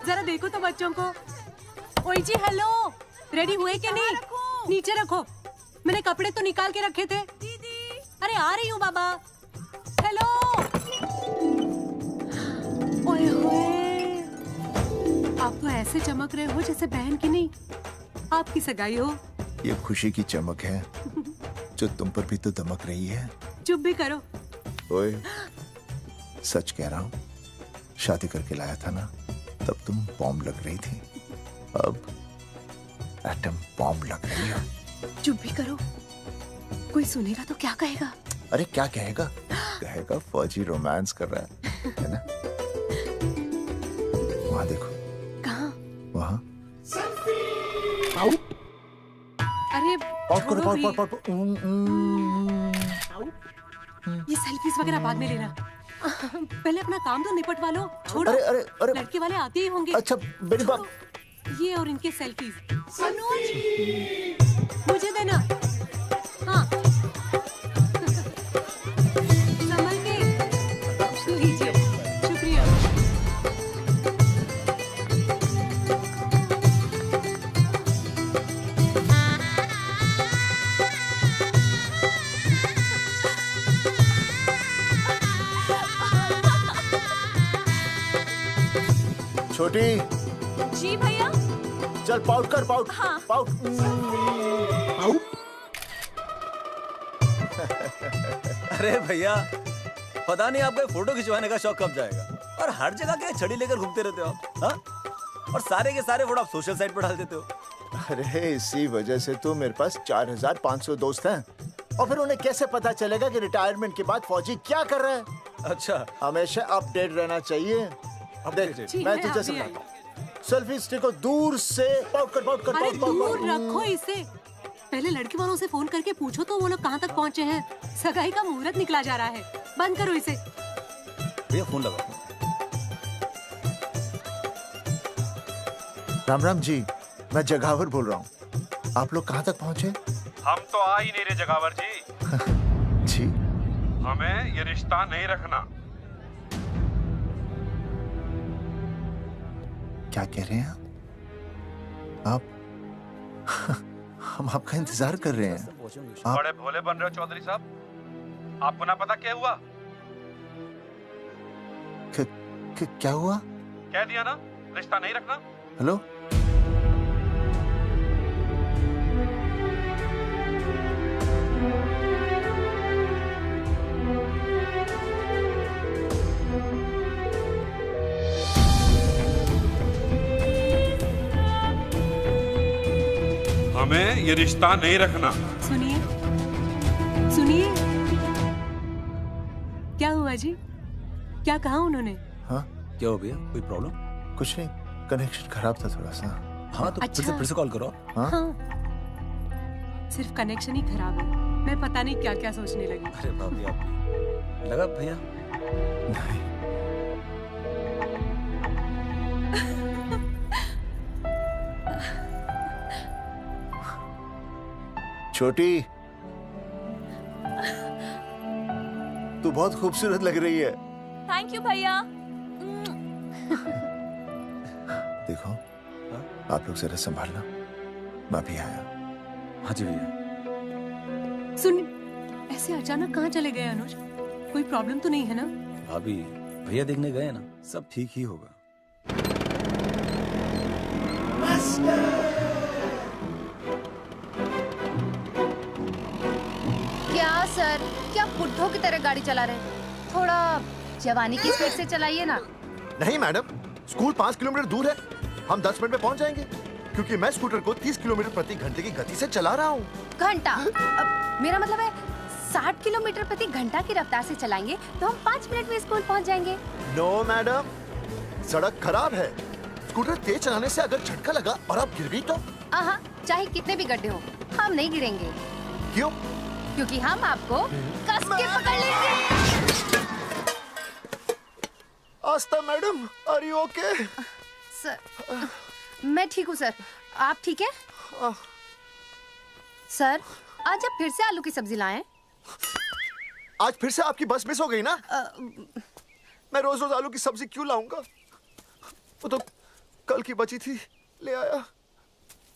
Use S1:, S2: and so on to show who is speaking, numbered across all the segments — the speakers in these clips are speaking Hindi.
S1: जरा देखो तो बच्चों को। ओए जी हेलो, रेडी हुए कि नहीं? नीचे रखो, मैंने कपड़े तो निकाल के रखे थे। दीदी अरे आ रही हूँ बाबा। हेलो। ओए होए, आप तो ऐसे चमक रहे हो जैसे बहन की नहीं आपकी सगाई हो।
S2: ये खुशी की चमक है जो तुम पर भी तो दमक रही है।
S1: चुप भी करो।
S2: ओए, सच कह रहा हूँ, शादी करके लाया था ना, तब तुम बॉम्ब लग रही थी, अब एटम बॉम्ब लग रही हो।
S1: चुप भी करो, कोई सुनेगा तो क्या कहेगा?
S2: अरे क्या कहेगा? कहेगा फौजी रोमांस कर रहा है ना? वहाँ देखो।
S1: कहाँ?
S2: वहाँ।
S1: अरे
S2: करो,
S1: ये सेल्फीज वगैरह बाद में लेना, पहले अपना काम तो निपटवा लो। छोड़ो,
S2: अरे
S1: लड़के वाले आते ही होंगे।
S2: अच्छा मेरी बात।
S1: ये और इनके सेल्फीज। अनुज, मुझे देना। हाँ संभल के लीजिए, शुक्रिया।
S2: छोटी।
S3: जी भैया।
S2: चल पाउट कर, पाउट।
S3: हाँ।
S2: पाउट।
S4: अरे भैया, पता नहीं आपको फोटो खिंचवाने का शौक कब जाएगा, और हर जगह के छड़ी लेकर घूमते रहते हो आप, हाँ? और सारे के सारे फोटो आप सोशल साइट पर डाल देते हो।
S2: अरे इसी वजह से तो मेरे पास 4500 दोस्त हैं, और फिर उन्हें कैसे पता चलेगा कि रिटायरमेंट के बाद फौजी क्या कर रहा है?
S4: अच्छा,
S2: हमेशा अपडेट रहना चाहिए। देख, मैं तुझे समझाता हूँ। सेल्फी स्टिक को दूर से पाउट कर, पाउट कर,
S1: अरे
S2: पाउट, पाउट,
S1: दूर
S2: पाउट।
S1: रखो इसे। पहले लड़की वालों से फोन करके पूछो तो वो लोग कहाँ तक पहुँचे हैं। सगाई का मुहूर्त निकला जा रहा है, बंद करो इसे।
S4: भैया फोन लगा।
S2: राम राम जी, मैं जगावर बोल रहा हूँ। आप लोग कहाँ तक पहुँचे?
S5: हम तो आ ही नहीं रहे जगावर जी।
S2: जी,
S5: हमें ये रिश्ता नहीं रखना।
S2: क्या कह रहे हैं आप? हम आपका इंतजार कर रहे हैं। आप
S5: बड़े भोले बन रहे हो चौधरी साहब। आपको ना पता क्या हुआ?
S2: क्या हुआ?
S5: कह दिया ना, रिश्ता नहीं रखना।
S2: हेलो,
S5: हमें ये रिश्ता नहीं रखना।
S1: सुनिए सुनिए, क्या हुआ जी? क्या कहा उन्होंने?
S2: हाँ
S4: क्या हो भैया, कोई प्रॉब्लम?
S2: कुछ नहीं, कनेक्शन खराब था थोड़ा सा।
S4: हाँ तो
S1: अच्छा।
S4: फिर से कॉल करो।
S2: हाँ?
S1: हाँ, सिर्फ कनेक्शन ही खराब है। मैं पता नहीं क्या क्या सोचने लगी।
S4: अरे भाभी, आप भी लगा भैया?
S2: नहीं, छोटी, तू बहुत खूबसूरत लग रही है।
S3: थैंक यू भैया।
S2: देखो, आप लोग जरा संभालना, मैं भी आया।
S4: हाँ जी भैया।
S1: सुन, ऐसे अचानक कहाँ चले गए अनुज? कोई प्रॉब्लम तो नहीं है ना?
S4: भाभी, भैया देखने गए ना, सब ठीक ही होगा।
S6: क्या सर, क्या बुड्ढों की तरह गाड़ी चला रहे हैं? थोड़ा जवानी की स्पीड से चलाइए ना।
S7: नहीं मैडम, स्कूल 5 किलोमीटर दूर है, हम 10 मिनट में पहुंच जाएंगे, क्योंकि मैं स्कूटर को 30 किलोमीटर प्रति घंटे की गति से चला रहा हूँ।
S6: घंटा? मेरा मतलब है 60 किलोमीटर प्रति घंटा की रफ्तार से चलाएंगे तो हम 5 मिनट में स्कूल पहुंच जाएंगे।
S7: नो मैडम, सड़क खराब है, स्कूटर तेज चलाने से अगर झटका लगा और आप गिर गई तो?
S6: हाँ, चाहे कितने भी गड्ढे हो, हम नहीं गिरेंगे।
S7: क्यों?
S6: क्योंकि हम आपको कस के पकड़ लेंगे।
S7: Astha madam, are you okay?
S6: Sir, मैं ठीक हूँ सर, आप ठीक है? सर, आज आप फिर से आलू की सब्जी लाएं?
S7: आज फिर से आपकी बस मिस हो गई ना? मैं रोज रोज आलू की सब्जी क्यों लाऊंगा? वो तो कल की बची थी, ले आया।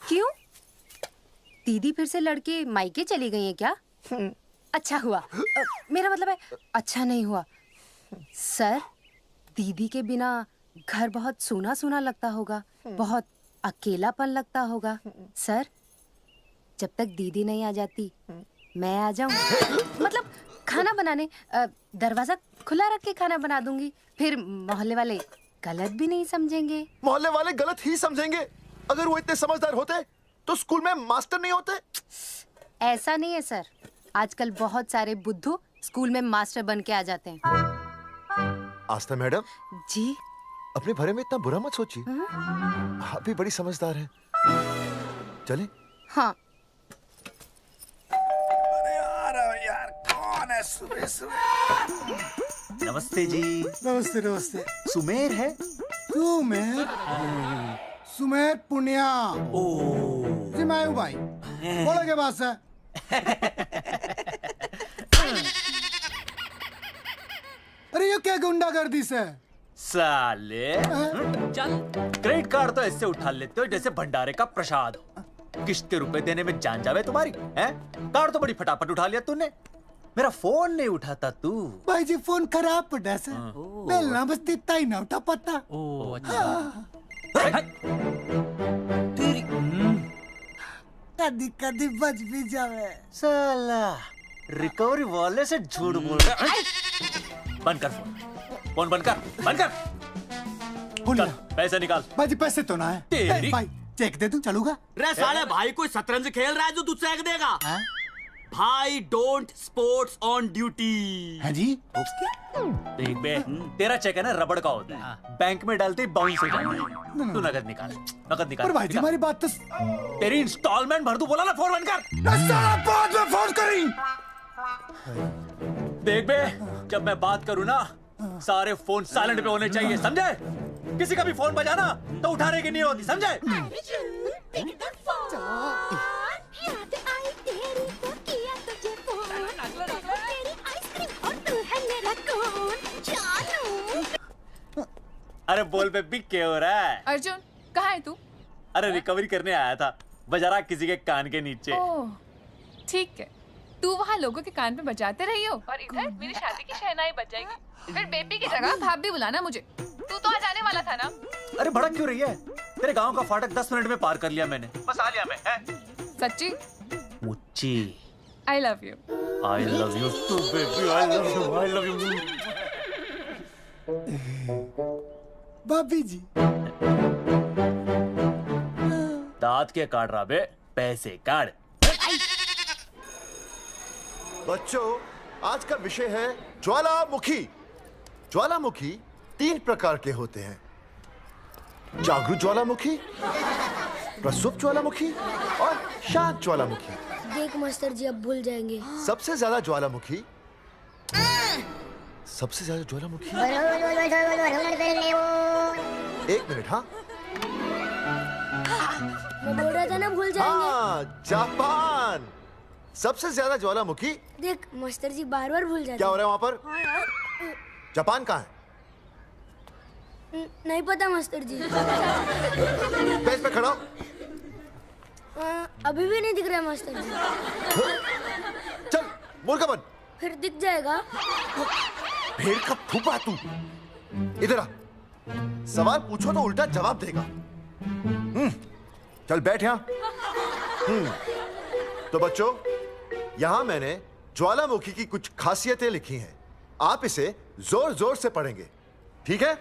S6: क्यों? दीदी फिर से लड़के मायके चली गई हैं क्या? अच्छा हुआ। मेरा मतलब है अच्छा नहीं हुआ। सर, दीदी के बिना घर बहुत सूना सूना लगता होगा, बहुत अकेलापन लगता होगा। सर, जब तक दीदी नहीं आ जाती मैं आ जाऊं। मतलब खाना बनाने दरवाजा खुला रख के खाना बना दूंगी, फिर मोहल्ले वाले गलत भी नहीं समझेंगे।
S7: मोहल्ले वाले गलत ही समझेंगे। अगर वो इतने समझदार होते तो स्कूल में मास्टर नहीं होते।
S6: ऐसा नहीं है सर, आजकल बहुत सारे बुद्धू स्कूल में मास्टर बन के आ जाते हैं।
S7: आस्था मैडम
S6: जी?
S7: अपने बारे में इतना बुरा मत सोचिए, आप भी बड़ी समझदार हैं। चलें?
S6: हाँ।
S2: यार कौन है सुबह सुबह?
S4: नमस्ते जी।
S8: नमस्ते नमस्ते।
S4: सुमेर है?
S8: सुमेर? सुमेर पुनिया।
S4: ओ
S8: जी मैं हूँ भाई, बोलो के पास है। अरे ये क्या गुंडागर्दी से?
S4: साले चल, क्रेडिट कार्ड तो ऐसे उठा लेते हो जैसे भंडारे का प्रसाद हो। किस्त के रुपए देने में जान जावे तुम्हारी हैं? कार्ड तो बड़ी फटाफट उठा लिया तूने, मेरा फोन नहीं उठाता तू।
S8: भाई जी फोन खराब पड़ा से, बेलना बस इतना ही ना उठा पाता।
S4: ओ अच्छा।
S8: तेरी कदी कदी बच भी जावे।
S4: साला रिकवरी वाले से झूठ बोल रहा है। बंद कर फोन बंद कर। चल, पैसे निकाल।
S8: भाई जी पैसे तो ना है।
S4: तेरी
S8: भाई चेक दे दूं, चलूगा?
S9: रे साले भाई कोई शतरंज खेल रहा है जो तू चेक देगा? भाई डोंट स्पोर्ट्स ऑन ड्यूटी।
S8: हाँ जी?
S4: देख बे, तेरा चेक है ना रबड़ का होता है, बैंक में डालते ही बाउंस हो जाता है। तू नकद निकाल।
S8: पर भाई जी हमारी बात तो।
S4: तेरी इंस्टॉलमेंट भर दूं, बोला ना फोन बंद कर।
S8: साला बाद में फोन करी।
S4: देख बे, जब मैं बात करूं ना सारे फोन साइलेंट पे होने चाहिए, समझे? किसी का भी फोन बजाना तो उठाने की नहीं होती, समझे? अरे बोल बेबी क्या हो रहा है?
S3: अर्जुन कहाँ है तू?
S4: अरे रिकवरी करने आया था, बजा रहा किसी के कान के नीचे।
S3: ओह ठीक है, तू वहाँ लोगों के कान पे बजाते रही हो और इधर मेरी शादी की शहनाई बज जाएगी। फिर बेबी की जगह भाभी बुलाना मुझे। तू तो आ जाने वाला था ना?
S4: अरे भड़क क्यों रही है? तेरे गांव का फाटक 10 मिनट में पार कर लिया मैंने, बस आ लिया मैं।
S3: सच्ची?
S4: मुच्ची
S3: I love you.
S4: I love you too baby, I love you.
S8: भाभी जी
S4: दांत के काट रहा बे, पैसे काट।
S7: बच्चों, आज का विषय है ज्वालामुखी। ज्वालामुखी 3 प्रकार के होते हैं: जागरूक ज्वालामुखी, प्रसुप्त ज्वालामुखी और शांत ज्वालामुखी।
S10: देख मास्टर जी अब भूल जाएंगे।
S7: सबसे ज्यादा ज्वालामुखी एक मिनट। हाँ
S10: मैं बोल रहा था ना भूल जाएंगे।
S7: हाँ, जापान सबसे ज्यादा ज्वालामुखी।
S10: देख मास्टर जी बार बार भूल जाते।
S7: क्या हो रहा है वहाँ पर?
S10: हाँ यार।
S7: जापान कहाँ है?
S10: नहीं पता मास्टर जी।
S7: पेज पे खड़ा हो।
S10: अभी भी नहीं दिख रहा है मास्टर जी।
S7: चल मुर्गा बन।
S10: फिर दिख जाएगा।
S7: भेड़ का फूफा तू। इधर आ, सवाल पूछो तो उल्टा जवाब देगा। चल बैठ यहाँ। तो बच्चों, यहाँ मैंने ज्वालामुखी की कुछ खासियतें लिखी हैं। आप इसे जोर जोर से पढ़ेंगे, ठीक है?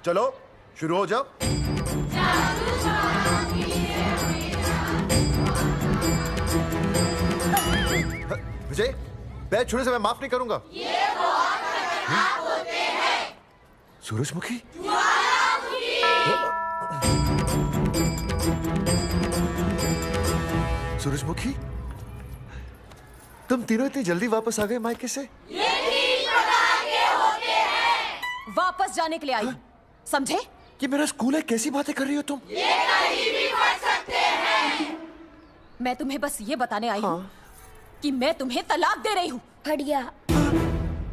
S7: चलो शुरू हो जाओ। विजय, बैच छूने से मैं माफ नहीं करूंगा। ये वो खतरनाक होते हैं। सूरजमुखी? सूरजमुखी, तुम तीनों इतनी जल्दी वापस आ गए मायके से?
S1: ये 3 प्रकार के होते हैं। वापस जाने के लिए आई, समझे?
S7: ये मेरा स्कूल है, कैसी बातें कर रही हो तुम?
S1: ये कहीं भी पढ़ सकते हैं। मैं तुम्हें बस ये बताने आई हूँ कि मैं तुम्हें तलाक दे रही हूँ।
S10: फट गया।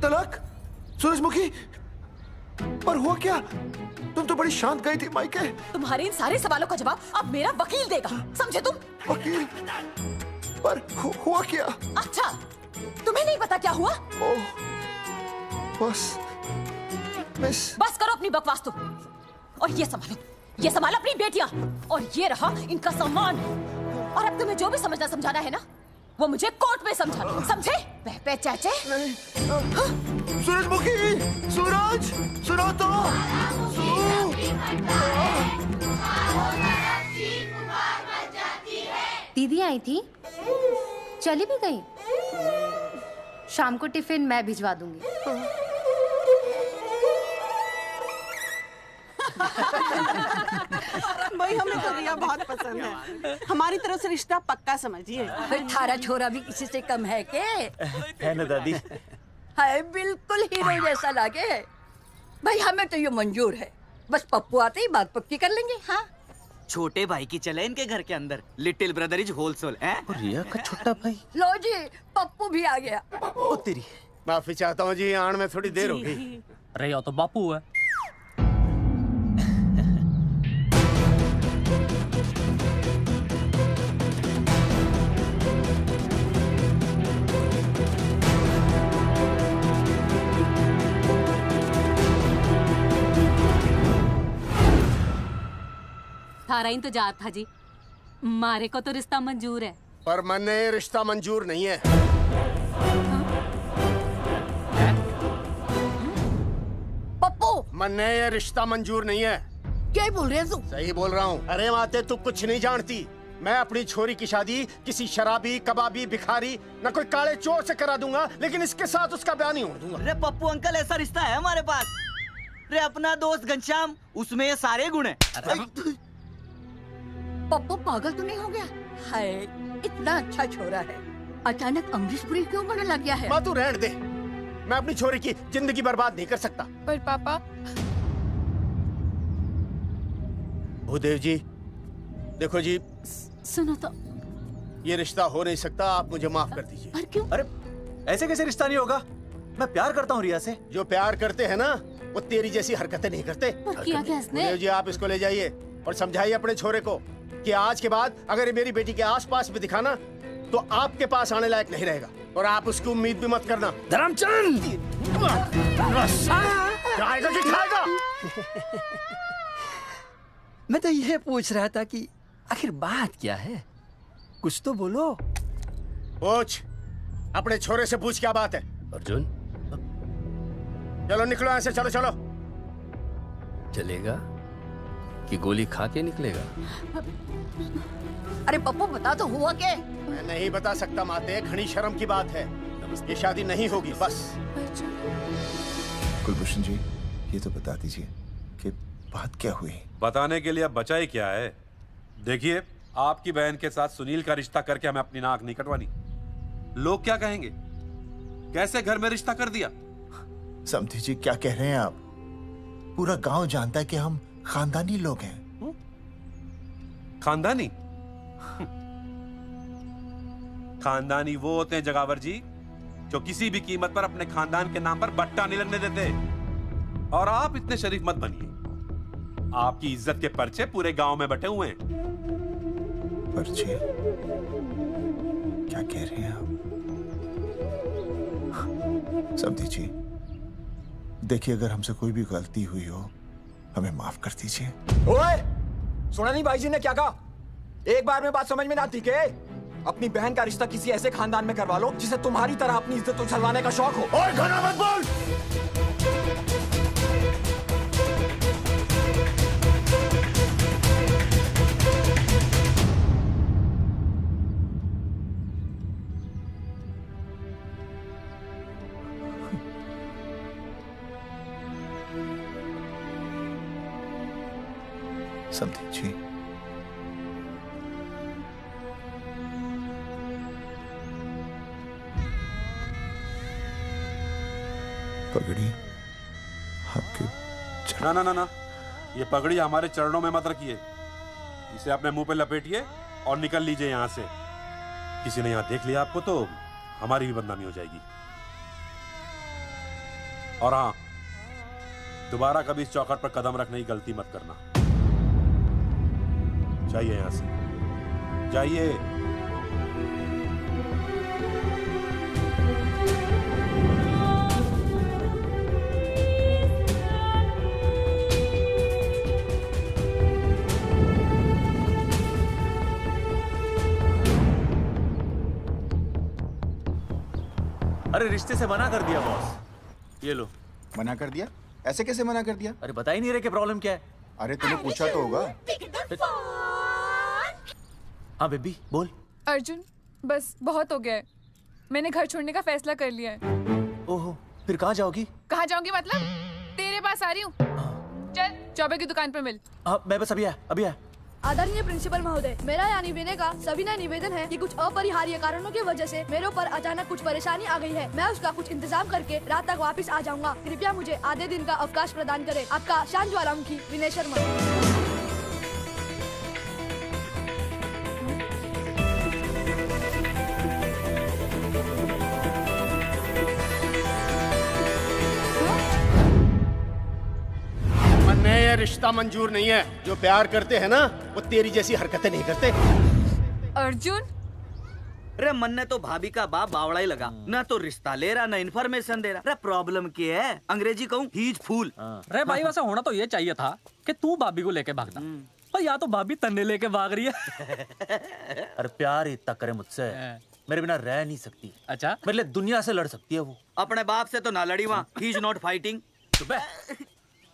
S7: तलाक? सूरजमुखी, पर हुआ क्या? तुम तो बड़ी शांत गई थी मायके।
S11: तुम्हारे इन सारे सवालों का जवाब अब मेरा वकील देगा, समझे तुम?
S7: वकील? पर हुआ क्या?
S11: अच्छा, तुम्हें नहीं पता क्या हुआ?
S7: ओह, बस मिस।
S11: बस करो अपनी बकवास तुम, और ये संभालो अपनी बेटियां, और ये रहा इनका सामान। और अब तुम्हें जो भी समझाना है ना, वो मुझे कोर्ट में समझाना, समझे? पे चाचे।
S7: सूरजमुखी, सूरज, सुनो तो।
S6: दीदी आई थी, चली भी गई। शाम को टिफिन मैं भिजवा दूंगी।
S12: भाई हमें तो रिया बहुत पसंद है, हमारी तरफ से रिश्ता पक्का समझिए।
S13: फिर थारा छोरा भी किसी से कम है के?
S4: है ना दादी?
S13: है, बिल्कुल हीरो जैसा लागे। भाई हमें तो ये मंजूर है, बस पप्पू आते ही बात पक्की कर लेंगे। हाँ,
S9: छोटे भाई की चले इनके घर के अंदर, लिटिल ब्रदर इज होलसेल है।
S4: रिया का छोटा भाई।
S13: लो जी, पप्पू भी आ गया।
S4: ओ तेरी।
S14: माफी चाहता हूँ जी, आने में थोड़ी देर हो गई।
S15: अरे यो तो बापू है।
S1: थारा इंतजार था जी, मारे को तो रिश्ता मंजूर है।
S14: पर मैंने ये रिश्ता मंजूर नहीं है।
S13: पप्पू,
S14: मैंने ये रिश्ता मंजूर नहीं है।
S13: क्या बोल रहे हैं तू?
S14: सही बोल रहा हूँ। अरे माते, तू कुछ नहीं जानती। मैं अपनी छोरी की शादी किसी शराबी, कबाबी, भिखारी, न कोई काले चोर से करा दूंगा, लेकिन इसके साथ उसका ब्याह नहीं हो दूंगा।
S9: अरे पप्पू अंकल, ऐसा रिश्ता है हमारे पास। अरे अपना दोस्त घनश्याम, उसमें ये सारे गुण हैं।
S13: पप्पू पागल तो नहीं हो गया? हाय, इतना अच्छा छोरा है, अचानक अमरीशपुरी क्यों बनने लग गया है?
S14: माँ तू रहने दे, मैं अपनी छोरी की जिंदगी बर्बाद नहीं कर सकता।
S3: पर पापा।
S14: भूदेव जी, देखो जी,
S1: सुनो तो।
S14: ये रिश्ता हो नहीं सकता, आप मुझे माफ कर दीजिए।
S1: पर क्यों?
S4: अरे ऐसे कैसे रिश्ता नहीं होगा? मैं प्यार करता हूँ रिया से।
S14: जो प्यार करते हैं ना, वो तेरी जैसी हरकतें नहीं करते।
S1: किया क्या इसने?
S14: भूदेव जी, आप इसको ले जाइए और समझाइए अपने छोरे को कि आज के बाद अगर ये मेरी बेटी के आसपास भी दिखाना, तो आपके पास आने लायक नहीं रहेगा, और आप उसकी उम्मीद भी मत करना।
S15: धर्मचंद!
S14: खाएगा कि खाएगा?
S15: मैं तो यह पूछ रहा था कि आखिर बात क्या है, कुछ तो बोलो।
S14: पूछ, अपने छोरे से पूछ क्या बात है।
S15: अर्जुन,
S14: चलो निकलो यहाँ से, चलो चलो।
S15: चलेगा कि गोली खा के निकलेगा?
S13: अरे पप्पू, बता तो हुआ क्या?
S14: मैं नहीं बता सकता माते, घनी शर्म की बात है। ये शादी नहीं होगी, बस।
S2: कुलभूषण जी, ये तो बता दीजिए कि बात क्या हुई।
S5: बताने के लिए अब बचा ही क्या है। देखिए, आपकी बहन के साथ सुनील का रिश्ता करके हमें अपनी नाक नहीं कटवानी। लोग क्या कहेंगे? कैसे घर में रिश्ता कर दिया?
S2: समधी जी, क्या कह रहे हैं आप? पूरा गांव जानता है कि हम खानदानी लोग हैं।
S5: खानदानी? खानदानी वो होते हैं जगावर जी, जो किसी भी कीमत पर अपने खानदान के नाम पर बट्टा नहीं लगने देते। और आप इतने शरीफ मत बनिए, आपकी इज्जत के पर्चे पूरे गांव में बटे हुए हैं।
S2: पर्चे? क्या कह रहे हैं आप? समधी जी, देखिए, अगर हमसे कोई भी गलती हुई हो, हमें माफ कर दीजिए।
S16: ओए, सुना नहीं भाई जी ने क्या कहा? एक बार में बात समझ में ना आती के? अपनी बहन का रिश्ता किसी ऐसे खानदान में करवा लो जिसे तुम्हारी तरह अपनी इज्जत उछलवाने का शौक हो।
S14: ओए, घना मत बोल।
S2: समधी जी, पगड़ी आपके
S5: ना ना ना ना, ये पगड़ी हमारे चरणों में मत रखिए। इसे अपने मुंह पे लपेटिए और निकल लीजिए यहाँ से। किसी ने यहाँ देख लिया आपको तो हमारी भी बदनामी हो जाएगी। और हाँ, दोबारा कभी इस चौखट पर कदम रखने की गलती मत करना। जाइए यहां से, जाइए।
S4: अरे रिश्ते से मना कर दिया बॉस। ये लो।
S17: मना कर दिया? ऐसे कैसे मना कर दिया?
S4: अरे बता ही नहीं रहे कि प्रॉब्लम क्या है।
S17: अरे तूने पूछा तो होगा।
S4: हाँ बेबी बोल।
S3: अर्जुन बस बहुत हो गया है, मैंने घर छोड़ने का फैसला कर लिया है।
S4: ओहो, फिर कहाँ जाओगी?
S3: कहाँ जाऊंगी मतलब? तेरे पास आ रही हूँ। चल चौबे की दुकान पे मिल।
S4: हाँ मैं बस अभी आया।
S18: आदरणीय प्रिंसिपल महोदय, मेरा यानी विनय का सविनय निवेदन है कि कुछ अपरिहार्य कारणों की वजह से मेरे ऊपर अचानक कुछ परेशानी आ गई है। मैं उसका कुछ इंतजाम करके रात तक वापस आ जाऊंगा। कृपया मुझे आधे दिन का अवकाश प्रदान करें। आपका शांत ज्वालामुखी विनय शर्मा।
S14: ये रिश्ता मंजूर नहीं है। जो प्यार करते हैं ना वो तेरी जैसी हरकतें नहीं करते।
S3: अर्जुन
S9: अरे मन ने तो भाभी का बाप बावड़ा ही लगा, ना तो रिश्ता ले रहा ना इन्फॉर्मेशन दे रहा। अरे प्रॉब्लम क्या है? अंग्रेजी कहूँ हीज फूल।
S15: अरे भाई वैसा होना तो ये चाहिए था कि तू भाभी को लेके भागना, पर या तो भाभी तन्ने लेके भाग रही है।
S4: अरे प्यार इतना करे मुझसे, मेरे बिना रह नहीं सकती।
S15: अच्छा
S4: मेरे लिए दुनिया से लड़ सकती है वो।
S9: अपने बाप से तो ना लड़ी वहाँ, ही इज नॉट फाइटिंग।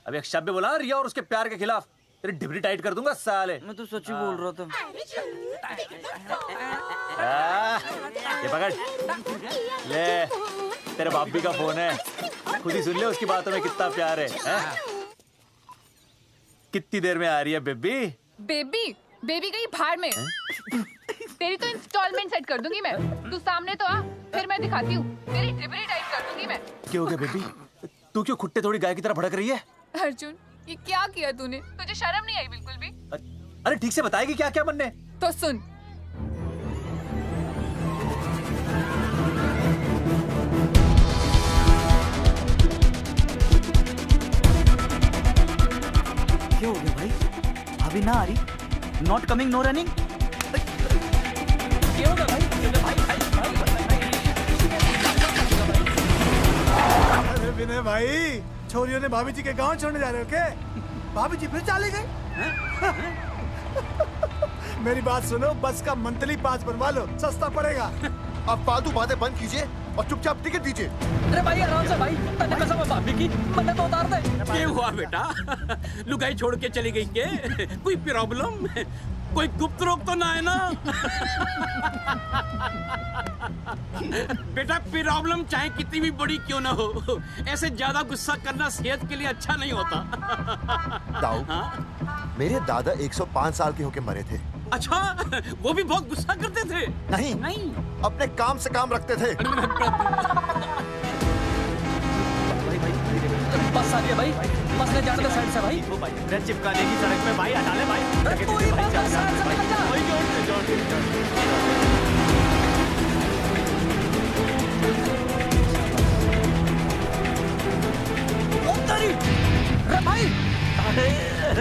S4: अब एक शब्द बोला रिया और उसके प्यार के खिलाफ, तेरी डिबरी टाइट कर दूंगा साले।
S9: मैं तो सच्ची बोल रहा था।
S4: ये पकड़ ले, तेरे बापी का फोन है, खुद ही सुन ले उसकी बातों में कितना प्यार है? कितनी देर में आ रही है बेबी?
S3: बेबी गई भाड़ में। तेरी तो इंस्टॉलमेंट सेट कर दूंगी मैं। तू सामने तो आ, फिर मैं दिखाती हूँ। तेरी डिबरी टाइट कर दूंगी मैं।
S4: क्या हो गया बेबी? तू क्यों खुट्टे थोड़ी गाय की तरह भड़क रही है?
S3: अर्जुन ये क्या किया तूने? तुझे शर्म नहीं आई बिल्कुल भी?
S4: अरे ठीक से बताएगी क्या क्या बनने?
S3: तो सुन,
S9: क्या हो गया भाई? अभी ना आ रही? Not coming no running?
S15: क्या होगा भाई?
S8: अरे विनय भाई, छोरियों ने भाभी जी के गांव छोड़ने जा रहे हो क्या? भाभी जी फिर चले गए? मेरी बात सुनो, बस का मंथली पास बनवा लो, सस्ता पड़ेगा।
S7: अब फालतू बातें बंद कीजिए और चुपचाप टिकट दीजिए।
S15: अरे भाई आराम से भाई, तन्ने कसम है भाभी की, मन्ने तो उतार दे।
S9: क्या हुआ बेटा? लुगाई छोड़ के चली गई के? कोई प्रॉब्लम? कोई गुप्त रोग तो ना है ना? बेटा प्रॉब्लम चाहे कितनी भी बड़ी क्यों ना हो, ऐसे ज्यादा गुस्सा करना सेहत के लिए अच्छा नहीं होता।
S7: दाऊ, मेरे दादा 105 साल के होके मरे थे।
S9: अच्छा, वो भी बहुत गुस्सा करते थे?
S7: नहीं, अपने काम से काम रखते थे।
S15: बस आ रही है भाई, बस ले जाने दो साइड से भाई।
S4: भाई चिपका देगी सड़क पे भाई, हटा ले भाई।
S15: अरे तू ही बस साइड से निकल जा। अरे भाई,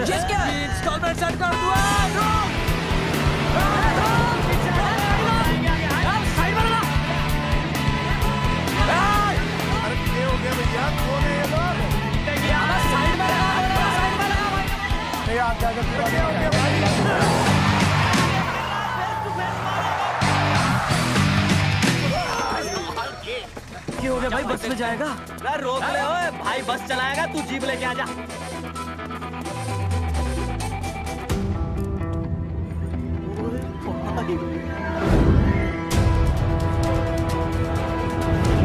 S15: चीज क्या है? इंस्टॉलमेंट सेट कर दो। साइड में लगा।
S8: अरे क्या हो गया भैया? कौन है ये लोग?
S15: साइड में लगा, साइड में लगा भाई।
S8: नहीं आप क्या हो गया भाई?
S9: क्या हो गया भाई? बस में जाएगा? अरे रोक ले ओए भाई, बस चलाएगा, तू जीप लेके आ जा।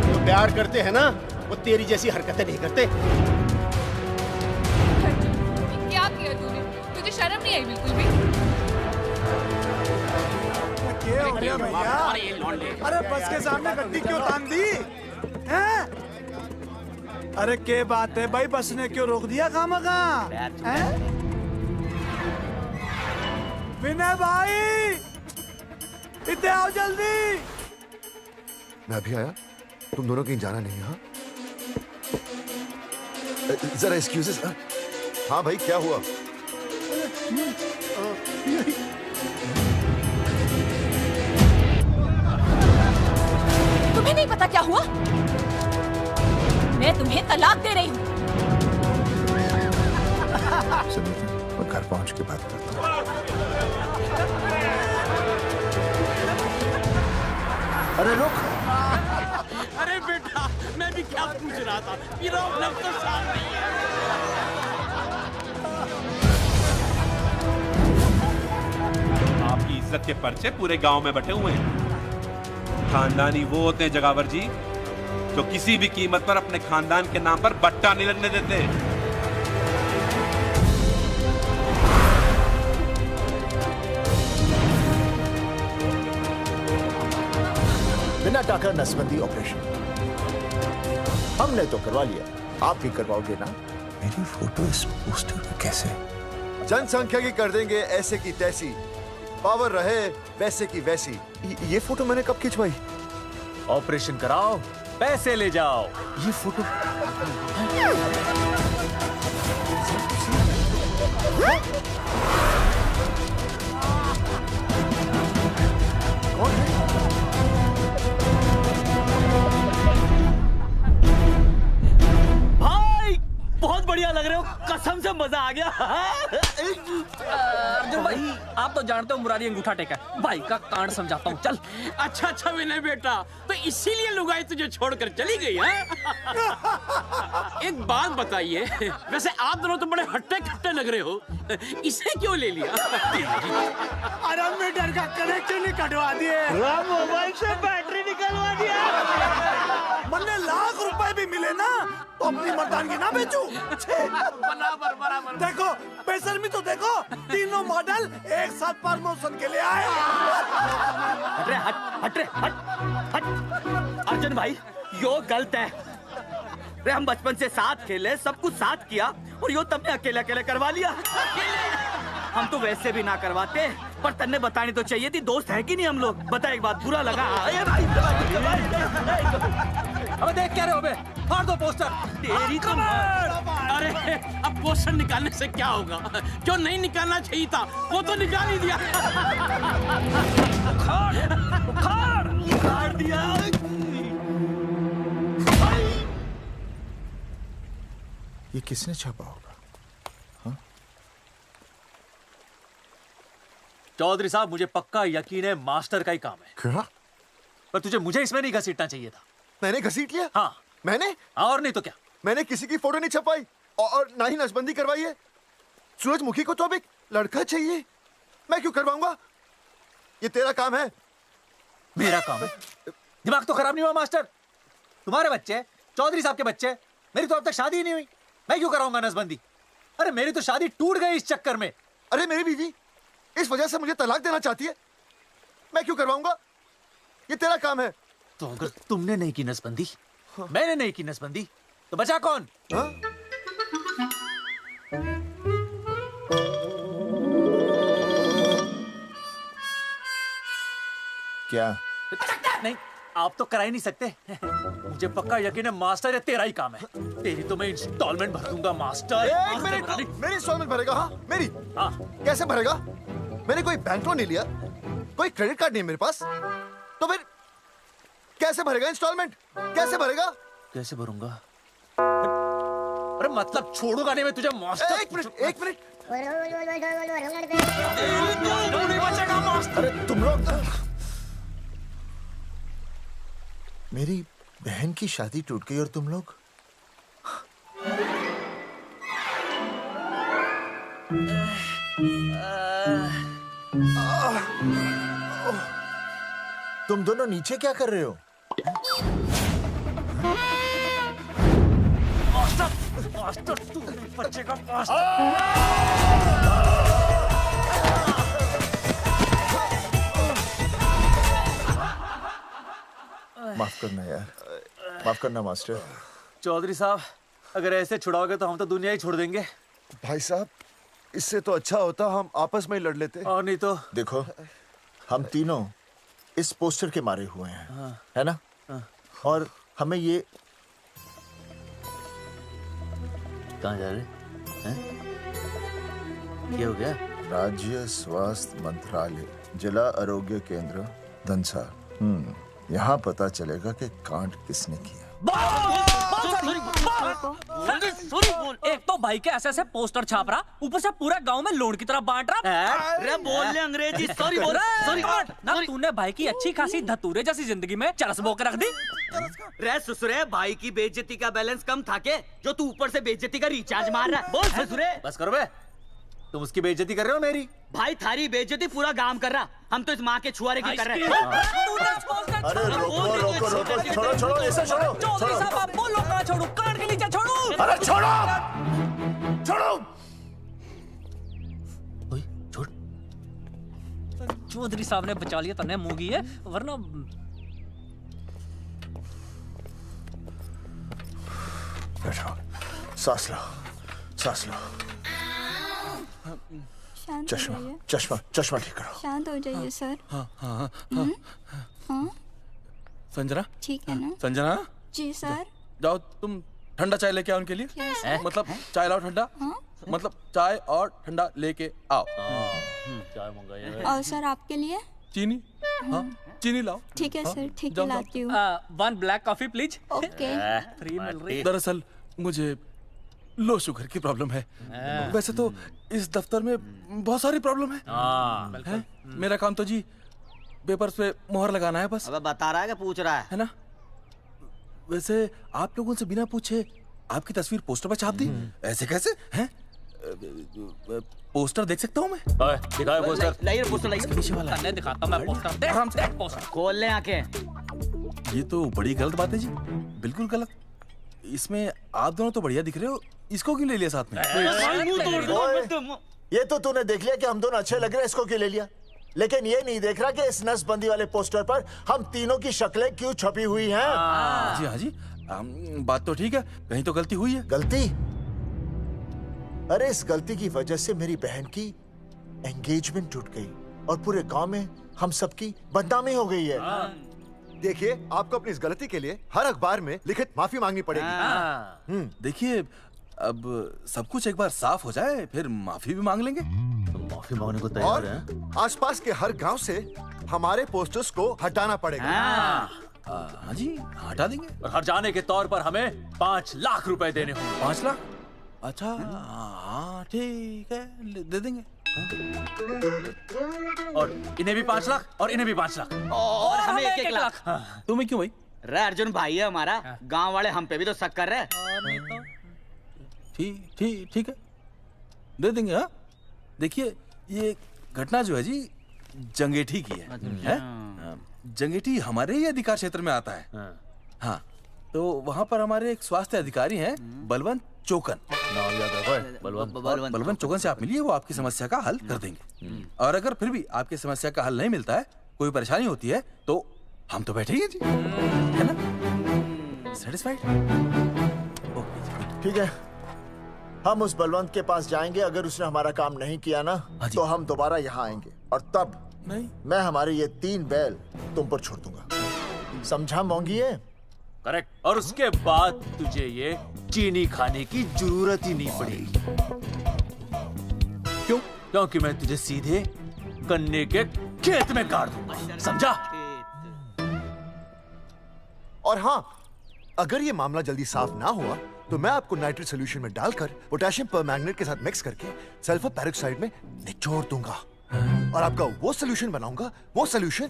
S14: जो प्यार करते हैं ना वो तेरी जैसी हरकतें नहीं करते।
S3: क्या किया तूने? तुझे शर्म नहीं आई बिल्कुल भी?
S8: क्या हो गया भैया? अरे बस के सामने गड्डी क्यों तान दी? हैं? अरे क्या बात है भाई, बस ने क्यों रोक दिया खामखा? विनय भाई, इतने आओ जल्दी।
S7: मैं अभी आया, तुम दोनों कहीं जाना नहीं। हाँ जरा एक्सक्यूजेस। हाँ भाई, क्या हुआ?
S11: तुम्हें नहीं पता क्या हुआ? मैं तुम्हें तलाक दे रही हूँ।
S2: मैं घर पहुंच के बात करता हूँ। अरे रुक।
S14: अरे बेटा, मैं भी क्या पूछ रहा था। हीरोइनम तो साथ नहीं है।
S5: आपकी इज्जत के पर्चे पूरे गांव में बटे हुए हैं। खानदानी वो होते हैं जगावर जी जो किसी भी कीमत पर अपने खानदान के नाम पर बट्टा नहीं लगने देते।
S2: बिना टाका नसबंदी ऑपरेशन हमने तो करवा लिया, आप भी करवाओगे ना? मेरी फोटो इस पोस्टर में कैसे?
S7: जनसंख्या की कर देंगे ऐसे की तैसी, पावर रहे वैसे की वैसी। ये फोटो मैंने कब खिंचवाई?
S4: ऑपरेशन कराओ, पैसे ले जाओ।
S2: ये फोटो
S15: भाई बहुत बढ़िया लग रहे हो, कसम से मजा आ गया। अर्जुन भाई, आप तो जानते हो मुरारी अंगूठा टेका, भाई का कांड समझाता हूँ, चल।
S14: अच्छा अच्छा विनय बेटा, तो इसीलिए लुगाई तुझे छोड़कर चली गई है? एक बात बताइए, वैसे आप दोनों तो बड़े हट्टे कट्टे लग रहे हो, इसे क्यों ले लिया?
S8: अरे मीटर का कनेक्शन ही कटवा दिए,
S14: मोबाइल से बैटरी निकलवा दिया।
S8: मन्ने लाख रुपए भी मिले ना तो अपनी मर्दानगी ना बेचूं।
S14: बराबर बराबर।
S8: देखो बेशर्मी तो देखो, तीनों मॉडल एक साथ प्रमोशन के लिए आए।
S9: हट रे, हट रे, हट। अर्जुन भाई, यो गलत है। रे हम बचपन से साथ खेले, सब कुछ साथ किया, और यो तुमने अकेले अकेले करवा लिया। हम तो वैसे भी ना करवाते, पर तन्ने बतानी तो चाहिए थी, दोस्त है कि नहीं हम लोग? बता एक बात, बुरा लगा?
S4: अबे देख क्या रहे हो बे? फाड़ दो पोस्टर।
S14: तेरी तो अरे अब पोस्टर निकालने से क्या होगा? जो नहीं निकालना चाहिए था वो तो निकाल ही दिया।
S9: उखाड़ दिया।
S2: ये किसने छापा होगा?
S4: चौधरी साहब, मुझे पक्का यकीन है मास्टर का ही काम है।
S7: क्या?
S4: पर तुझे मुझे इसमें नहीं घसीटना चाहिए था।
S7: मैंने घसीट लिया?
S4: हाँ।
S7: मैंने?
S4: और नहीं तो क्या?
S7: मैंने किसी की फोटो नहीं छपाई और ना ही नसबंदी करवाई है। सूरजमुखी को तो अब एक लड़का चाहिए, मैं क्यों करवाऊंगा? ये तेरा काम है।
S4: मेरा काम है? दिमाग तो खराब नहीं हुआ मास्टर? तुम्हारे बच्चे, चौधरी साहब के बच्चे, मेरी तो अब तक शादी ही नहीं हुई, मैं क्यों कराऊंगा नसबंदी? अरे मेरी तो शादी टूट गई इस चक्कर में।
S7: अरे मेरी बीवी इस वजह से मुझे तलाक देना चाहती है, मैं क्यों करवाऊंगा? ये तेरा काम है।
S4: तो अगर तुमने नहीं की नसबंदी, मैंने नहीं की नसबंदी, तो बचा कौन?
S7: हाँ?
S2: क्या?
S4: नहीं, आप तो करा ही नहीं सकते। मुझे पक्का यकीन है मास्टर, ये तेरा ही काम है। तेरी तो मैं इंस्टॉलमेंट भर दूंगा मास्टर।
S7: एक मिनट, मेरी इंस्टॉलमेंट भरेगा? हाँ मेरी?
S4: हाँ।
S7: कैसे भरेगा? मैंने कोई बैंक लोन नहीं लिया, कोई क्रेडिट कार्ड नहीं है मेरे पास, तो फिर कैसे भरेगा इंस्टॉलमेंट? कैसे भरेगा?
S4: कैसे भरूंगा? अरे मतलब छोड़ूंगा नहीं मैं तुझे मास्टर।
S7: एक मिनट, एक मिनट।
S4: नहीं बचेगा मास्टर।
S2: अरे तुम लोग, मेरी बहन की शादी टूट गई और तुम लोग? तुम दोनों नीचे क्या कर रहे हो?
S4: मास्टर, मास्टर तू नहीं बचेगा मास्टर।
S2: माफ करना यार, माफ करना मास्टर।
S4: चौधरी साहब, अगर ऐसे छुड़ाओगे तो हम तो दुनिया ही छोड़ देंगे।
S7: भाई साहब, इससे तो अच्छा होता हम आपस में ही लड़ लेते।
S4: और नहीं तो।
S2: देखो, हम तीनों इस पोस्टर के मारे हुए हैं,
S4: हाँ।
S2: है ना? हाँ। और हमें ये
S4: कहाँ जा रहे हैं? क्या हो गया?
S2: राज्य स्वास्थ्य मंत्रालय, जिला आरोग्य केंद्र धनसा। यहाँ पता चलेगा कि कांड किसने किया।
S15: एक तो भाई के ऐसे पोस्टर छाप रहा, ऊपर से पूरा गांव में लोन की तरह बांट रहा।
S9: अरे बोल ले अंग्रेजी, सॉरी बोल, सॉरी।
S15: ना तूने भाई की अच्छी खासी धतूरे जैसी जिंदगी में चरस बो के रख दी।
S9: रे ससुरे, भाई की बेइज्जती का बैलेंस कम था के जो तू ऊपर से बेइज्जती का रिचार्ज मार रहा है? बोल ससुरे।
S4: बस करो बे, तुम उसकी बेइज्जती कर रहे हो मेरी।
S9: भाई थारी बेइज्जती पूरा गांव कर रहा, हम तो इस माँ के छुआरे की कर रहे हैं।
S2: अरे रोको रोको रोको, छोड़ो छोड़ो, ऐसे छोड़ो
S15: चौधरी साहब आप बोलो, कहाँ छोड़ू? कान के नीचे छोड़ू।
S2: अरे छोड़ो छोड़ो।
S4: छोड़।
S15: चौधरी साहब ने बचा लिया, तने मूंगी है, वरना
S2: बैठो, सांस लो, सांस लो।
S19: शांत
S2: चश्मा
S19: हो जाइए।
S2: चश्मा चश्मा ठीक करो।
S19: शांत हो जाइए सर।
S8: हाँ हाँ
S19: हाँ
S8: संजना,
S19: ठीक है ना?
S8: संजना
S19: जी सर।
S8: जाओ तुम ठंडा चाय लेके आओ उनके लिए।
S19: Yes, sir.
S8: मतलब चाय लाओ ठंडा। मतलब चाय और ठंडा लेके आओ।
S4: चाय मंगाइए।
S19: और सर आपके लिए?
S8: चीनी, हाँ चीनी लाओ।
S19: ठीक है सर, ठीक है
S8: जाओ,
S19: लाती हूँ।
S15: 1 black coffee please.
S19: Okay.
S15: Free मिल रही।
S8: दरअसल मुझे लो शुगर की प्रॉब्लम है। वैसे तो इस दफ्तर में बहुत सारी प्रॉब्लम है। मेरा काम तो जी पेपर्स पे मोहर लगाना है बस।
S9: अब बता रहा है कि पूछ रहा
S8: है ना? वैसे आप लोगों से बिना पूछे आपकी तस्वीर पोस्टर पर छाप दी, ऐसे कैसे हैं? पोस्टर देख सकता हूँ मैं?
S4: दिखाओ पोस्टर।
S9: लाइए पोस्टर, लाइए।
S8: पीछे वाला
S15: तन्ने दिखाता मैं पोस्टर। देख
S8: आराम से।
S15: पोस्टर
S9: खोल ले आंखें।
S8: ये तो बड़ी गलत बात है जी, बिल्कुल गलत। इसमें आप दोनों तो बढ़िया दिख रहे हो, इसको क्यों ले लिया साथ में?
S2: ये तो तूने देख लिया कि हम दोनों अच्छे लग रहे हैं, इसको क्यों ले लिया? लेकिन ये नहीं देख रहा कि इस नसबंदी वाले पोस्टर पर हम तीनों की शक्लें क्यों छपी हुई हैं?
S8: जी हाँ जी, बात तो ठीक है, कहीं तो गलती हुई है।
S2: गलती? अरे इस गलती की वजह से मेरी बहन की एंगेजमेंट टूट गई और पूरे गांव में हम सबकी बदनामी हो गई है।
S7: देखिए, आपको अपनी इस गलती के लिए हर अखबार में लिखित माफी मांगनी पड़ेगी।
S8: देखिए, अब सब कुछ एक बार साफ हो जाए फिर माफी भी मांग लेंगे।
S4: तो माफी मांगने को तैयार
S7: और
S4: हैं?
S7: आसपास के हर गांव से हमारे पोस्टर्स को हटाना पड़ेगा।
S8: हाँ जी, हटा देंगे।
S4: और हर जाने के तौर पर हमें 5 लाख रुपए देने होंगे।
S8: 5 लाख? अच्छा हाँ ठीक है, दे देंगे।
S4: और इन्हें भी 5 लाख और इन्हें भी 5 लाख
S9: और हमें 1-1 लाख।
S8: तुम्हें क्यों भाई?
S9: रे अर्जुन भाई है हमारा, गांव वाले हम पे भी तो शक कर रहे हैं।
S8: ठीक है, दे देंगे। हाँ देखिए, ये घटना जो है जी जंगेठी की है? जंगेठी हमारे ही अधिकार क्षेत्र में आता है। हाँ, तो वहाँ पर हमारे एक स्वास्थ्य अधिकारी हैं, बलवंत चौकन।
S4: नाम याद रखो,
S8: बलवंत चौकन से आप मिलिए, वो आपकी समस्या का हल कर देंगे। और अगर फिर भी आपकी समस्या का हल नहीं मिलता है, कोई परेशानी होती है, तो हम तो बैठे ही हैं जी, है ना? सेटिस्फाइड?
S2: ठीक है, हम उस बलवंत के पास जाएंगे। अगर उसने हमारा काम नहीं किया ना, तो हम दोबारा यहाँ आएंगे और तब
S8: नहीं,
S2: मैं हमारे ये 3 बैल तुम पर छोड़ दूंगा। समझा मोंगी है?
S4: करेक्ट। और उसके बाद तुझे ये चीनी खाने की जरूरत ही नहीं पड़ेगी। क्यों? क्योंकि मैं तुझे सीधे गन्ने के खेत में काट दूंगा, समझा?
S7: और हाँ, अगर ये मामला जल्दी साफ ना हुआ तो मैं आपको नाइट्रेट सोल्यूशन में डालकर पोटेशियम परमैंगनेट के साथ मिक्स करके सल्फर पेरोक्साइड में निचोड़ दूंगा और आपका वो सोल्यूशन बनाऊंगा, वो सोल्यूशन।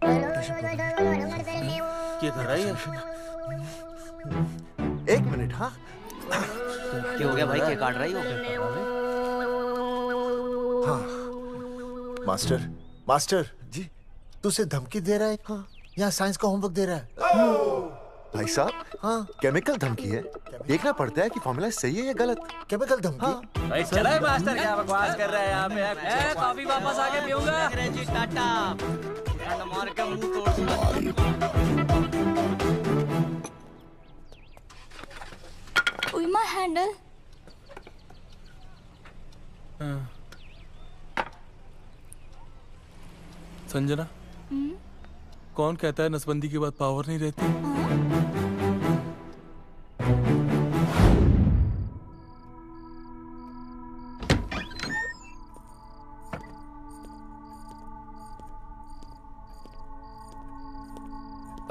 S4: क्या कर रहा है?
S7: 1 मिनट। हाँ
S9: क्या हो गया भाई, क्या काट रही हो?
S2: हाँ मास्टर, मास्टर
S7: जी,
S2: तू उसे धमकी दे रहा है? हाँ, यहाँ साइंस का होमवर्क दे रहा है।
S7: भाई साहब, हाँ केमिकल धमकी है, देखना पड़ता है कि फॉर्मूला सही है या गलत।
S2: केमिकल धमकी?
S7: हाँ।
S4: भाई चला है मास्टर, क्या बकवास कर रहा है यहाँ पे?
S15: कॉफी वापस आके पीऊंगा।
S9: अंग्रेजी टाटा, मार के मुंह तोड़ दूंगा।
S19: With my handle.
S8: संजना, कौन कहता है नसबंदी के बाद पावर नहीं रहती?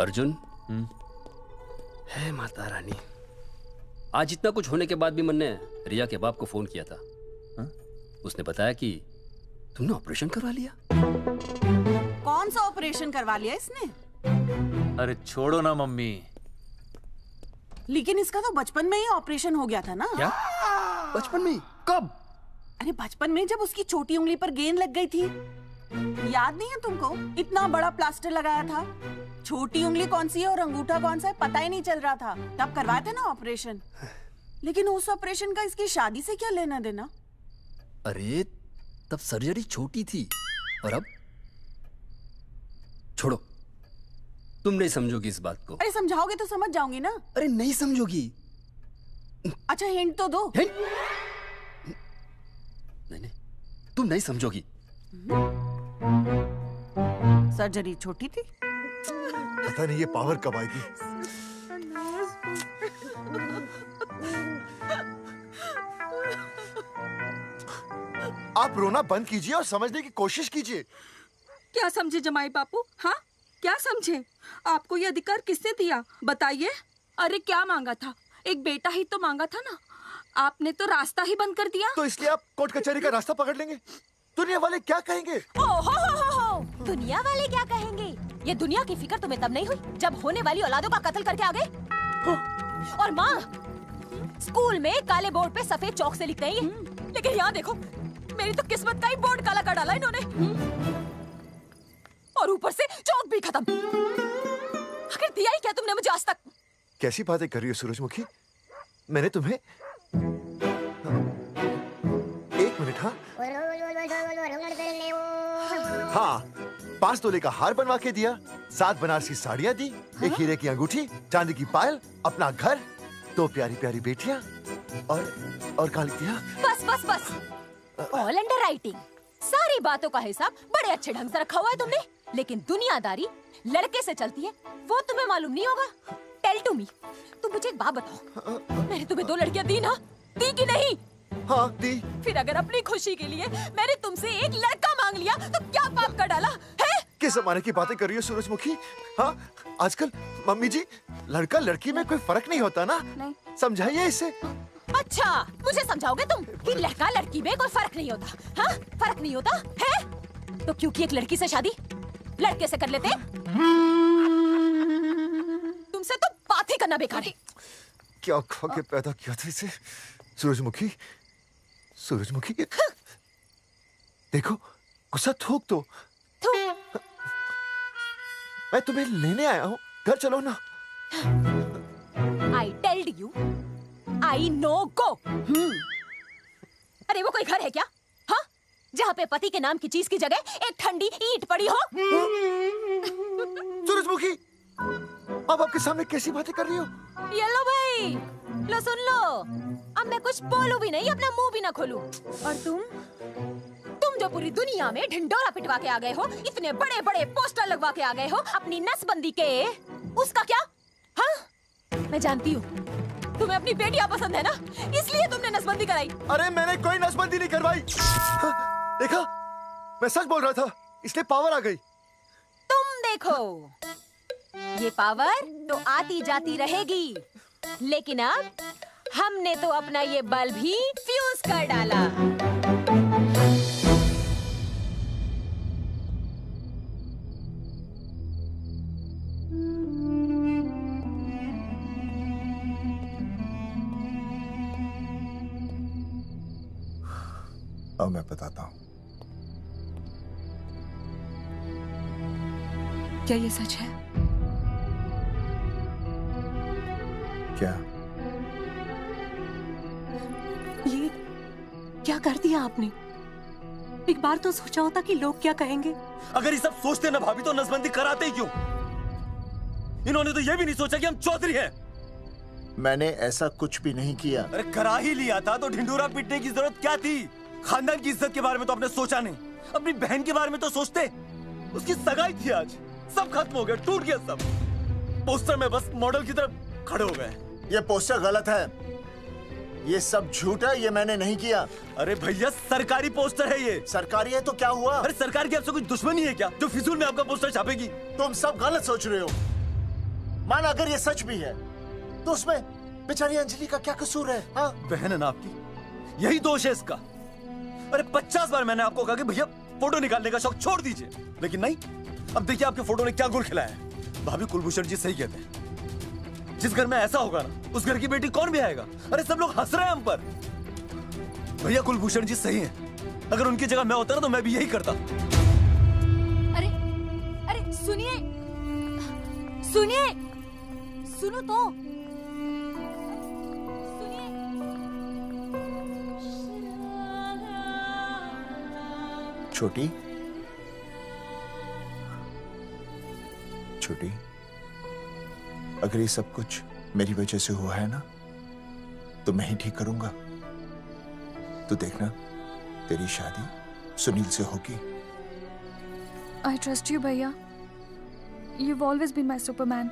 S20: अर्जुन, है माता रानी, आज इतना कुछ होने के बाद भी मैंने रिया के बाप को फोन किया था। उसने बताया कि तुमने ऑपरेशन करवा लिया।
S12: कौन सा ऑपरेशन करवा लिया इसने?
S4: अरे छोड़ो ना मम्मी।
S12: लेकिन इसका तो बचपन में ही ऑपरेशन हो गया था ना।
S4: क्या?
S20: बचपन में? कब?
S12: अरे बचपन में, जब उसकी छोटी उंगली पर गेंद लग गई थी। याद नहीं है तुमको? इतना बड़ा प्लास्टर लगाया था। छोटी उंगली कौन सी है और अंगूठा कौन सा है पता ही नहीं चल रहा था। तब करवाए थे ना ऑपरेशन। लेकिन उस ऑपरेशन का इसकी शादी से क्या लेना देना?
S20: अरे तब सर्जरी छोटी थी और अब? छोड़ो, तुम नहीं समझोगी इस बात को।
S12: अरे समझाओगे तो समझ जाऊंगी ना।
S20: अरे नहीं समझोगी।
S12: अच्छा हिंट तो दो।
S20: नहीं नहीं, तुम नहीं समझोगी।
S12: सर्जरी छोटी थी।
S7: पता नहीं ये पावर कब आएगी। आप रोना बंद कीजिए और समझने की कोशिश कीजिए।
S21: क्या समझे जमाई बापू? हाँ, क्या समझे? आपको ये अधिकार किसने दिया बताइए? अरे क्या मांगा था? एक बेटा ही तो मांगा था ना। आपने तो रास्ता ही बंद कर दिया।
S7: तो इसलिए आप कोर्ट कचहरी का रास्ता पकड़ लेंगे। दुनिया वाले क्या कहेंगे?
S11: हो। दुनिया वाले क्या कहेंगे? ये दुनिया की फिक्र तुम्हें तब नहीं हुई जब होने वाली औलादों का कत्ल करके आ गए। और माँ, स्कूल में काले बोर्ड पे सफेद चौक से लिख रही है, लेकिन यहाँ देखो, मेरी तो किस्मत का ही बोर्ड काला कर डाला इन्होंने। और ऊपर से चौक भी खत्म। आखिर दिया ही क्या तुमने मुझे आज तक?
S7: कैसी बातें कर रही हो सूरजमुखी? मैंने तुम्हें एक मिनट। हाँ, 5 तोले का हार बनवा के दिया, 7 बनारसी साड़ियाँ दी, एक हीरे की अंगूठी, चांदी की पायल, अपना घर, 2 प्यारी प्यारी बेटियाँ और काली दिया।
S11: बस। All under writing. सारी बातों का हिसाब बड़े अच्छे ढंग से रखा हुआ है तुमने, लेकिन दुनियादारी लड़के से चलती है वो तुम्हें मालूम नहीं होगा। टेल टू मी, तुम मुझे एक बात बताओ, मैंने तुम्हें 2 लड़कियां दी ना? दी कि नहीं?
S7: हाँ दी।
S11: फिर अगर अपनी खुशी के लिए मैंने तुमसे एक लड़का मांग लिया तो क्या पाप कर डाला है?
S7: किस जमाने की बातें कर रही हो सूरजमुखी? हाँ, आजकल मम्मी जी, लड़का लड़की में कोई फर्क नहीं होता ना।
S11: नहीं।
S7: समझाइए इसे।
S11: अच्छा, मुझे समझाओगे तुम कि लड़का लड़की में कोई फर्क नहीं होता? हाँ, फर्क नहीं होता है? तो क्योंकि एक लड़की से शादी लड़के से कर लेते? तुमसे तो बात ही करना बेकार है।
S7: क्या खा के पैदा किया था इसे? सूरजमुखी, देखो, गुस्सा थूक दो। मैं तुम्हें लेने आया हूँ, घर चलो ना।
S11: I told you, I know go। अरे वो कोई घर है क्या? हाँ, जहाँ पे पति के नाम की चीज की जगह एक ठंडी ईंट पड़ी हो?
S7: सूरजमुखी, अब आपके सामने कैसी बातें कर रही हो?
S11: ये लो भाई, लो सुन लो। अब मैं कुछ बोलूं भी नहीं, अपना मुंह भी ना खोलूं। और तुम जो पूरी दुनिया में ढिंडोरा पिटवा के आ गए हो, इतने बड़े बड़े पोस्टर लगवा के आ गए हो अपनी नसबंदी के, उसका क्या? हाँ, मैं जानती हूँ तुम्हें अपनी बेटियां पसंद है ना, इसलिए तुमने नसबंदी कराई।
S7: अरे मैंने कोई नसबंदी नहीं करवाई। देखा, मैं सच बोल रहा था, इसलिए पावर आ गई।
S11: तुम देखो, ये पावर तो आती जाती रहेगी, लेकिन अब हमने तो अपना ये बल्ब ही फ्यूज कर डाला।
S2: अब मैं बताता हूँ।
S1: क्या ये सच है?
S2: क्या?
S1: ये क्या कर दिया आपने? एक बार तो सोचा होता कि लोग क्या कहेंगे।
S4: अगर ये सब सोचते ना भाभी तो नसबंदी कराते ही क्यों? इन्होंने तो ये भी नहीं सोचा कि हम चौधरी हैं।
S2: मैंने ऐसा कुछ भी नहीं किया।
S4: अरे करा ही लिया था तो ढिंडोरा पीटने की जरूरत क्या थी? खानदान की इज्जत के बारे में तो आपने सोचा नहीं, अपनी बहन के बारे में तो सोचते। उसकी सगाई थी आज, सब खत्म हो गया, टूट गया सब। पोस्टर में बस मॉडल की तरफ खड़े हो गए।
S2: ये पोस्टर गलत है, ये सब झूठ है, ये मैंने नहीं किया।
S4: अरे भैया सरकारी पोस्टर है ये।
S2: सरकारी है तो क्या हुआ?
S4: अरे सरकार की आपसे कुछ दुश्मनी है क्या जो फिजूल में आपका पोस्टर छापेगी?
S2: तुम सब गलत सोच रहे हो। माना अगर ये सच भी है तो उसमें बेचारी अंजलि का क्या कसूर है? हाँ?
S4: बहन है ना आपकी, यही दोष है इसका। अरे 50 बार मैंने आपको कहा कि भैया फोटो निकालने का शौक छोड़ दीजिए, लेकिन नहीं। अब देखिए आपके फोटो ने क्या गुल खिलाया है। भाभी कुलभूषण जी सही कहते हैं, जिस घर में ऐसा होगा ना उस घर की बेटी कौन भी आएगा। अरे सब लोग हंस रहे हैं हम पर। भैया कुलभूषण जी सही हैं, अगर उनकी जगह मैं होता ना तो मैं भी यही करता।
S11: अरे अरे सुनिए सुनिए, सुनो तो।
S2: छोटी छोटी, अगर ये सब कुछ मेरी वजह से हुआ है ना तो मैं ही ठीक करूंगा। तो देखना तेरी शादी सुनील से होगी।
S10: I trust you, भैया। You've always been my Superman.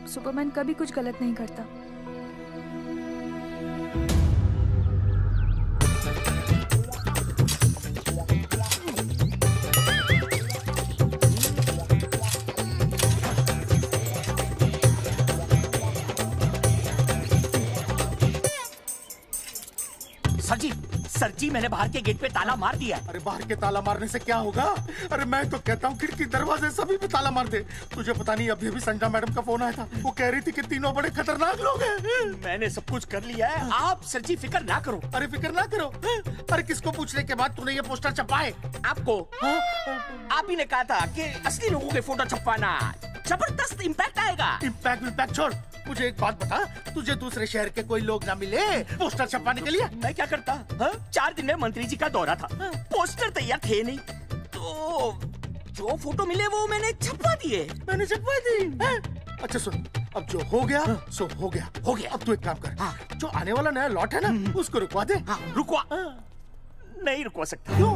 S10: Superman कभी कुछ गलत नहीं करता।
S9: सर जी मैंने बाहर के गेट पे ताला मार दिया है।
S22: अरे बाहर के ताला मारने से क्या होगा? अरे मैं तो कहता हूँ खिड़की दरवाजे सभी पे ताला मार दे। तुझे पता नहीं अभी अभी संजना मैडम का फोन आया था, वो कह रही थी कि तीनों बड़े खतरनाक लोग हैं।
S9: मैंने सब कुछ कर लिया है, आप सर जी फिक्र ना करो।
S22: अरे फिक्र ना करो। अरे किसको पूछने के बाद तूने ये पोस्टर छपाए?
S9: आपको आप ही ने कहा था कि असली लोगों के फोटो छपवाना जबरदस्त इम्पैक्ट आएगा।
S22: इम्पैक्ट छोड़, मुझे एक बात बता, तुझे दूसरे शहर के कोई लोग ना मिले पोस्टर छपवाने के लिए?
S9: मैं क्या करता? 4 दिन में मंत्री जी का दौरा था, पोस्टर तैयार थे नहीं, तो जो फोटो मिले वो मैंने छपवा दिए।
S22: मैंने छपवा दी? अच्छा सुन, अब जो हो गया सो हो गया।
S9: हो गया।
S22: अब तू एक काम कर, जो आने वाला नया लॉट है ना उसको रुकवा दे।
S9: रुकवा? नहीं रुकवा सकता। क्यों?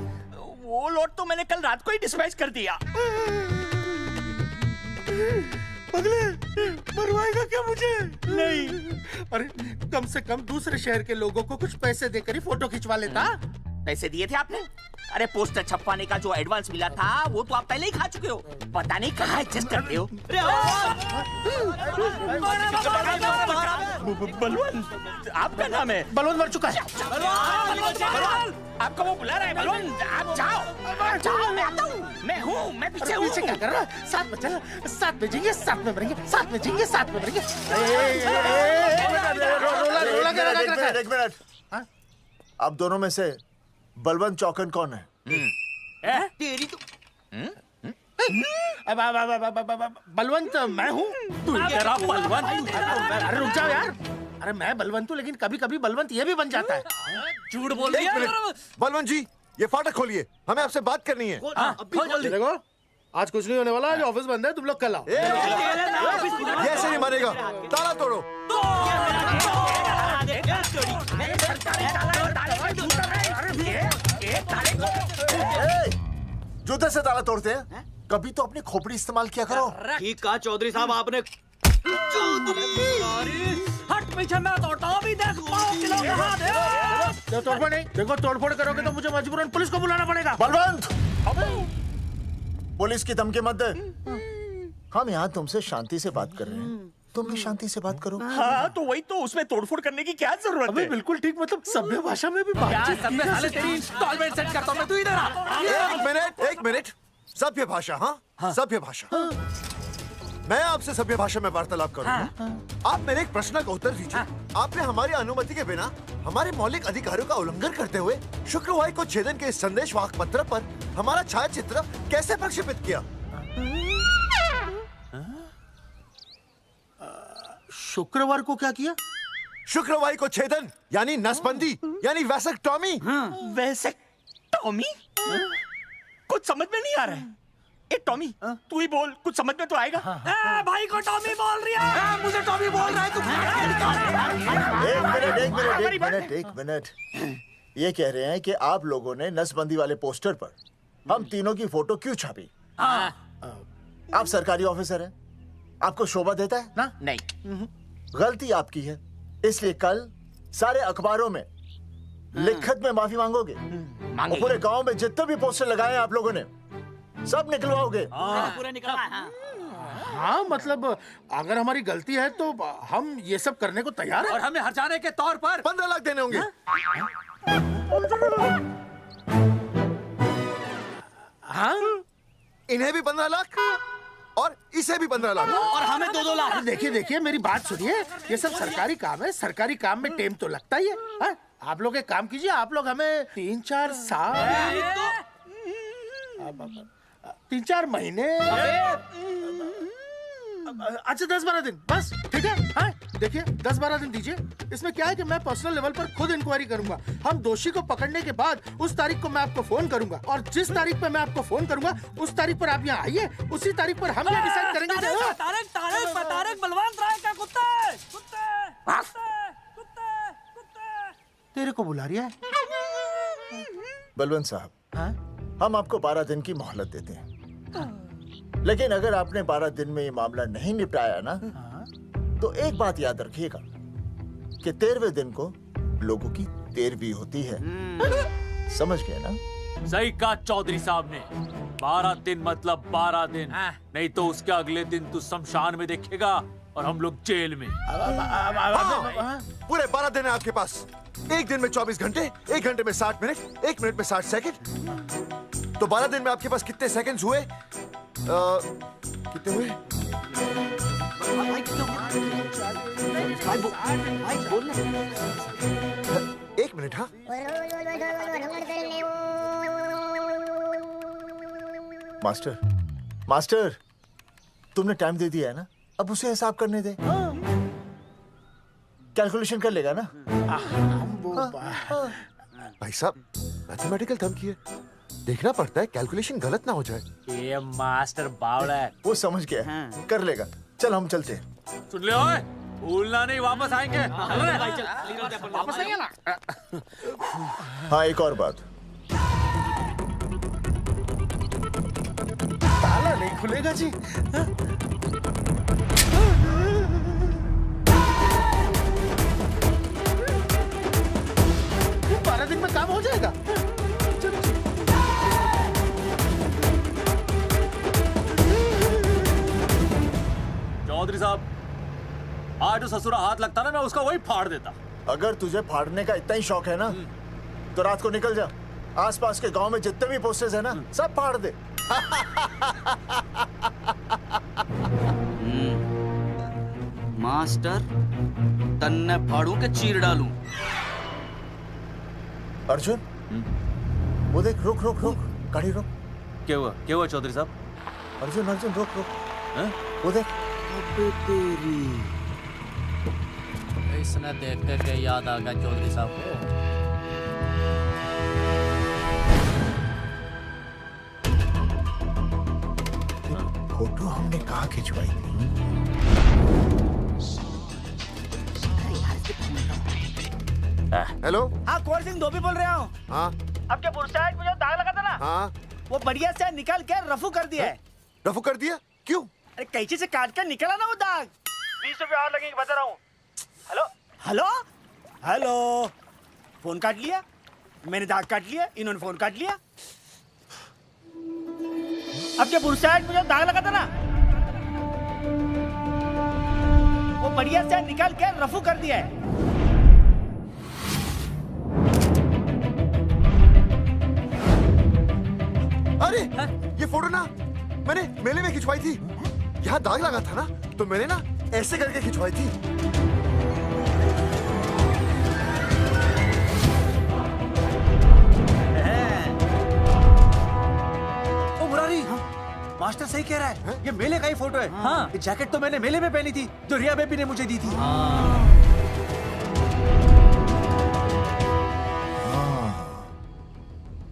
S9: वो लॉट तो मैंने कल रात को ही डिस्पैच कर दिया।
S22: पगले, मरवाएगा क्या मुझे?
S9: नहीं।
S22: अरे कम से कम दूसरे शहर के लोगों को कुछ पैसे देकर ही फोटो खिंचवा लेता।
S9: पैसे दिए थे आपने? अरे पोस्टर छपवाने का जो एडवांस मिला था वो तो आप पहले ही खा चुके हो, पता नहीं कहाँ एडजस्ट करते हो। बलवंत आपका नाम है?
S22: बलवंत मर चुका है।
S9: आपका वो बुला रहा है बलवंत, आप जाओ जाओ, मैं आता हूँ। मैं हूँ, मैं पीछे हूँ।
S22: पीछे क्या कर रहा है? साथ में चल, साथ में जिएंगे, साथ में मरेंगे, साथ में जिएंगे, साथ में मरेंगे।
S2: एक मिनट, अब दोनों में से बलवंत चौकन कौन है?
S9: तेरी तो
S22: बलवंत मैं हूँ।
S9: तू तेरा बलवंत?
S22: अरे रुक जाओ यार। अरे मैं बलवंत हूँ, लेकिन कभी कभी बलवंत ये भी बन जाता है।
S9: झूठ बोल रही है।
S7: बलवंत जी, ये फाटक खोलिए, हमें आपसे बात करनी है।
S22: देखो आज कुछ नहीं होने वाला, आज ऑफिस बंद है, तुम लोग कल आओ।
S7: ये ऐसे नहीं मानेगा, ताला तोड़ो। जूते से ताला तोड़ते हैं? कभी तो अपनी खोपड़ी इस्तेमाल किया करो।
S9: ठीक कहा चौधरी साहब आपने।
S15: हट पीछे, मैं तोड़ता हूँ अभी। देख
S22: तोड़फोड़ नहीं, देखो तोड़फोड़ करोगे तो मुझे मजबूरन पुलिस को बुलाना पड़ेगा।
S2: बलवंत, पुलिस की धमकी मत दे। हम यहाँ तुमसे शांति से बात कर रहे हैं, तुम भी शांति से बात करो।
S9: हाँ तो वही तो, उसमें तोड़फोड़ करने की क्या जरूरत है?
S22: बिल्कुल ठीक, मतलब सभ्य भाषा में भी बातचीत की जा सकती है।
S15: सेट करता हूँ मैं, तू इधर आ।
S7: एक मिनट, सभ्य भाषा? हाँ, सभ्य भाषा। मैं आपसे सभ्य भाषा में वार्तालाप करूंगा। आप मेरे एक प्रश्न का उत्तर दीजिए। आपने हमारी अनुमति के बिना हमारे मौलिक अधिकारों का उल्लंघन करते हुए शुक्रवार को छेदन के संदेश वाहक पत्र पर हमारा छायाचित्र कैसे प्रक्षेपित किया?
S22: शुक्रवार को क्या किया?
S7: शुक्रवार को छेदन यानी नसबंदी यानी वैसेक्टॉमी।
S9: वैसेक्टॉमी? कुछ समझ में नहीं आ रहा है। ए टॉमी, तू ही बोल, कुछ समझ में तो आएगा।
S15: भाई को टॉमी बोल रही है। मुझे टॉमी बोल रहा है तू।
S2: एक मिनट। ये कह रहे हैं कि आप लोगों ने नसबंदी वाले पोस्टर पर हम तीनों की फोटो क्यों छापी? आप सरकारी ऑफिसर हैं, आपको शोभा देता है ना?
S9: नहीं।
S2: गलती आपकी है, इसलिए कल सारे अखबारों में लिखत में माफी मांगोगे। और पूरे गांव में जितने भी पोस्टर लगाए हैं आप लोगों ने सब निकलवाओगे।
S9: पूरा निकला।
S22: हाँ मतलब अगर हमारी गलती है तो हम ये सब करने को तैयार हैं।
S4: और हमें हर्जाने के तौर पर
S7: 15 लाख देने होंगे।
S22: हाँ
S7: इन्हें भी 15 लाख और इसे भी 15 लाख
S22: और हमें 2-2 लाख। देखिए देखिए मेरी बात सुनिए, ये सब सरकारी काम है, सरकारी काम में टाइम तो लगता ही है। हाँ? आप लोग एक काम कीजिए, आप लोग हमें 3-4 साल 3-4 महीने अच्छा 10-12 दिन बस, ठीक है। हाँ देखिए 10-12 दिन दीजिए। इसमें क्या है कि मैं पर्सनल लेवल पर खुद इंक्वायरी करूंगा। हम दोषी को पकड़ने के बाद उस तारीख को मैं आपको फोन करूंगा और जिस तारीख पर मैं आपको फोन करूंगा उस तारीख पर आप यहाँ आइए। उसी तारीख पर हम ये डिसाइड करेंगे कि
S15: तारक बलवंत राय का कुत्ते
S22: तेरे को बुला रही है।
S2: बलवंत साहब, हम आपको 12 दिन की मोहलत देते हैं, लेकिन अगर आपने 12 दिन में ये मामला नहीं निपटाया ना तो एक बात याद रखिएगा कि 13वें दिन को लोगों की 13वीं होती है। समझ गए ना?
S4: सही कहा चौधरी साहब ने। 12 दिन मतलब 12 दिन, नहीं तो उसके अगले दिन तू शमशान में देखेगा और हम लोग जेल में।
S7: पूरे 12 दिन है आपके पास। एक दिन में 24 घंटे, 1 घंटे में 60 मिनट, 1 मिनट में 60 सेकंड। तो 12 दिन में आपके पास कितने सेकंड्स हुए? कितने हुए? एक मिनट। हाँ
S2: मास्टर तुमने टाइम दे दिया है ना, अब उसे हिसाब करने दे। कैलकुलेशन कर लेगा ना।
S7: भाई साहब मैथमेटिकल थंब की है, देखना पड़ता है कैलकुलेशन गलत ना हो जाए।
S4: ये मास्टर बावड़ा है।
S2: वो समझ गया है, कर लेगा। चल हम चलते हैं।
S4: सुन ले ओए, भूलना नहीं, वापस आएंगे।
S14: वापस आएंगे ना।
S2: हाँ एक और बात,
S22: ताला नहीं खुलेगा जी। 12 दिन में काम हो जाएगा।
S4: चौधरी साहब, आज जो ससुरा हाथ लगता ना, मैं उसका वही फाड़ देता।
S2: अगर तुझे फाड़ने का इतना ही शौक है ना तो रात को निकल जा, आसपास के गांव में जितने भी पोस्टर्स है ना सब फाड़ दे।
S9: मास्टर, तन्ने फाड़ू के चीर डालूं।
S2: अर्जुन, वो देख, रुक रुक रुक, गाड़ी रुक।
S4: क्या हुआ चौधरी साहब?
S2: अर्जुन अर्जुन रुक रुक, वो देख।
S15: तेरी इसने देख के याद आ गया चौधरी साहब को।
S2: फोटो हमने कहाँ खिंचवाई थी?
S7: हेलो।
S6: हाँ कोल्ड ड्रिंक धोबी बोल रहा हूँ।
S7: हाँ
S6: आपके बुरसाइड में जो दाग लगा था ना,
S7: हाँ
S6: वो बढ़िया से निकल के रफू कर दिया है।
S7: रफू कर दिया? क्यों?
S6: अरे कैंची से काट कर निकला ना वो दाग। 20 रुपए और लगेंगे, बता रहा हूँ। हेलो हेलो हेलो, फोन काट लिया, मैंने दाग काट लिया, इन्होंने फोन काट लिया। आपके बुरसाइड में जो दाग लगा था ना, वो बढ़िया से निकल के रफू कर दिया है।
S7: अरे ये फोटो ना मैंने मेले में खिंचवाई थी। यहाँ दाग लगा था ना, तो मैंने ना ऐसे करके खिंचवाई थी।
S4: ओ मुरारी, मास्टर सही कह रहा है, ये मेले का ही फोटो है। हाँ। ये जैकेट तो मैंने मेले में पहनी थी, जो रिया बेबी ने मुझे दी थी।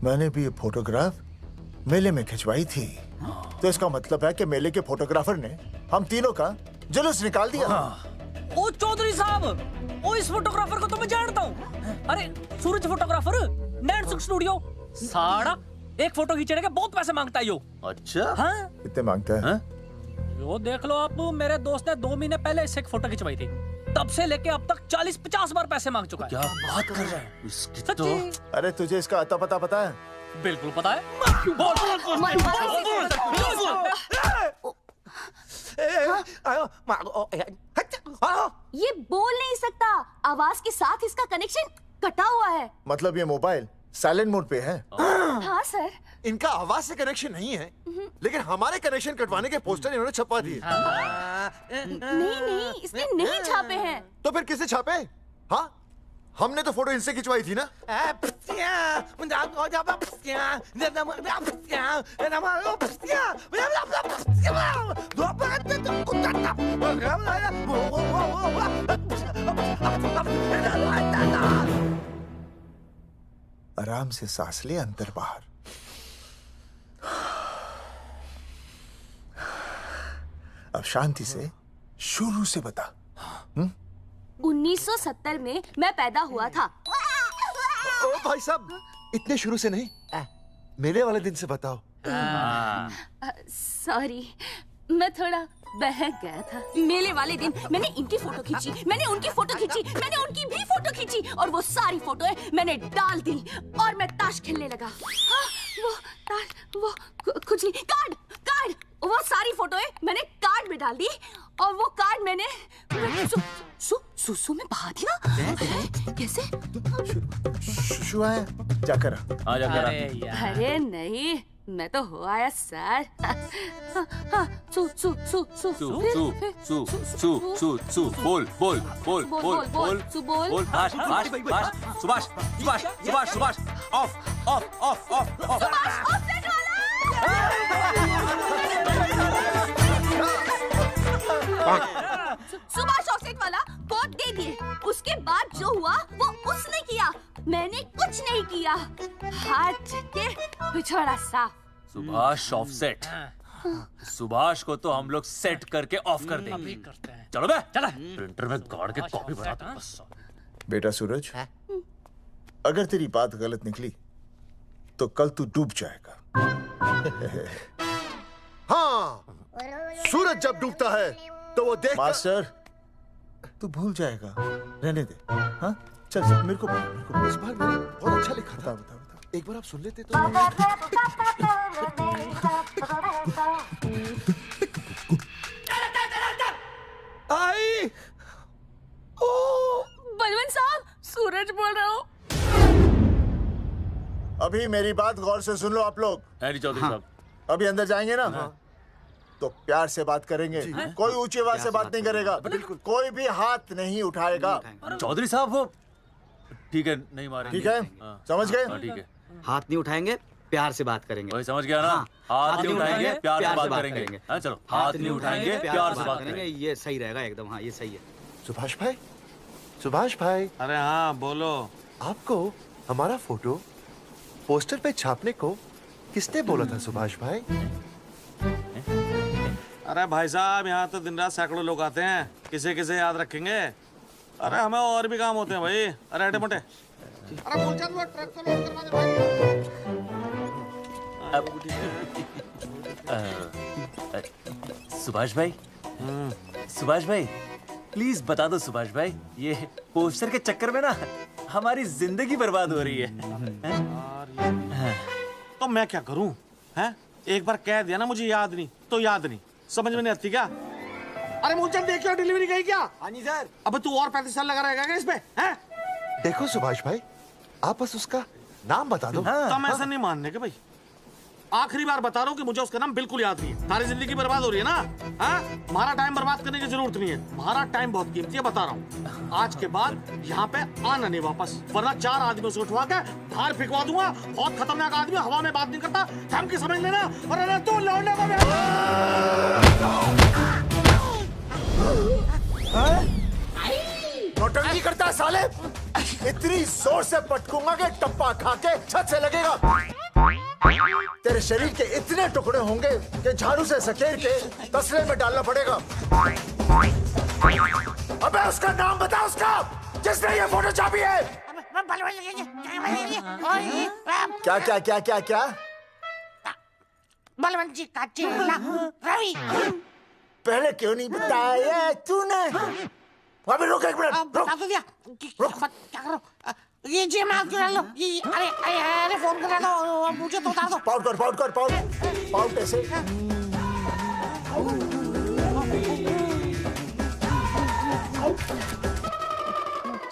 S2: मैंने भी ये फोटोग्राफ मेले में खिंचवाई थी, तो इसका मतलब है कि मेले के फोटोग्राफर ने हम तीनों का जुलूस निकाल दिया।
S15: ओ चौधरी साहब, ओ इस फोटोग्राफर को तो मैं जानता हूँ। अरे सूरज फोटोग्राफर, नैनसुख स्टूडियो। साड़ा एक फोटो खींचने के बहुत पैसे मांगता है यो।
S4: अच्छा
S15: हाँ?
S2: कितने मांगता है?
S15: यो देख लो आप, मेरे दोस्त ने 2 महीने पहले इससे एक फोटो खिंचवाई थी, तब से लेके अब तक 40-50 बार पैसे मांग चुका है।
S4: क्या बात कर रहा है?
S15: सच्ची?
S2: अरे तुझे इसका अता पता पता है?
S15: बिल्कुल पता है।
S11: ये बोल नहीं सकता, आवाज के साथ इसका कनेक्शन कटा हुआ है।
S2: मतलब ये मोबाइल साइलेंट मोड पे है?
S11: हाँ सर।
S7: इनका आवाज से कनेक्शन नहीं है, लेकिन हमारे कनेक्शन कटवाने के पोस्टर इन्होंने छपवा दिए।
S11: नहीं, इसने नहीं छापे हैं।
S7: तो फिर किसे छापे? हाँ, हमने तो फोटो इनसे खिंचवाई थी ना।
S2: आराम से सांस ले, अंदर बाहर। अब शांति से शुरू से बता।
S11: 1970 में मैं पैदा हुआ था।
S7: ओ भाई साहब, इतने शुरू से नहीं, मेरे वाले दिन से बताओ।
S11: सॉरी, मैं थोड़ा बहक गया था। मेले वाले दिन मैंने इनकी फोटो खींची, मैंने उनकी फोटो खींची, मैंने उनकी भी फोटो खींची, और वो सारी फोटोएं मैंने डाल दी और मैं ताश खेलने लगा। हाँ, वो कुछ नहीं, कार्ड, वो सारी फोटोएं मैंने कार्ड में डाल दी, और वो कार्ड मैंने सुसु में बहा दिया। कैसे?
S2: शुशु है, जाकर
S4: आ जाकर।
S11: अरे नहीं, मैं तो हो आया सर। सु
S4: बोल सुभाष ऑफ
S11: सुभाष ऑफसेट वाला कोड दे दिए। उसके बाद जो हुआ वो उसने किया, मैंने कुछ नहीं किया। हाथ के पिछड़ा सा।
S4: सुभाष ऑफसेट। सुभाष को तो हम लोग सेट करके ऑफ कर देंगे। चलो बे, चला प्रिंटर में गाड़ के कॉपी बनाते हैं बस।
S2: बेटा सूरज, अगर तेरी बात गलत निकली तो कल तू डूब जाएगा।
S7: हाँ, सूरज जब डूबता है तो वो देख।
S2: मास्टर, तू भूल जाएगा, रहने दे। हाँ, चल मेरे को
S7: इस बार मैंने बहुत अच्छा लिखा था। बता एक बार आप सुन लेते तो।
S2: आई
S11: बलवंत साहब, सूरज बोल रहा हूँ।
S2: अभी मेरी बात गौर से सुन लो आप लोग।
S4: चौधरी साहब,
S2: अभी अंदर जाएंगे ना, तो प्यार से बात करेंगे। कोई ऊंची आवाज से बात नहीं करेगा, कोई भी हाथ नहीं उठाएगा।
S4: चौधरी साहब वो ठीक है, नहीं मारेंगे।
S2: ठीक है, समझ गए?
S9: ठीक है, हाथ नहीं उठाएंगे, प्यार से बात करेंगे।
S4: वही समझ गया ना? हाथ नहीं उठाएंगे, प्यार से बात करेंगे। हाँ चलो, हाथ नहीं उठाएंगे, प्यार से बात करेंगे।
S9: ये सही रहेगा एकदम। हाँ, ये सही है।
S7: सुभाष भाई, सुभाष भाई।
S22: अरे हाँ, बोलो।
S7: आपको हमारा फोटो पोस्टर पे छापने को किसने बोला था सुभाष भाई?
S22: अरे भाई साहब, यहाँ तो दिन रात सैकड़ों लोग आते हैं, किसे किसे याद रखेंगे। अरे हमें और भी काम होते हैं भाई। अरे हटे मोटे। अरे मूलचंद, वो ट्रक को लोड करवा दे
S4: भाई। सुभाष भाई, सुभाष भाई प्लीज बता दो सुभाष भाई, ये पोस्टर के चक्कर में ना हमारी जिंदगी बर्बाद हो रही है।
S22: तो मैं क्या करूं? हैं? एक बार कह दिया ना मुझे याद नहीं तो याद नहीं, समझ में नहीं आती क्या? अरे मूलचंद, देखियो डिलीवरी गई क्या? हाँ जी सर। अब तू और 35 साल लगा रहेगा क्या इस पे? हैं?
S7: देखो सुभाष भाई, आप बस उसका नाम बता दो।
S22: तो हम ऐसा नहीं मानने के भाई। आखिरी बार बता रहा हूँ कि मुझे उसका नाम बिल्कुल याद नहीं है। सारी जिंदगी बर्बाद हो रही है ना। हाँ, हमारा टाइम बर्बाद करने की जरूरत नहीं है। हमारा टाइम बहुत कीमती है, बता रहा हूँ। आज के बाद यहाँ पे आना नहीं वापस, वरना 4 आदमियों से उठवा के बाहर फेंकवा दूंगा। बहुत खतरनाक आदमी, हवा में बात नहीं करता, धमकी समझ लेना। और अरे तू लौंडे को
S2: नौटंकी करता है साले। इतनी जोर से पटकूंगा कि टप्पा खा के छत से लगेगा। तेरे शरीर के इतने टुकड़े होंगे कि झाड़ू से सकेर के तसले में डालना पड़ेगा। अबे उसका नाम बता, उसका जिसने ये फोटो छापी है। क्या क्या क्या क्या क्या?
S13: बलवंत जी का चेला रवि।
S2: पहले क्यों नहीं बताया तूने? अबे रुक एक मिनट, रुक।
S13: क्या करो? ये जी माफ करा लो। ये अरे फोन करा दो, मुझे तो उतार दो।
S2: पाउट कर, पाउट कर, पाउट ऐसे।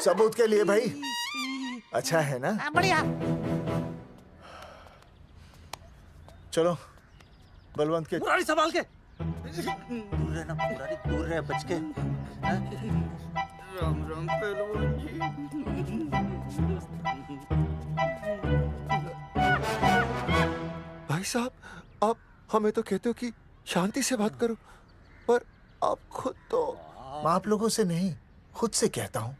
S2: सबूत के लिए भाई। अच्छा है ना?
S13: बढ़िया।
S2: चलो बलवंत के।
S4: मुरारी संभाल के। दूर रहना मुरारी, दूर रह, बच के।
S6: राम राम पहलवान जी।
S7: भाई साहब, आप हमें तो कहते हो कि शांति से बात करो, पर आप खुद तो।
S2: आप लोगों से नहीं, खुद से कहता हूँ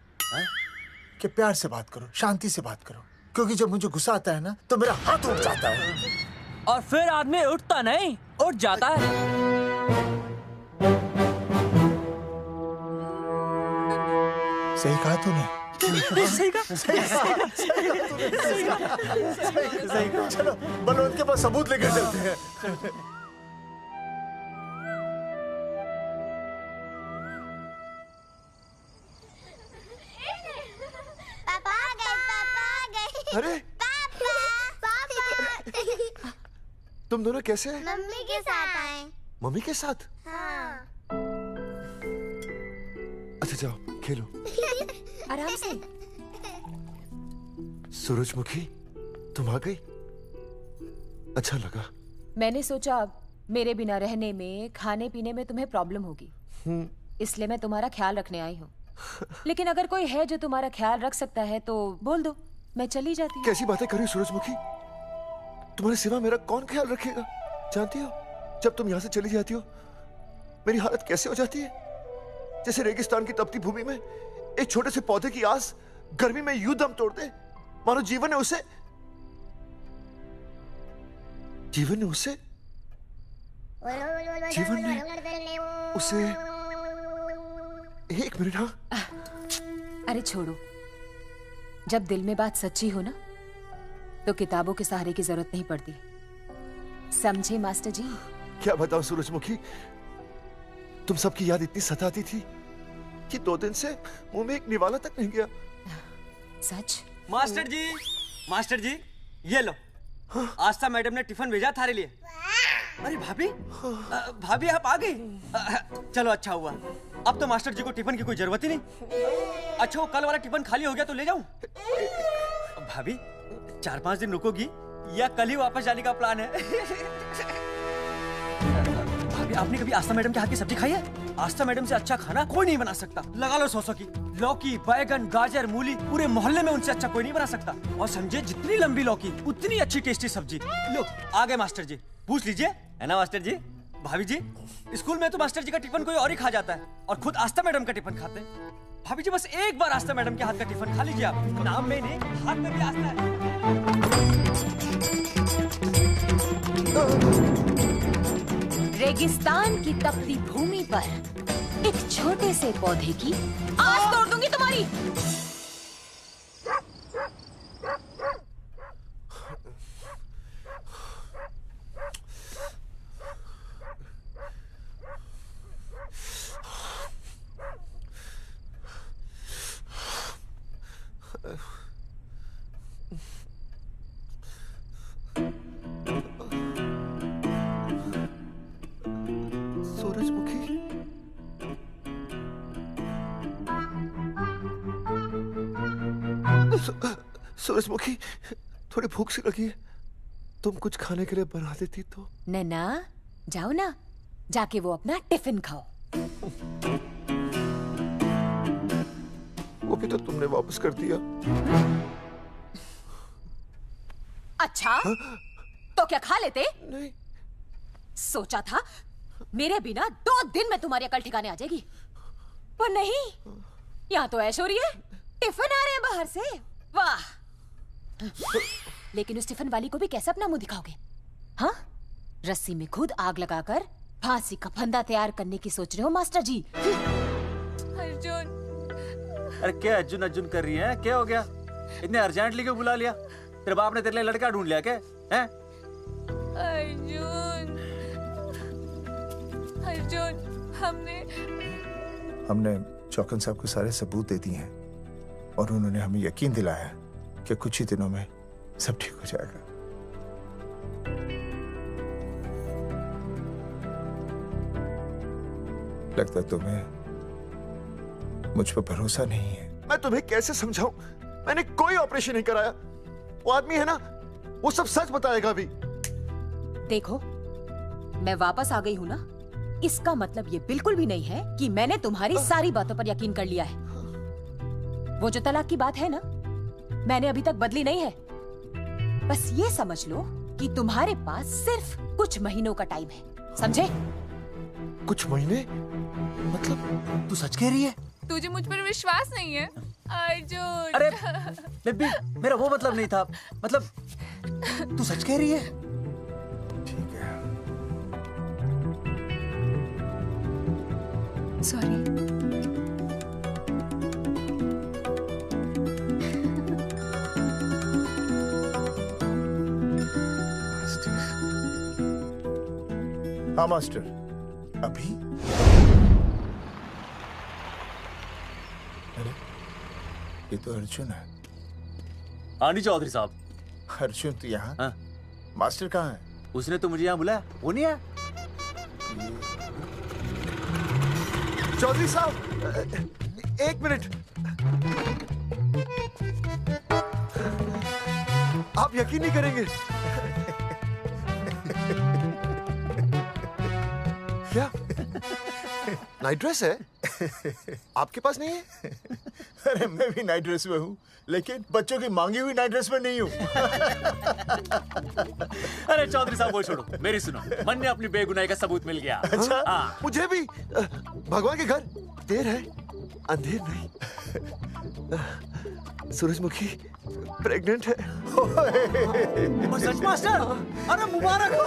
S2: कि प्यार से बात करो, शांति से बात करो, क्योंकि जब मुझे गुस्सा आता है ना तो मेरा हाथ उठ जाता है।
S15: और फिर आदमी उठता नहीं, उठ जाता है।
S2: सही कहा तूने।
S15: सही कहा।
S2: सही कहा। चलो बलवंत के पास सबूत लेकर चलते हैं।
S16: पापा आ गए, पापा आ गए।
S7: अरे तुम दोनों कैसे हैं?
S16: मम्मी के साथ आए।
S7: मम्मी के साथ?
S16: हाँ।
S7: अच्छा जाओ खेलो।
S11: आराम से।
S7: सूरजमुखी, तुम आ गई? अच्छा लगा।
S11: मैंने सोचा मेरे बिना रहने में, खाने पीने में तुम्हें प्रॉब्लम होगी, इसलिए मैं तुम्हारा ख्याल रखने आई हूँ। लेकिन अगर कोई है जो तुम्हारा ख्याल रख सकता है तो बोल दो, मैं चली जाती हूँ।
S7: कैसी बातें कर रही हो सूरजमुखी? तुम्हारे सिवा मेरा कौन ख्याल रखेगा? जानती हो, जब तुम यहाँ से चली जाती हो मेरी हालत कैसे हो जाती है? जैसे रेगिस्तान की तपती भूमि में एक छोटे से पौधे की आस गर्मी में यूं दम तोड़ दे, मानो जीवन ने उसे एक मिनट। हाँ
S11: अरे छोड़ो, जब दिल में बात सच्ची हो ना तो किताबों के सहारे की जरूरत नहीं पड़ती, समझे मास्टर जी?
S7: क्या बताऊं सूरजमुखी, तुम सबकी याद इतनी सताती थी कि 2 दिन से मुंह में एक निवाला तक नहीं गया।
S11: सच?
S9: मास्टर जी ये लो। आस्था मैडम ने टिफिन भेजा थारे लिए। अरे भाभी, भाभी आप आ गई? चलो अच्छा हुआ, अब तो मास्टर जी को टिफिन की कोई जरूरत ही नहीं। अच्छा वो कल वाला टिफिन खाली हो गया तो ले जाऊं? भाभी 4-5 दिन रुकोगी या कल ही वापस जाने का प्लान है? भाभी आपने कभी आस्था मैडम के हाथ की सब्जी खाई है? आस्था मैडम से अच्छा खाना कोई नहीं बना सकता। लगा लो 100 की। लौकी, बैगन, गाजर, मूली, पूरे मोहल्ले में उनसे अच्छा कोई नहीं बना सकता। और समझे, जितनी लंबी लौकी उतनी अच्छी टेस्टी सब्जी। लो आ गए मास्टर जी, पूछ लीजिए, है ना मास्टर जी? भाभी जी, स्कूल में तो मास्टर जी का टिफिन कोई और ही खा जाता है और खुद आस्था मैडम का टिफिन खाते हैं। भाभी जी बस एक बार आस्था मैडम के हाथ का टिफिन खा लीजिए आप। नाम में नहीं, हाथ में भी आस्था है।
S11: रेगिस्तान की तपती भूमि पर एक छोटे से पौधे की आस तोड़ दूंगी तुम्हारी।
S7: सूरजमुखी, थोड़ी भूख सी लगी है, तुम कुछ खाने के लिए बना देती तो।
S11: नैना जाओ ना, जाके वो अपना टिफिन खाओ।
S7: वो भी तो तुमने वापस कर दिया।
S11: अच्छा तो क्या खा लेते?
S7: नहीं।
S11: सोचा था मेरे बिना 2 दिन में तुम्हारी अकल ठिकाने आ जाएगी, पर नहीं, यहाँ तो ऐश हो रही है। टिफिन आ रहे हैं बाहर से, वाह। लेकिन उस टिफिन वाली को भी कैसे अपना मुंह दिखाओगे? हाँ, रस्सी में खुद आग लगाकर फांसी का फंदा तैयार करने की सोच रहे हो मास्टर जी?
S4: अर्जुन, अरे क्या अर्जुन अर्जुन कर रही है? क्या हो गया? इतने अर्जेंटली क्यों बुला लिया? तेरे बाप ने तेरे लिए लड़का ढूंढ लिया क्या? हैं?
S3: अर्जुन, हमने
S2: चौकन साहब को सारे सबूत दे दिए हैं और उन्होंने हमें यकीन दिलाया कि कुछ ही दिनों में सब ठीक हो जाएगा। लगता है तुम्हें मुझ पर भरोसा नहीं है।
S7: मैं तुम्हें कैसे समझाऊं? मैंने कोई ऑपरेशन नहीं कराया। वो आदमी है ना, वो सब सच बताएगा अभी।
S11: देखो, मैं वापस आ गई हूँ ना, इसका मतलब ये बिल्कुल भी नहीं है कि मैंने तुम्हारी सारी बातों पर यकीन कर लिया है। वो जो तलाक की बात है ना, मैंने अभी तक बदली नहीं है। बस ये समझ लो कि तुम्हारे पास सिर्फ कुछ महीनों का टाइम है, समझे?
S7: कुछ महीने?
S4: मतलब तू सच कह रही है?
S3: तुझे मुझ पर विश्वास नहीं है अर्जुन?
S4: अरे बेबी, मेरा वो मतलब नहीं था। मतलब तू सच कह रही है?
S2: ठीक है।
S10: सॉरी।
S2: हाँ मास्टर, अभी? अरे ये तो अर्जुन है।
S4: हाँ जी चौधरी साहब।
S2: अर्जुन तो यहाँ?
S4: हाँ।
S2: मास्टर कहाँ है?
S4: उसने तो मुझे यहाँ बुलाया, वो नहीं आया।
S7: चौधरी साहब, एक मिनट। आप यकीन नहीं करेंगे। क्या नाइट ड्रेस है? आपके पास नहीं है?
S2: अरे मैं भी नाइट ड्रेस में हूँ, लेकिन बच्चों की मांगी हुई नाइट ड्रेस में नहीं हूँ।
S4: अरे चौधरी साहब वो छोड़ो, मेरी सुनो। मन ने अपनी बेगुनाही का सबूत मिल गया।
S7: अच्छा?
S4: हाँ।
S7: मुझे भी। भगवान के घर देर है, अंधेर नहीं। सूरजमुखी प्रेग्नेंट है।
S4: सच मास्टर? अरे मुबारक हो,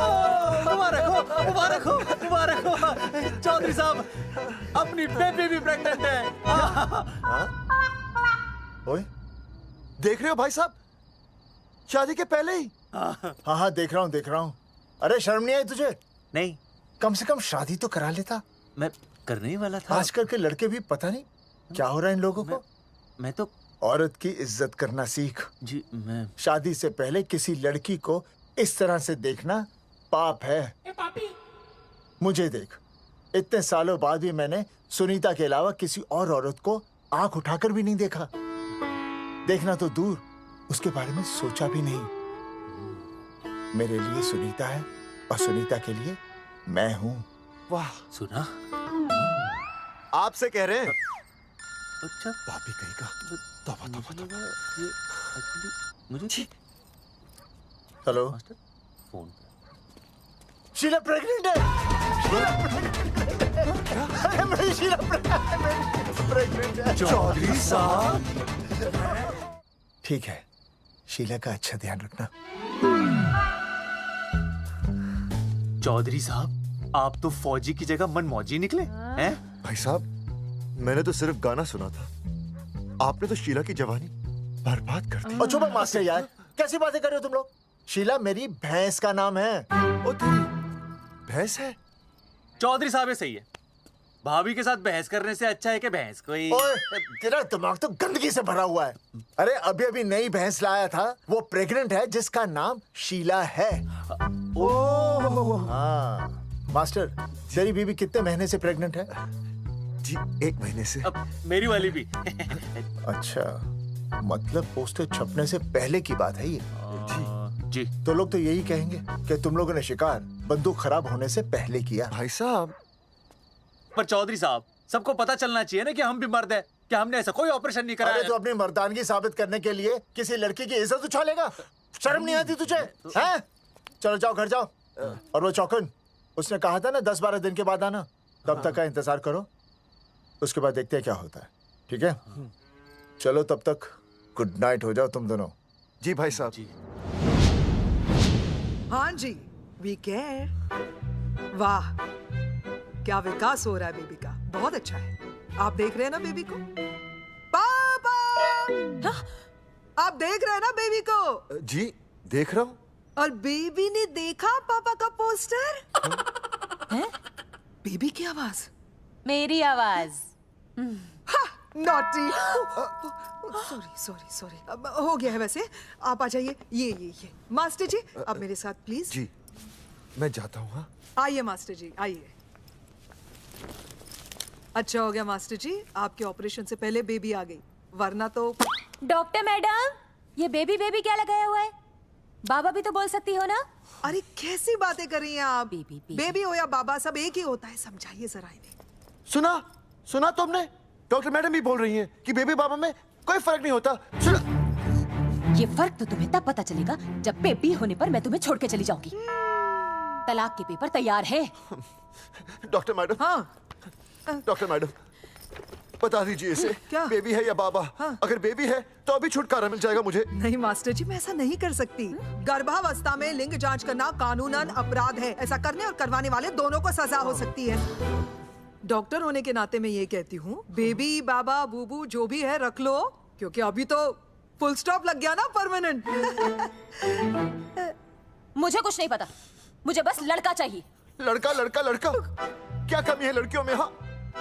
S4: मुबारक हो, मुबारक हो, मुबारक हो। चौधरी साहब, अपनी बेबी भी प्रेग्नेंट है।
S2: ओए,
S7: देख रहे हो भाई साहब, शादी के पहले ही।
S2: हाँ हाँ देख रहा हूँ, देख रहा हूँ। अरे शर्म नहीं आई तुझे?
S4: नहीं।
S2: कम से कम शादी तो करा लेता।
S4: मैं करने ही वाला था।
S2: आजकल के लड़के भी पता नहीं क्या हो रहा है इन लोगों को।
S4: मैं तो
S2: औरत की इज्जत करना सीख।
S4: जी मैं
S2: शादी से पहले किसी लड़की को इस तरह से देखना पाप है। मुझे देख, इतने सालों बाद भी मैंने सुनीता के अलावा किसी और औरत को आंख उठाकर भी नहीं देखा। देखना तो दूर, उसके बारे में सोचा भी नहीं। मेरे लिए सुनीता है और सुनीता के लिए मैं हूँ।
S7: वाह,
S4: सुना?
S7: आपसे कह रहे हैं।
S4: अच्छा,
S7: भाभी कहीं का। तौबा तौबा तौबा।
S4: ये एक्चुअली मुझे
S2: हेलो,
S4: फोन
S2: शीला प्रेग्नेंट है। अरे मेरी शीला प्रेग्नेंट है।
S7: चौधरी साहब,
S2: ठीक है, शीला का अच्छा ध्यान रखना।
S4: चौधरी साहब, आप तो फौजी की जगह मनमौजी निकले हैं?
S7: भाई साहब, मैंने तो सिर्फ गाना सुना था, आपने तो शीला की जवानी बर्बाद कर दी।
S2: और चुप मास्टर यार, कैसी बातें कर रहे हो तुम लोग? शीला मेरी भैंस का नाम है।
S7: ओ तेरी भैंस है?
S4: चौधरी साहब ये सही है। भाभी के साथ बहस करने से अच्छा है कि भैंस कोई।
S2: ओए, तेरा दिमाग तो गंदगी से भरा हुआ है। अरे अभी अभी नई भैंस लाया था, वो प्रेग्नेंट है, जिसका नाम शीला है। हाँ मास्टर, तेरी बीवी कितने महीने से प्रेग्नेंट है?
S7: जी 1 महीने से।
S4: अब मेरी वाली भी।
S2: अच्छा, मतलब पोस्टर छपने से पहले की बात है ये।
S4: जी।
S2: तो लोग तो यही कहेंगे कि तुम लोगों ने शिकार बंदूक खराब होने से पहले किया।
S7: भाई साहब,
S4: पर चौधरी साहब, सबको पता चलना चाहिए ना कि हम भी मर्द हैं, कि हमने ऐसा कोई ऑपरेशन नहीं कराया।
S2: अरे तो अपनी मर्दानगी साबित करने के लिए किसी लड़की की इज्जत उछालेगा? शर्म नहीं आती तुझे? हैं? चलो जाओ, घर जाओ। और वो चौकन, उसने कहा था ना 10-12 दिन के बाद आना, तब तक का इंतजार करो, उसके बाद देखते हैं क्या होता है। ठीक है? चलो तब तक गुड नाइट हो जाओ तुम दोनों।
S7: जी भाई साहब।
S4: जी।
S17: हाँ जी, वी केयर। वाह, क्या विकास हो रहा है बेबी का, बहुत अच्छा है। आप देख रहे हैं ना बेबी को? पापा, आप देख रहे हैं ना बेबी को?
S7: जी देख रहा हूँ।
S17: और बेबी ने देखा पापा का पोस्टर? हैं? बेबी की आवाज?
S11: मेरी आवाज।
S17: नॉटी। सॉरी सॉरी सॉरी, हो गया है वैसे। आप आ जाइए। ये मास्टर जी, अब मेरे साथ प्लीज।
S7: जी मैं जाता हूँ। हाँ
S17: आइए मास्टर जी, आइए। अच्छा हो गया मास्टर जी, आपके ऑपरेशन से पहले बेबी आ गई, वरना तो।
S11: डॉक्टर मैडम, ये बेबी बेबी क्या लगाया हुआ है? बाबा भी तो बोल सकती हो ना?
S17: अरे कैसी बातें कर रही हैं आप? बेबी हो या बाबा, सब एक ही होता है, समझाइए जरा इन्हें।
S7: सुना तुमने? डॉक्टर मैडम भी बोल रही हैं कि बेबी बाबा में कोई फर्क नहीं होता। सुना?
S11: ये फर्क तो तुम्हें तब पता चलेगा जब बेबी होने पर मैं तुम्हें छोड़ के चली जाऊंगी। तलाक के पेपर तैयार है।
S7: Doctor madam. हाँ। डॉक्टर मैडम, बता दीजिए इसे, क्या बेबी है या बाबा? हाँ। अगर बेबी है तो अभी छुटकारा मिल जाएगा मुझे।
S17: नहीं मास्टर जी, मैं ऐसा नहीं कर सकती। गर्भावस्था में लिंग जांच करना कानूनन अपराध है। ऐसा करने और करवाने वाले दोनों को सजा हो सकती है। डॉक्टर होने के नाते मैं ये कहती हूँ, बेबी बाबा बूबू जो भी है रख लो, क्योंकि अभी तो फुल स्टॉप लग गया ना परमानेंट।
S11: मुझे कुछ नहीं पता, मुझे बस लड़का चाहिए।
S7: लड़का लड़का लड़का, क्या कमी है लड़कियों में? हाँ,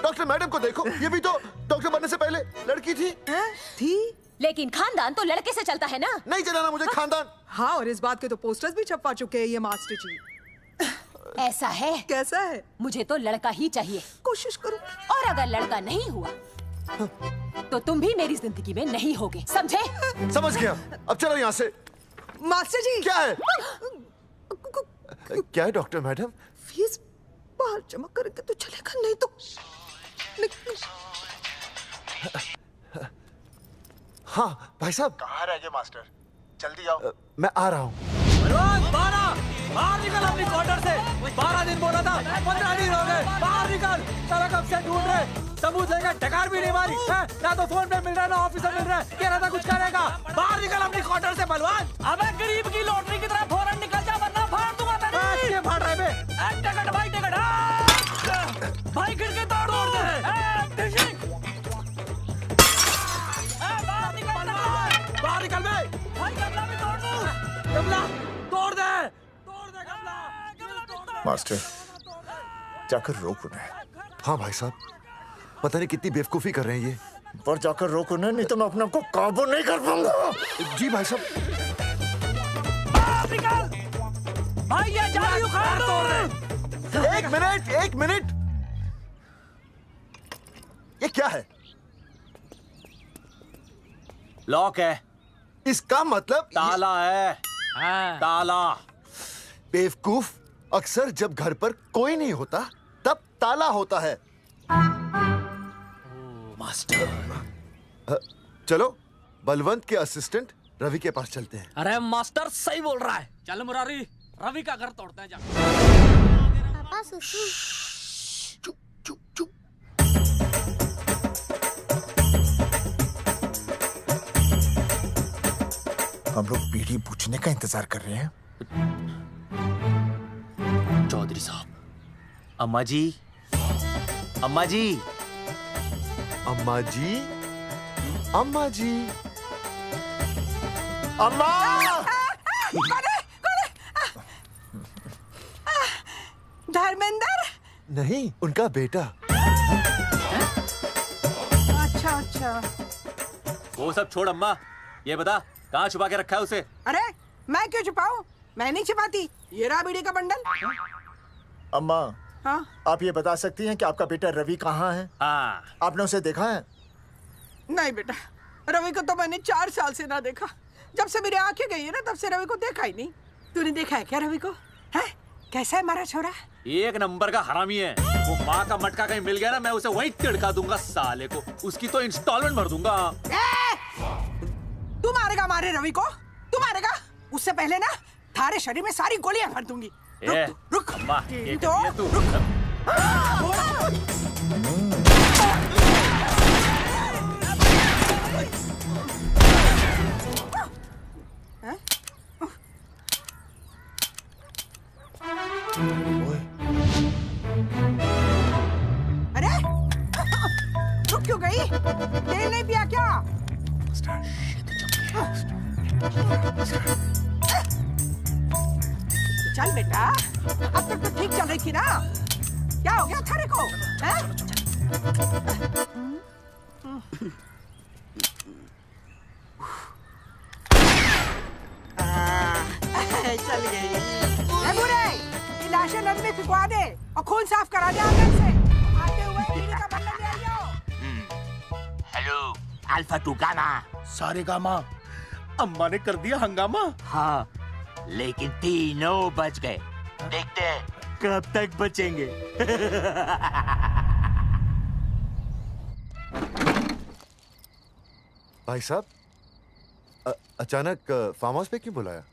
S7: डॉक्टर मैडम को देखो, ये भी तो डॉक्टर बनने से पहले लड़की थी।
S11: लेकिन खानदान तो लड़के से चलता है ना।
S7: नहीं चलाना मुझे खानदान।
S17: हाँ, और इस बात के तो पोस्टर्स भी छपवा चुके हैं ये मास्टर जी।
S11: ऐसा है?
S17: कैसा है?
S11: मुझे तो लड़का ही चाहिए।
S17: कोशिश करो।
S11: और अगर लड़का नहीं हुआ तो तुम भी मेरी जिंदगी में नहीं होगे, समझे?
S7: समझ गया। अब चलो यहाँ से।
S17: मास्टर जी।
S7: क्या है? क्या है डॉक्टर मैडम?
S17: फीस बाहर जमा करेंगे तो चलेगा, नहीं तो
S7: हाँ भाई साहब।
S2: कहाँ रह गए मास्टर? जल्दी आओ।
S7: मैं आ रहा हूँ।
S4: बाहर निकल अपनी क्वार्टर से। 12 दिन बोला था, 15 दिन हो गए। बाहर निकल। सारा कब से ढूंढ रहे, सबूत लेकर ढकार भी नहीं मारी है? ना तो फोन पे मिल रहा है, ना ऑफिस में मिल रहा है। कह रहा था कुछ करेगा। बाहर निकल अपनी क्वार्टर से बलवान।
S15: अबे गरीब की लॉटरी की तरह फौरन निकल जा, वरना फाड़ दूंगा तेरी।
S4: क्या फाड़ रहे बे?
S15: टिकट भाई, टिकट। भाई खिड़की तोड़ दे।
S4: बाहर निकल बे।
S15: भाई गमला भी तोड़ दूं।
S4: गमला तोड़ दे।
S2: मास्टर, जाकर रोक उन्हें।
S7: हाँ भाई साहब, पता नहीं कितनी बेवकूफी कर रहे हैं ये।
S2: पर जाकर रोक उन्हें, नहीं तो मैं अपने आप को काबू नहीं कर पाऊंगा।
S7: जी भाई साहब।
S15: भाई ये जाली उखाड़ दो।
S7: एक मिनट। ये क्या है?
S4: लॉक है।
S7: इसका मतलब
S4: ताला है। ताला।
S7: बेवकूफ, अक्सर जब घर पर कोई नहीं होता तब ताला होता है।
S4: मास्टर।
S7: चलो बलवंत के असिस्टेंट रवि के पास चलते हैं।
S15: अरे मास्टर सही बोल रहा है, चल मुरारी, रवि का घर तोड़ते हैं जा।
S16: पापा सुसु।
S2: हम लोग बीड़ी पूछने का इंतजार कर रहे हैं।
S4: चौधरी साहब। अम्मा जी, अम्मा जी,
S7: अम्मा जी, अम्मा जी,
S2: अम्मा।
S12: धर्मेंद्र?
S7: नहीं, उनका बेटा।
S12: अच्छा।
S4: वो सब छोड़ अम्मा, ये बता कहाँ छुपा के रखा है उसे?
S12: अरे मैं क्यों छुपाऊं? मैं नहीं छिपाती। ये रहा बीड़ी का बंडल।
S2: अम्मा,
S12: हाँ?
S2: आप ये बता सकती हैं कि आपका बेटा रवि कहाँ है?
S4: हाँ।
S2: आपने उसे देखा है?
S12: नहीं बेटा, रवि को तो मैंने 4 साल से ना देखा। जब से मेरी आंखें गई है ना, तब से रवि को देखा ही नहीं। तूने देखा है क्या रवि को? है? कैसा है हमारा छोरा?
S4: एक नंबर का हरामी है। वो माँ का मटका कहीं मिल गया ना, मैं उसे वहीं तिड़का दूंगा साले को। उसकी तो इंस्टॉलमेंट भर दूंगा।
S12: तू मारेगा हमारे रवि को? तू मारेगा? उससे पहले ना थारे शरीर में सारी गोलियां भर दूंगी। रुक
S4: अम्मा, ये
S12: तो
S4: कर दिया तू।
S12: अरे रुक क्यों गई? तेल नहीं पिया क्या? चल बेटा, अब तक तो ठीक चल रही थी ना। क्या हो गया थारे को? चल गई। बुरे, ये लाशें नदी में फिकवा दे और खून साफ करा दे आंगन से। आते हुए बीड़ी का बंडल ले
S5: हेलो अल्फा टू गामा।
S22: सारे गामा। अम्मा ने कर दिया हंगामा।
S5: हाँ लेकिन तीनों बच गए। देखते हैं कब तक बचेंगे।
S7: भाई साहब, अचानक फार्म हाउस पे क्यों बुलाया?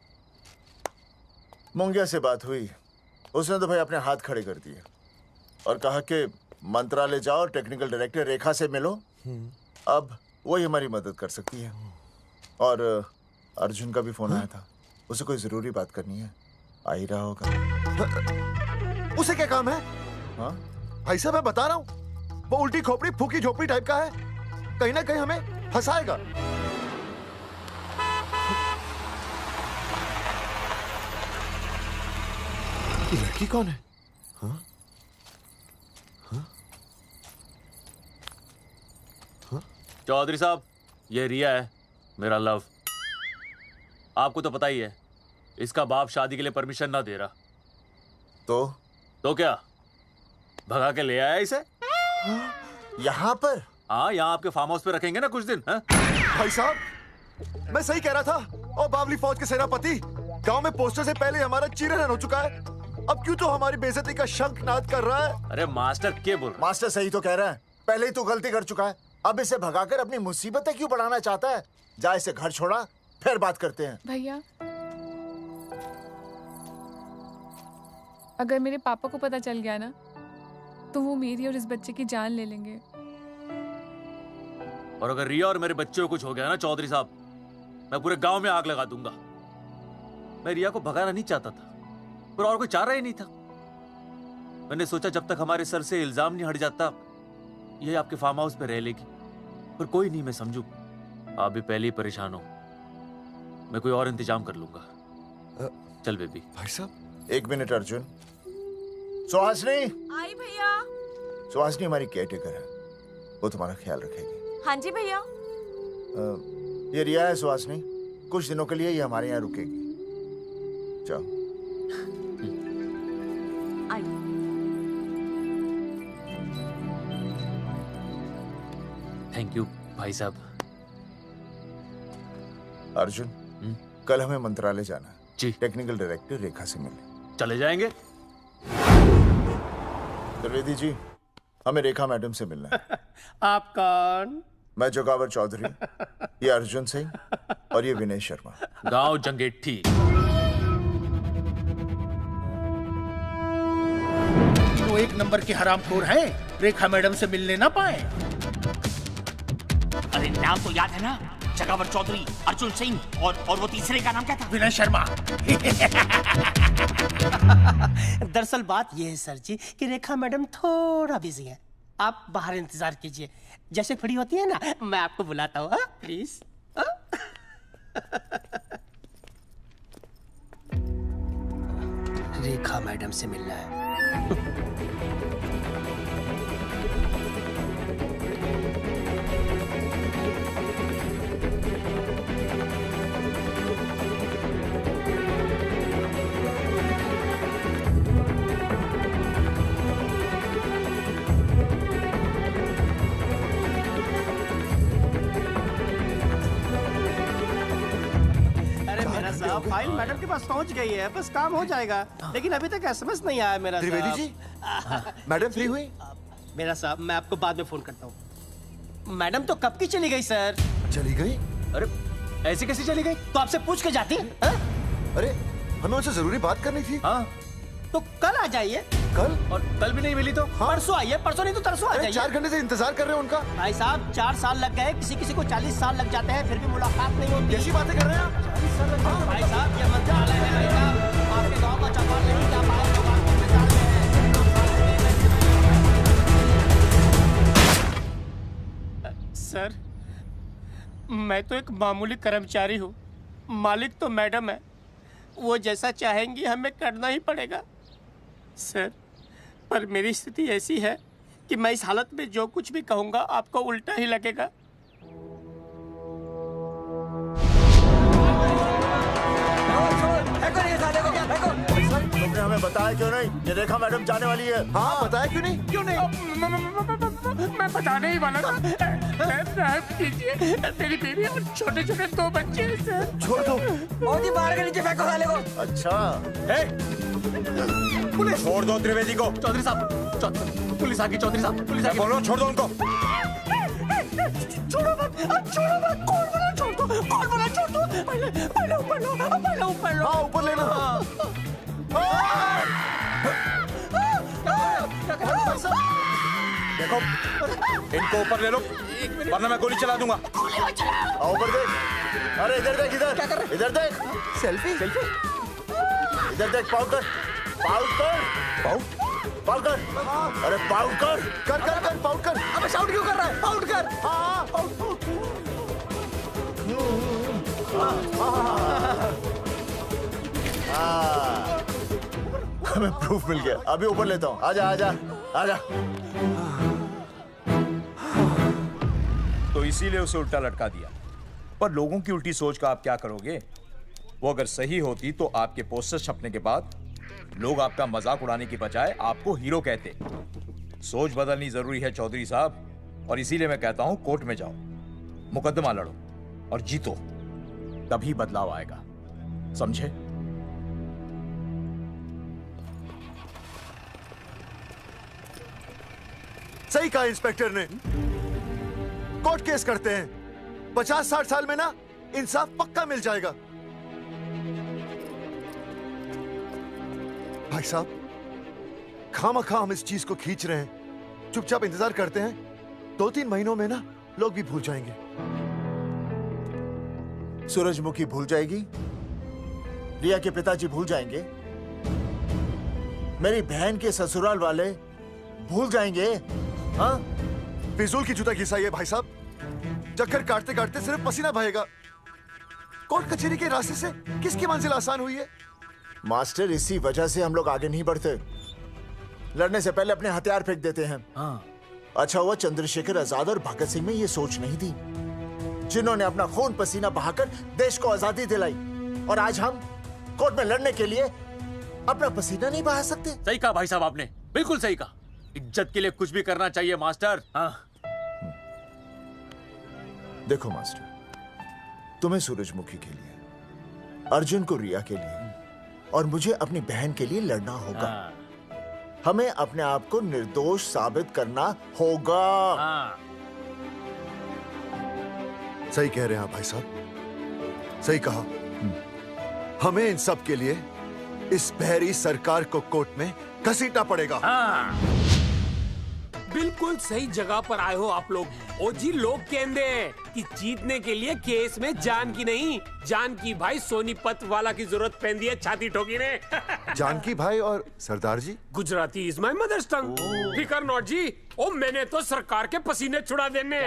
S2: मुंगिया से बात हुई, उसने तो भाई अपने हाथ खड़े कर दिए और कहा कि मंत्रालय जाओ और टेक्निकल डायरेक्टर रेखा से मिलो, अब वही हमारी मदद कर सकती है। और अर्जुन का भी फोन आया था, उसे कोई जरूरी बात करनी है, आ ही रहा होगा।
S7: उसे क्या काम है?
S2: हाँ
S7: भाई साहब मैं बता रहा हूँ, वो उल्टी खोपड़ी फूकी झोपड़ी टाइप का है, कहीं ना कहीं हमें फंसाएगा। ये लड़की कौन है? हाँ?
S4: चौधरी साहब, ये रिया है, मेरा लव। आपको तो पता ही है, इसका बाप शादी के लिए परमिशन ना दे रहा। तो क्या भगा के ले आया इसे
S2: यहाँ पर?
S4: हाँ, यहाँ आपके फार्म हाउस पे रखेंगे ना कुछ दिन। हाँ?
S7: भाई साहब, मैं सही कह रहा था। और बावली फौज के सेनापति, गांव में पोस्टर से पहले हमारा चीरहरण हो चुका है, अब क्यों तो हमारी बेइज्जती का शंखनाद कर रहा है?
S4: अरे मास्टर क्या बोल रहा?
S2: मास्टर सही तो कह रहा है, पहले ही तो गलती कर चुका है, अब इसे भगाकर अपनी मुसीबतें क्यों बढ़ाना चाहता है? जा इसे घर छोड़ा, फिर बात करते हैं।
S3: भैया, अगर मेरे पापा को पता चल गया ना, तो वो मेरी और इस बच्चे की जान ले लेंगे।
S4: और अगर रिया और मेरे बच्चे को कुछ हो गया ना चौधरी साहब, मैं पूरे गांव में आग लगा दूंगा। मैं रिया को भगाना नहीं चाहता था, पर और कोई चारा ही नहीं था। मैंने सोचा जब तक हमारे सर से इल्जाम नहीं हट जाता, ये आपके फार्म हाउस पे रह लेगी। पर कोई नहीं, मैं समझू आप भी पहले ही परेशान हो, मैं कोई और इंतजाम कर लूंगा। चल बेबी।
S7: भाई साहब
S2: 1 मिनट अर्जुन। सुहासनी।
S12: आई भैया।
S2: सुहासनी हमारी केयरटेकर है, वो तुम्हारा ख्याल रखेगी।
S12: हाँ जी भैया।
S2: ये रिया है सुहासनी, कुछ दिनों के लिए ये हमारे यहाँ रुकेगी। जाओ।
S4: थैंक यू भाई साहब।
S2: अर्जुन, कल हमें मंत्रालय जाना है
S4: जी।
S2: टेक्निकल डायरेक्टर रेखा से मिलने
S4: चले जाएंगे।
S2: त्रिवेदी जी, हमें रेखा मैडम से मिलना है।
S22: आप कौन?
S2: मैं जोगावर चौधरी, ये अर्जुन सिंह और ये विनय शर्मा।
S4: गांव जंगेठी।
S22: वो 1 नंबर के हरामखोर हैं, रेखा मैडम से मिलने ना पाए।
S5: अरे नाम तो याद है ना, जगावर चौधरी, अर्जुन सिंह और वो तीसरे का नाम क्या था?
S22: विनय शर्मा।
S13: दरअसल बात ये है सर जी कि रेखा मैडम थोड़ा बिजी है, आप बाहर इंतजार कीजिए, जैसे फ्री होती है ना मैं आपको बुलाता हूँ, प्लीज। रेखा मैडम से मिलना है। फाइल मैडम के पास पहुंच गई है, बस काम हो जाएगा, लेकिन अभी तक एसएमएस नहीं आया मेरा
S7: त्रिवेदी जी, मैडम फ्री हुई?
S13: मेरा साहब मैं आपको बाद में फोन करता हूँ। मैडम तो कब की चली गई सर।
S7: चली गई?
S4: अरे ऐसी कैसी चली गई?
S13: तो आपसे पूछ के जाती।
S7: अरे हमें उनसे जरूरी बात करनी थी।
S4: हाँ
S13: तो कल आ जाइए।
S7: कल?
S4: और कल भी नहीं मिली तो?
S13: हाँ? परसों आइए, परसों नहीं तो तरसों आ जाइए।
S7: 4 घंटे से इंतजार कर रहे हैं उनका।
S13: भाई साहब 4 साल लग गए, किसी किसी को 40 साल लग जाते हैं, फिर भी मुलाकात नहीं होती।
S7: कैसी बातें कर रहे हैं आप?
S13: 40 साल लग जाते हैं। भाई साहब ये मंत्रालय है भाई साहब, आपके गाँव का चौपाल नहीं जा पाए तो बात में डाल रहे हैं। सर मैं तो एक मामूली कर्मचारी हूँ, मालिक तो मैडम है, वो जैसा चाहेंगी हमें करना ही पड़ेगा सर। पर मेरी स्थिति ऐसी है कि मैं इस हालत में जो कुछ भी कहूँगा आपको उल्टा ही लगेगा।
S15: देखो
S2: तुमने हमें बताया क्यों नहीं ये रेखा मैडम जाने वाली है?
S7: हाँ बताया क्यों नहीं?
S13: क्यों नहीं? मैं बताने ही वाला था। माफ कीजिए, मेरी बीवी और छोटे छोटे 2 बच्चे हैं सर।
S7: छोड़ दो।
S15: और जी बाहर के नीचे फेंको साले को।
S2: अच्छा
S4: पुलिस छोड़ दो त्रिवेदी को।
S8: चौधरी साहब पुलिस आ गई। चौधरी साहब पुलिस आ गई।
S4: बोलो छोड़ दो उनको।
S13: छोड़ो मत, कौन बोला छोड़ दो? पहले ऊपर लो।
S7: हाँ ऊपर लेना।
S4: देखो इनको ऊपर ले लो वरना मैं गोली चला दूंगा।
S2: आओ ऊपर देख। अरे इधर देख, इधर देख।
S7: सेल्फी।
S2: इधर देख, पाउट कर। अरे पाउट कर।
S7: पाउट कर।
S15: अबे शाउट क्यों कर रहा है? पाउट कर।
S7: हाँ
S2: हमें प्रूफ मिल गया। अभी ऊपर लेता हूँ। आजा।
S4: तो इसीलिए उसे उल्टा लटका दिया। पर लोगों की उल्टी सोच का आप क्या करोगे? वो अगर सही होती तो आपके पोस्टर छपने के बाद लोग आपका मजाक उड़ाने की बजाय आपको हीरो कहते। सोच बदलनी जरूरी है चौधरी साहब, और इसीलिए मैं कहता हूं कोर्ट में जाओ, मुकदमा लड़ो और जीतो, तभी बदलाव आएगा। समझे?
S7: सही कहा इंस्पेक्टर ने। कोर्ट केस करते हैं, 50-60 साल में ना इंसाफ पक्का मिल जाएगा। भाई साहब खामखा हम इस चीज को खींच रहे हैं, चुपचाप इंतजार करते हैं, 2-3 महीनों में ना लोग भी भूल जाएंगे।
S2: सूरजमुखी भूल जाएगी, रिया के पिताजी भूल जाएंगे, मेरी बहन के ससुराल वाले भूल जाएंगे। हाँ
S7: फिजूल की जूता घिसाई है भाई साहब। चक्कर काटते काटते सिर्फ पसीना बहेगा। कोर्ट कचहरी के रास्ते से किसकी मंजिल आसान हुई है?
S2: मास्टर, इसी वजह से हम लोग आगे नहीं बढ़ते। लड़ने से पहले अपने हथियार फेंक देते हैं। अच्छा हुआ चंद्रशेखर आजाद और भगत सिंह में ये सोच नहीं थी, जिन्होंने अपना खून पसीना बहाकर देश को आजादी दिलाई, और आज हम कोर्ट में लड़ने के लिए अपना पसीना नहीं बहा सकते।
S4: सही कहा भाई साहब आपने, बिल्कुल सही कहा। इज्जत के लिए कुछ भी करना चाहिए मास्टर।
S2: देखो मास्टर, तुम्हें सूरजमुखी के लिए, अर्जुन को रिया के लिए, और मुझे अपनी बहन के लिए लड़ना होगा। हमें अपने आप को निर्दोष साबित करना होगा।
S7: सही कह रहे हैं आप भाई साहब, सही कहा। हमें इन सब के लिए इस बहरी सरकार को कोर्ट में घसीटना पड़ेगा।
S14: बिल्कुल सही जगह पर आए हो आप लोग। ओ जी, लोग कहते हैं कि जीतने के लिए केस में जान की नहीं, जान की भाई सोनीपत वाला की जरूरत पैंदी है छाती ठोकी ने।
S7: जानकी भाई और सरदार जी?
S14: गुजराती इज माय मदर्स टंग। फिकर नॉट जी। ओ मैंने तो सरकार के पसीने छुड़ा देने।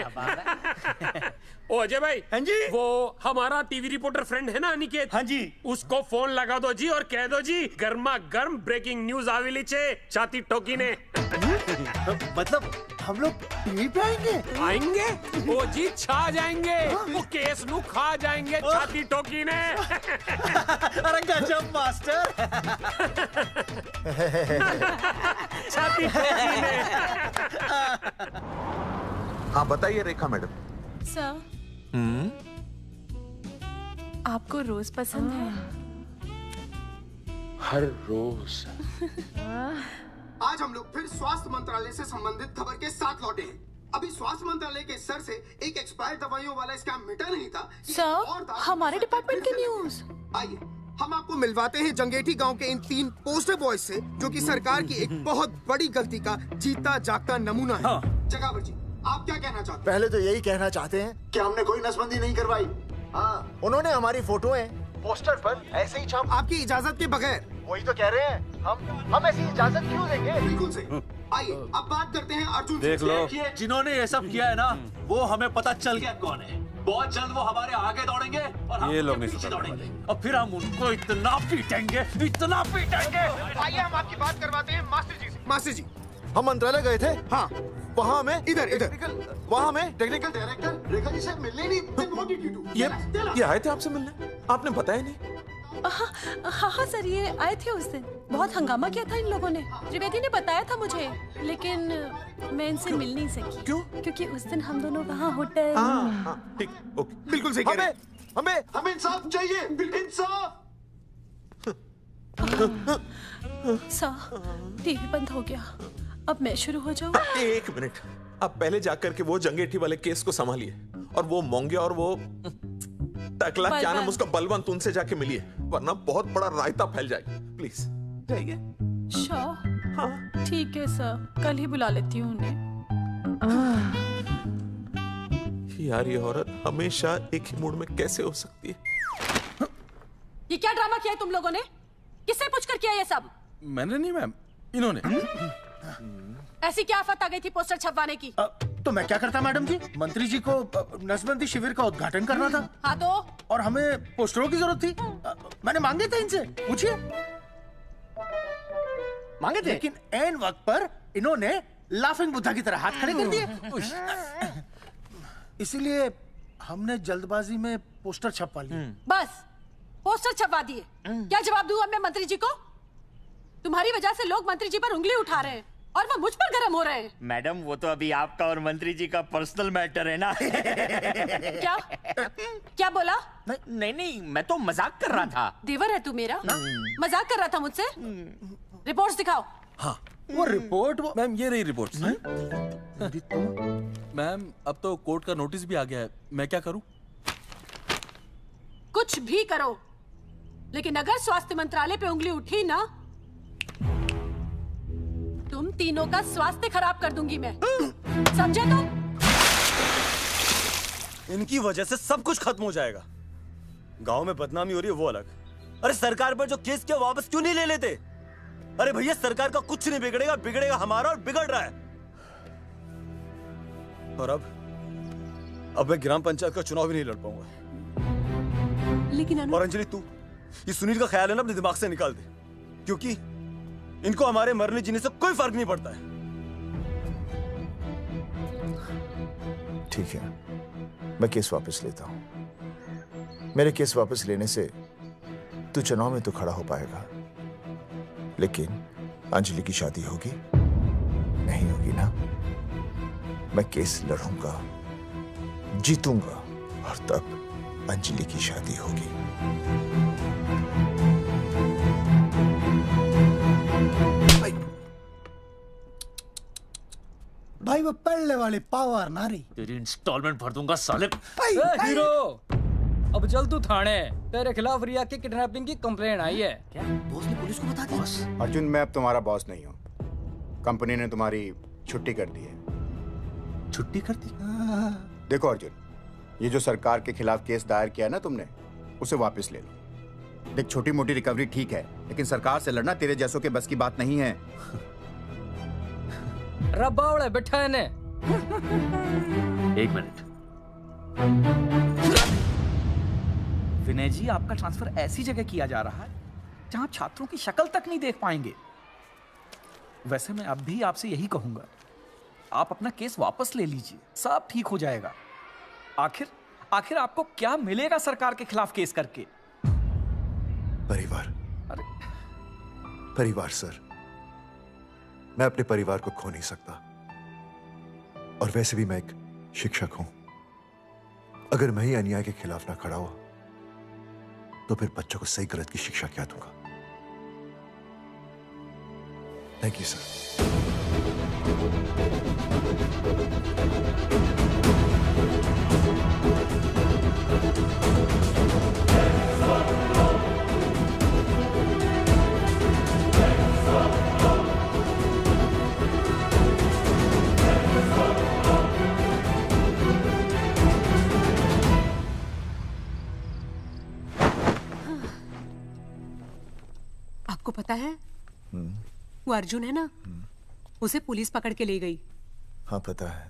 S14: ओ अजय भाई, हाँ जी, वो हमारा टीवी रिपोर्टर फ्रेंड है ना अनिकेत, हाँ जी, उसको फोन लगा दो जी और कह दो जी गर्मा गर्म ब्रेकिंग न्यूज आवेली छे छाती ठोकी ने।
S2: मतलब हम लोग टीवी पे
S14: आएंगे? ओ जी छा जाएंगे, वो केस नु खा जाएंगे छाती ठोकी ने।
S4: अरे गजब मास्टर।
S14: छाती ठोकी ने।
S18: हाँ बताइए रेखा मैडम।
S3: सर, आपको रोज पसंद है?
S18: हर रोज।
S22: आज हम लोग फिर स्वास्थ्य मंत्रालय से संबंधित खबर के साथ लौटे हैं। अभी स्वास्थ्य मंत्रालय के सर से एक एक्सपायर्ड दवाइयों वाला स्कैम मिटा नहीं था।
S3: सर, हमारे डिपार्टमेंट की न्यूज।
S22: आइए हम आपको मिलवाते हैं जंगेठी गांव के इन 3 पोस्टर बॉयज से, जो कि सरकार की एक बहुत बड़ी गलती का जीता जागता नमूना है। जगावर जी, आप क्या कहना चाहते हैं?
S2: पहले तो यही कहना चाहते हैं कि हमने कोई नसबंदी नहीं करवाई। हाँ, उन्होंने हमारी फोटोएं पोस्टर पर ऐसे ही छाप,
S22: आपकी इजाजत के बगैर।
S2: वही तो कह रहे हैं, हम ऐसी इजाजत क्यों देंगे?
S22: बिल्कुल सही। आइए अब बात करते हैं अर्जुन से।
S4: देख लो, जिन्होंने ये सब किया है ना, वो हमें पता चल गया कौन है। बहुत जल्द वो हमारे आगे दौड़ेंगे और हम
S8: ये लोग
S4: उनके
S8: नहीं
S4: पीछे
S8: सुधर
S4: दौड़ेंगे, और फिर हम उनको इतना पीटेंगे, इतना पीटेंगे।
S22: आइए हम आपकी बात करवाते हैं मास्टर जी से। मास्टर जी,
S7: हम मंत्रालय गए थे।
S22: हाँ,
S7: वहाँ हमें
S22: इधर
S7: वहाँ हमें
S22: टेक्निकल डायरेक्टर रेखा जी से मिलने नहीं।
S18: ये आए थे आपसे मिलने, आपने बताया नहीं।
S1: हाँ सर, ये आए थे उस दिन। बहुत हंगामा किया था इन लोगों ने। त्रिवेदी ने बताया था मुझे, लेकिन मैं इनसे मिल नहीं सकी।
S18: क्यों?
S1: क्योंकि उस दिन हम दोनों वहाँ होटल।
S18: ठीक, ओके, बिल्कुल सही कह रहे हैं।
S7: हमें इंसाफ चाहिए, इंसाफ।
S1: सर, टीवी बंद हो गया। अब मैं शुरू हो जाऊँ?
S18: एक मिनट, आप पहले जाकर के वो जंगेठी वाले केस को संभालिए, और वो मोंगिया और वो टकला क्या नाम उसका, बलवंत, उनसे जाके मिलिए, वरना बहुत बड़ा रायता फैल जाएगा। प्लीज जाइए।
S1: श्योर। हाँ ठीक है सर, कल ही बुला लेती हूँ उन्हें।
S18: यार ये औरत हमेशा एक ही मूड में कैसे हो सकती है?
S1: ये क्या ड्रामा किया है तुम लोगों ने? किससे पूछकर किया ये सब?
S8: मैंने नहीं मैम, इन्होंने।
S1: ऐसी क्या आफत आ गई थी पोस्टर छपवाने की?
S22: तो मैं क्या करता मैडम जी? मंत्री जी को नसबंदी शिविर का उद्घाटन करना था।
S1: हाँ तो?
S22: और हमें पोस्टरों की जरूरत थी। मैंने मांगे थे इनसे, पूछिए। मांगे थे, लेकिन ऐन वक्त पर इन्होंने लाफिंग बुद्धा की तरह हाथ खड़े कर दिए। इसीलिए हमने जल्दबाजी में पोस्टर छपवा लिए।
S1: बस पोस्टर छपवा दिए। क्या जवाब दूं अब मैं मंत्री जी को? तुम्हारी वजह से लोग मंत्री जी पर उंगली उठा रहे हैं और वो मुझ पर गर्म हो रहे हैं।
S9: मैडम वो तो अभी आपका और मंत्री जी का पर्सनल मैटर है ना।
S1: क्या? क्या बोला?
S9: नहीं, मैं तो मजाक कर रहा था।
S1: देवर है तू मेरा? मजाक कर रहा था मुझसे? रिपोर्ट्स दिखाओ।
S8: हाँ
S22: वो रिपोर्ट
S8: मैम, ये रही रिपोर्ट्स। मैम अब तो कोर्ट का नोटिस भी आ गया है, मैं क्या करूं?
S1: कुछ भी करो, लेकिन अगर स्वास्थ्य मंत्रालय पे उंगली उठी ना, तुम तीनों का स्वास्थ्य खराब कर दूंगी मैं। समझे तुम?
S19: इनकी वजह से सब कुछ खत्म हो जाएगा। गांव में बदनामी हो रही है वो अलग, अरे सरकार पर जो केस किया वापस क्यों नहीं ले लेते? अरे भैया सरकार का कुछ नहीं बिगड़ेगा, बिगड़ेगा हमारा, और बिगड़ रहा है। और अब मैं ग्राम पंचायत का चुनाव भी नहीं लड़ पाऊंगा।
S1: लेकिन
S19: और अंजलि तू ये सुनील का ख्याल है ना अपने दिमाग से निकाल दे, क्योंकि इनको हमारे मरने जीने से कोई फर्क नहीं पड़ता है।
S2: ठीक है, मैं केस वापस लेता हूं। मेरे केस वापस लेने से तू चुनाव में तो खड़ा हो पाएगा, लेकिन अंजलि की शादी होगी नहीं होगी ना? मैं केस लड़ूंगा, जीतूंगा, और तब अंजलि की शादी होगी।
S22: भाई वो पढ़ने वाली पावर नारी।
S4: तेरी इंस्टॉलमेंट भर दूंगा साले।
S15: हीरो, अब चल तू थाने। तेरे खिलाफ रिया की किडनैपिंग की कंप्लेंट आई है।
S9: क्या बॉस ने पुलिस को बता दिया?
S20: अर्जुन, मैं अब तुम्हारा बॉस नहीं हूँ। कंपनी ने तुम्हारी छुट्टी कर दी है।
S4: छुट्टी कर दी?
S20: देखो अर्जुन, ये जो सरकार के खिलाफ केस दायर किया है ना तुमने, उसे वापस ले लो। देख, छोटी मोटी रिकवरी ठीक है, लेकिन सरकार से लड़ना तेरे जैसों के बस की बात नहीं है।
S15: रबावड़े बैठा है ने।
S4: एक मिनट।
S23: विनय जी, आपका ट्रांसफर ऐसी जगह किया जा रहा है जहां छात्रों की शक्ल तक नहीं देख पाएंगे। वैसे मैं अब भी आपसे यही कहूंगा, आप अपना केस वापस ले लीजिए, सब ठीक हो जाएगा। आखिर आपको क्या मिलेगा सरकार के खिलाफ केस करके?
S7: परिवार। परिवार सर, मैं अपने परिवार को खो नहीं सकता, और वैसे भी मैं एक शिक्षक हूं। अगर मैं ही अन्याय के खिलाफ ना खड़ा हुआ तो फिर बच्चों को सही गलत की शिक्षा क्या दूंगा? Thank you sir.
S1: आपको पता है वो अर्जुन है ना, उसे पुलिस पकड़ के ले गई।
S2: हाँ पता है।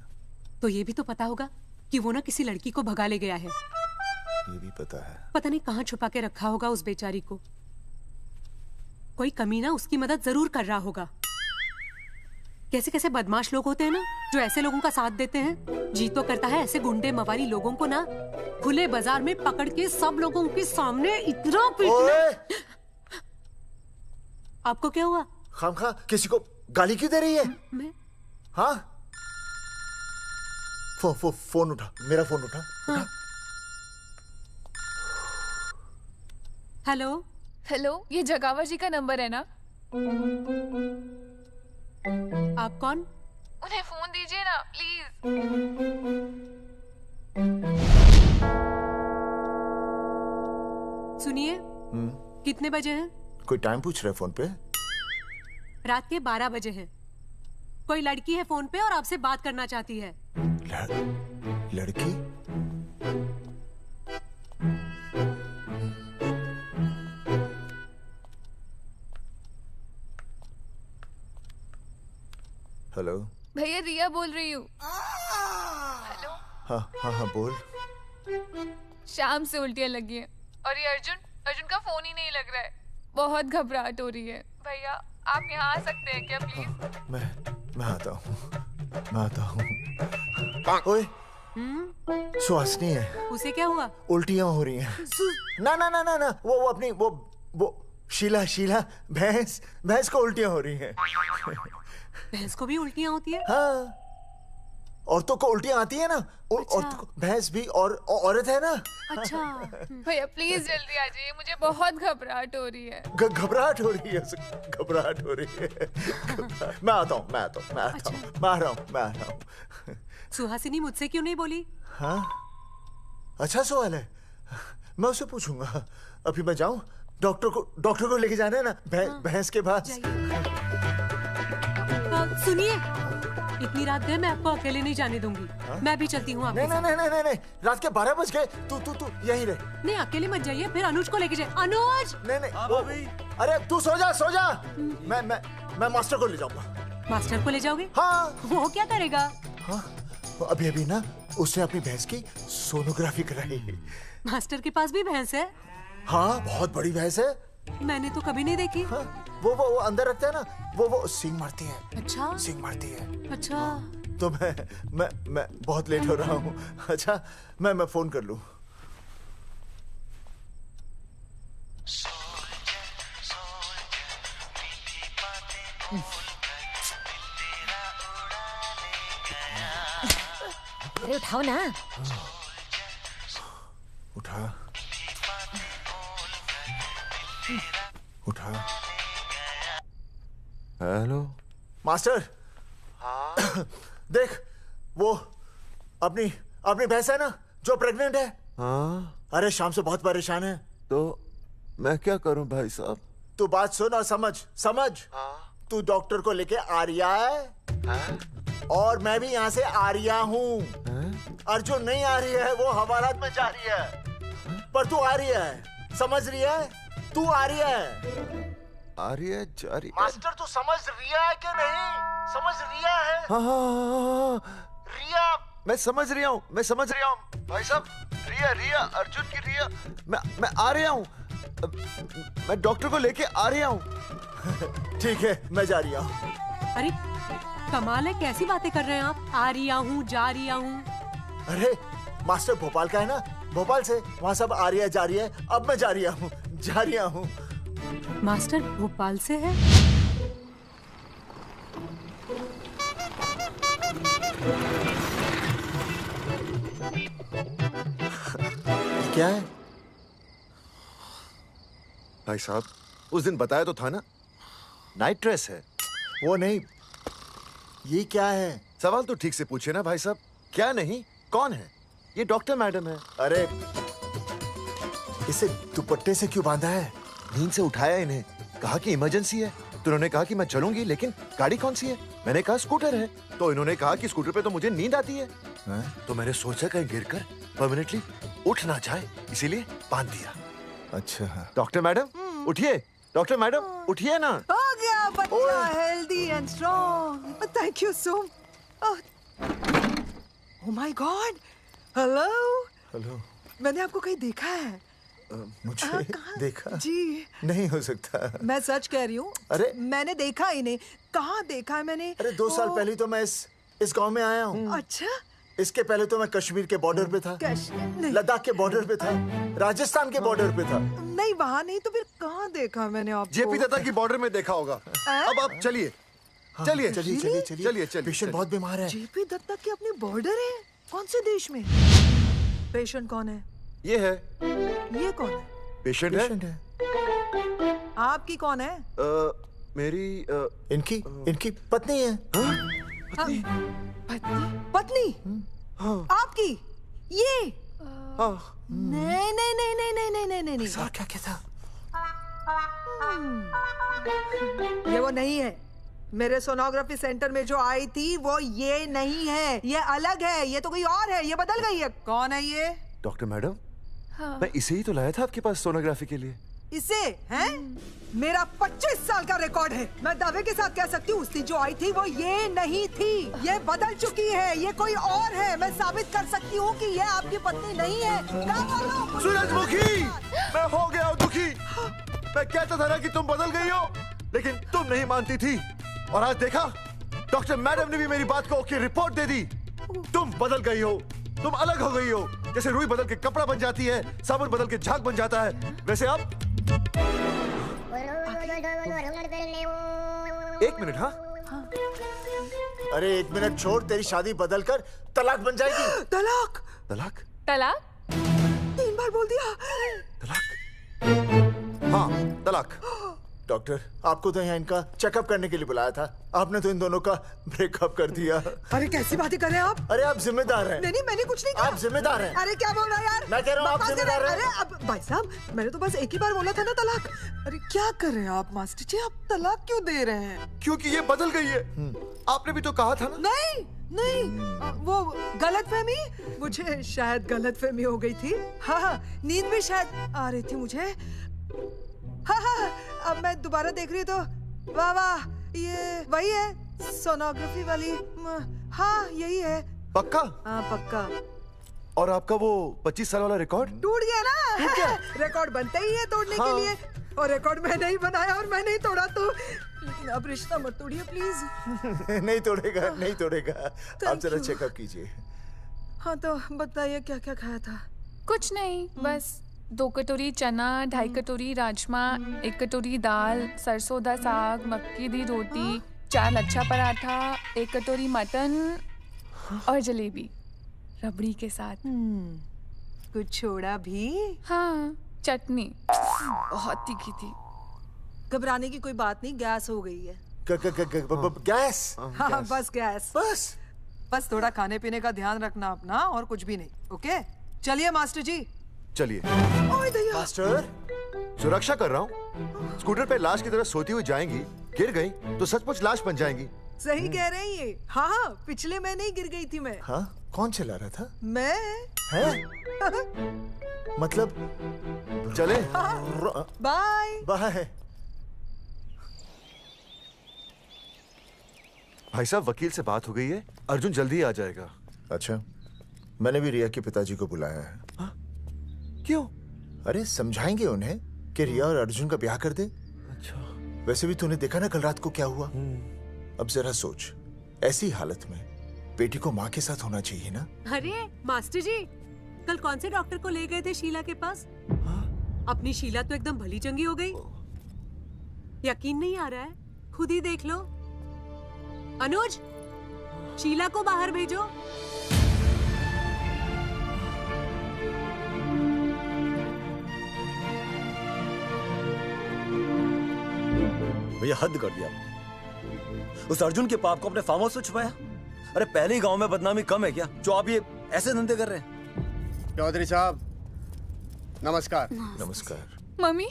S1: तो ये भी तो पता होगा कि वो ना किसी लड़की को भगा ले गया है।
S2: ये भी पता है।
S1: पता नहीं कहाँ छुपा के रखा होगा उस बेचारी को। कोई कमीना उसकी मदद जरूर कर रहा होगा। कैसे कैसे बदमाश लोग होते हैं ना, जो ऐसे लोगों का साथ देते हैं। जी तो करता है ऐसे गुंडे मवाली लोगों को ना खुले बाजार में पकड़ के सब लोगों के सामने इतना पीटना। आपको क्या हुआ?
S2: खामखा किसी को गाली क्यों दे रही है?
S1: मैं?
S2: हाँ? फोन उठा, मेरा फोन उठा।
S1: हाँ। हेलो
S3: हेलो, ये जगावर जी का नंबर है ना?
S1: आप कौन?
S3: उन्हें फोन दीजिए ना प्लीज।
S1: सुनिए, कितने बजे हैं?
S2: कोई टाइम पूछ रहे फोन पे?
S1: रात के 12 बजे हैं। कोई लड़की है फोन पे और आपसे बात करना चाहती है।
S2: लड़की? हेलो
S3: भैया, रिया बोल रही हूँ।
S2: हाँ हाँ हाँ बोल।
S3: शाम से उल्टियाँ लगी हैं और ये अर्जुन का फोन ही नहीं लग रहा है। बहुत घबराहट हो रही है। भैया आप यहाँ आ सकते हैं क्या प्लीज?
S2: मैं आता हूँ। ओए, सुहासिनी है।
S1: उसे क्या हुआ?
S2: उल्टियाँ हो रही हैं। ना वो अपनी वो शीला भैंस को उल्टियाँ हो रही हैं।
S1: भैंस को भी उल्टियाँ होती है?
S2: हाँ, औरतों को उल्टियाँ आती है ना। औरतों को, भैंस भी और औरत है ना।
S3: अच्छा भैया प्लीज जल्दी आ जाइए, मुझे बहुत घबराहट हो रही है।
S2: घबराहट हो रही है। मैं आता हूँ। मैं आ रहा हूँ।
S1: सुहासिनी मुझसे क्यों नहीं बोली?
S2: हाँ, अच्छा सवाल है, मैं उसे पूछूंगा। अभी मैं जाऊँ? डॉक्टर को लेके जाना है ना भैंस के पास।
S1: सुनिए, इतनी रात गए मैं आपको अकेले नहीं जाने दूंगी। मैं भी चलती हूँ आपके साथ।
S2: नहीं, रात के 12 बज गए। तू यहीं रहे।
S1: नहीं, अकेले मत जाइए, फिर अनुज को लेके जाए। अनुज!
S2: नहीं, अरे तू सो जा। मैं मास्टर को ले जाऊंगा।
S1: मास्टर को ले जाओगे?
S2: हाँ।
S1: वो क्या करेगा?
S2: हाँ, अभी ना उसने अपनी भैंस की सोनोग्राफी कराई।
S1: मास्टर के पास भी भैंस है?
S2: हाँ, बहुत बड़ी भैंस है।
S1: मैंने तो कभी नहीं देखी।
S2: हाँ, वो अंदर रखते हैं ना, वो सींग मारती है।
S1: अच्छा,
S2: सींग मारती है।
S1: अच्छा,
S2: तो मैं बहुत लेट हो रहा हूँ। अच्छा, मैं फोन कर लूँ।
S11: अरे उठाओ ना।
S2: उठा। Hello master. हाँ? देख, वो अपनी भैंस है ना जो प्रेग्नेंट है।
S6: हाँ?
S2: अरे शाम से बहुत परेशान है।
S6: तो मैं क्या करूं भाई साहब?
S2: तू बात सुन और समझ।
S6: हाँ?
S2: तू डॉक्टर को लेके आ रिया है?
S6: हाँ?
S2: और मैं भी यहाँ से आ रिया हूँ। अर्जुन नहीं आ रही है, वो हवालात में जा रही है। पर तू आ रही है, समझ रही है? तू आ रही है।
S6: आ रही है, जा रही है।
S2: मास्टर तू समझ रिया है कि नहीं? समझ रिया है?
S6: हाँ।
S2: रिया।
S6: मैं समझ रहा हूँ भाई साहब। रिया अर्जुन की रिया। मैं आ रहा हूँ। मैं डॉक्टर को लेके आ रहा हूँ।
S2: ठीक है, मैं जा रही हूँ।
S1: अरे कमाल है, कैसी बातें कर रहे हैं आप? आ रही हूँ, जा रही हूँ।
S2: अरे मास्टर भोपाल का है ना, भोपाल से वहाँ सब आ रही है, जा रही है। अब मैं जा रही हूँ।
S1: मास्टर भोपाल से है?
S2: क्या है
S6: भाई साहब? उस दिन बताया तो था ना, नाइट ड्रेस है।
S2: वो नहीं, ये क्या है?
S6: सवाल तो ठीक से पूछे ना भाई साहब। क्या नहीं, कौन है? ये डॉक्टर मैडम है।
S2: अरे इसे दुपट्टे से क्यों बांधा है?
S6: नींद से उठाया इन्हें, कहा कि इमरजेंसी है। तो उन्होंने कहा कि मैं चलूंगी, लेकिन गाड़ी कौन सी है? मैंने कहा स्कूटर है। तो इन्होंने कहा कि स्कूटर पे तो मुझे नींद आती है। तो मैंने सोचा कहीं गिरकर परमानेंटली उठ ना जाए, इसीलिए बांध दिया।
S2: अच्छा
S6: डॉक्टर मैडम उठिए, डॉक्टर मैडम उठिए ना।
S17: हो गया बच्चा healthy and strong. Thank you so. Oh my God, hello.
S2: Hello.
S17: मैंने आपको कहीं देखा है।
S2: मुझे देखा
S17: जी
S2: नहीं हो सकता।
S17: मैं सच कह रही हूँ।
S2: अरे
S17: मैंने देखा ही नहीं। कहाँ देखा है मैंने?
S2: अरे 2 साल पहले तो मैं इस गांव में आया हूँ।
S17: अच्छा।
S2: इसके पहले तो मैं कश्मीर के बॉर्डर पे था, लद्दाख के बॉर्डर पे था, राजस्थान के बॉर्डर पे था।
S17: नहीं वहाँ नहीं तो फिर कहाँ देखा मैंने आपको?
S7: जेपी दत्ता की बॉर्डर में देखा होगा। अब आप चलिए चलिए
S2: चलिए चलिए चलिए चलिए। पेशेंट बहुत बीमार है।
S17: जेपी दत्ता की अपनी बॉर्डर है? कौन से देश में? पेशेंट कौन है?
S7: ये है।
S17: ये कौन है?
S7: पेशेंट है।
S17: आपकी कौन है?
S7: मेरी
S2: इनकी पत्नी है।
S17: पत्नी? पत्नी? आपकी? ये? नहीं नहीं नहीं नहीं नहीं नहीं नहीं नहीं।
S2: सर क्या था?
S17: ये वो नहीं है। मेरे सोनोग्राफी सेंटर में जो आई थी वो ये नहीं है, ये अलग है, ये तो कोई और है, ये बदल गई है। कौन है ये?
S7: डॉक्टर मैडम,
S17: हाँ।
S7: मैं इसे ही तो लाया था आपके पास सोनोग्राफी के लिए।
S17: इसे हैं? मेरा 25 साल का रिकॉर्ड है। मैं दावे के साथ कह सकती हूँ उसकी जो आई थी वो ये नहीं थी, ये बदल चुकी है, ये कोई और है। मैं साबित कर सकती हूँ कि ये आपकी पत्नी नहीं है।
S7: सूरजमुखी, मैं हो गया हूँ दुखी। मैं कहता था ना कि तुम बदल गई हो, लेकिन तुम नहीं मानती थी। और आज देखा, डॉक्टर मैडम ने भी मेरी बात को ओके रिपोर्ट दे दी। तुम बदल गई हो, तुम अलग हो गई हो। जैसे रुई बदल के कपड़ा बन जाती है, साबुन बदल के झाग बन जाता है, वैसे अब। एक मिनट। हाँ
S2: अरे 1 मिनट छोड़, तेरी शादी बदल कर तलाक बन जाएगी।
S17: तलाक?
S7: तलाक?
S3: तलाक?
S17: 3 बार बोल दिया।
S2: हाँ तलाक। डॉक्टर, आपको तो यहाँ इनका चेकअप करने के लिए बुलाया था, आपने तो इन दोनों का ब्रेकअप कर दिया।
S17: अरे कैसी बातें कर रहे हैं आप?
S2: अरे आप जिम्मेदार हैं।
S17: नहीं मैंने कुछ नहीं कहा।
S2: आप जिम्मेदार हैं।
S17: अरे क्या बोल रहा है यार?
S2: मैं कह रहा हूँ आप जिम्मेदार हैं।
S17: अरे अब भाई साहब, मैंने तो बस एक ही बार बोला था ना तलाक। अरे क्या कर रहे हैं आप मास्टर जी? आप तलाक क्यों दे रहे हैं?
S7: क्योंकि ये बदल गई है। आपने भी तो कहा था ना।
S17: नहीं, वो गलतफहमी, मुझे शायद गलतफहमी हो गई थी। हाँ, नींद भी शायद आ रही थी मुझे। हाँ, अब मैं दोबारा देख रही तो वाह वाह, ये वही है सोनोग्राफी वाली। हाँ यही है।
S7: पक्का?
S17: हाँ पक्का।
S7: और आपका वो 25 साल वाला रिकॉर्ड
S17: टूट गया ना? रिकॉर्ड बनता ही है तोड़ने के लिए, और रिकॉर्ड मैंने ही बनाया और मैंने ही तोड़ा। तो लेकिन अब रिश्ता मत तोड़िए प्लीज।
S2: नहीं तोड़ेगा, नहीं तोड़ेगा। आप जरा चेकअप कीजिए।
S17: हाँ तो बताइए क्या क्या खाया था?
S3: कुछ नहीं, बस 2 कटोरी चना, 2.5 कटोरी राजमा, 1 कटोरी दाल, सरसों दा साग, मक्की दी रोटी, 4 लच्छा पराठा, 1 कटोरी मटन और जलेबी रबड़ी के साथ।
S17: कुछ छोड़ा भी?
S3: हाँ, चटनी बहुत तीखी थी।
S17: घबराने की कोई बात नहीं, गैस हो गई है।
S2: गैस?
S17: हाँ बस गैस। बस थोड़ा खाने पीने का ध्यान रखना अपना, और कुछ भी नहीं। ओके चलिए मास्टर जी।
S7: चलिए।
S2: मास्टर,
S7: सुरक्षा कर रहा हूँ। स्कूटर पे लाश की तरह सोती हुई जाएंगी, गिर गई तो सचमुच लाश बन जाएंगी।
S17: सही कह रही है। हाँ, पिछले महीने ही गिर गई थी मैं।
S2: हाँ, कौन चला रहा था?
S17: मैं।
S2: है? मतलब चले?
S17: Bye
S2: bye.
S7: भाई साहब, वकील से बात हो गई है, अर्जुन जल्दी ही आ जाएगा।
S2: अच्छा, मैंने भी रिया के पिताजी को बुलाया है।
S7: क्यों?
S2: अरे समझाएंगे उन्हें कि रिया और अर्जुन का ब्याह कर दे।
S7: अच्छा।
S2: वैसे भी तूने देखा ना कल रात को क्या हुआ। अब जरा सोच, ऐसी हालत में बेटी को माँ के साथ होना चाहिए ना।
S1: अरे मास्टर जी, कल कौन से डॉक्टर को ले गए थे शीला के पास? अपनी शीला तो एकदम भली चंगी हो गई। यकीन नहीं आ रहा है? खुद ही देख लो। अनुज, शीला को बाहर भेजो।
S19: भैया हद कर दिया। उस अर्जुन के पाप को अपने फार्म हाउस में छुपाया। अरे पहले ही गांव में बदनामी कम है क्या, जो आप ये ऐसे धंधे कर रहे हैं?
S22: चौधरी साहब नमस्कार।
S2: नमस्कार।
S3: मम्मी।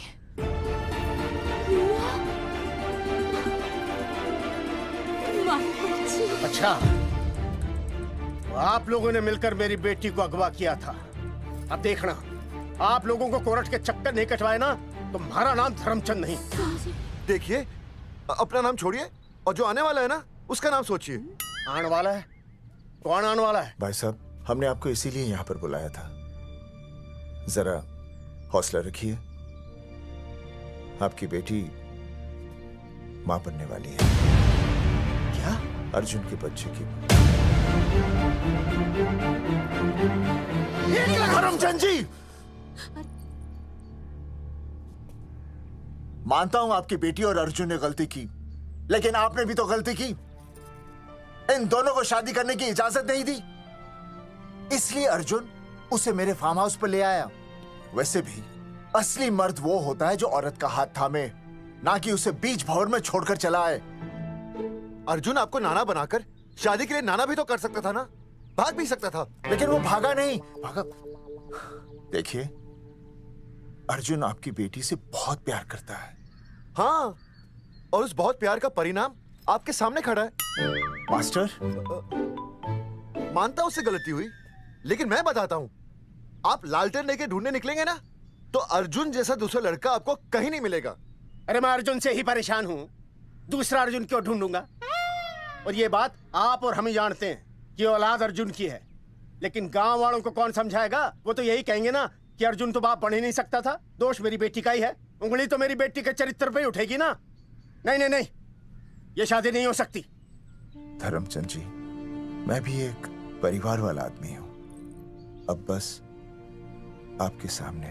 S22: अच्छा, तो आप लोगों ने मिलकर मेरी बेटी को अगवा किया था। अब देखना, आप लोगों को कोर्ट के चक्कर नहीं कटवाए ना, तो हमारा नाम धर्मचंद नहीं।
S7: देखिए, अपना नाम छोड़िए और जो आने वाला है ना, उसका नाम सोचिए।
S22: आने वाला है? कौन आने वाला है?
S2: भाई साहब, हमने आपको इसीलिए यहाँ पर बुलाया था। जरा हौसला रखिए, आपकी बेटी मां बनने वाली है।
S22: क्या?
S2: अर्जुन के बच्चे की। करमचंद जी, मानता हूं आपकी बेटी और अर्जुन ने गलती की, लेकिन आपने भी तो गलती की। इन दोनों को शादी करने की इजाजत नहीं दी, इसलिए अर्जुन उसे मेरे फार्म हाउस पर ले आया। वैसे भी असली मर्द वो होता है जो औरत का हाथ थामे, ना कि उसे बीच भंवर में छोड़कर चला आए।
S7: अर्जुन आपको नाना बनाकर शादी के लिए नाना भी तो कर सकता था ना, भाग भी सकता था।
S2: लेकिन वो भागा नहीं। भागा। देखिए, अर्जुन आपकी बेटी से बहुत प्यार करता है।
S7: हाँ, और उस बहुत प्यार का परिणाम आपके सामने खड़ा है।
S2: मास्टर,
S7: मानता हूं उससे गलती हुई, लेकिन मैं बताता हूं, आप लालटेन लेके ढूंढने निकलेंगे ना, तो अर्जुन जैसा दूसरा लड़का आपको कहीं नहीं मिलेगा।
S13: अरे मैं अर्जुन से ही परेशान हूँ, दूसरा अर्जुन क्यों ढूंढूंगा? और ये बात आप और हम ही जानते हैं कि औलाद अर्जुन की है, लेकिन गांव वालों को कौन समझाएगा? वो तो यही कहेंगे ना कि अर्जुन तो बाप बन ही नहीं सकता था, दोष मेरी बेटी का ही है। उंगली तो मेरी बेटी के चरित्र पे ही उठेगी ना। नहीं नहीं नहीं, ये शादी नहीं हो सकती।
S2: धर्मचंद जी, मैं भी एक परिवार वाला आदमी हूँ। अब बस आपके सामने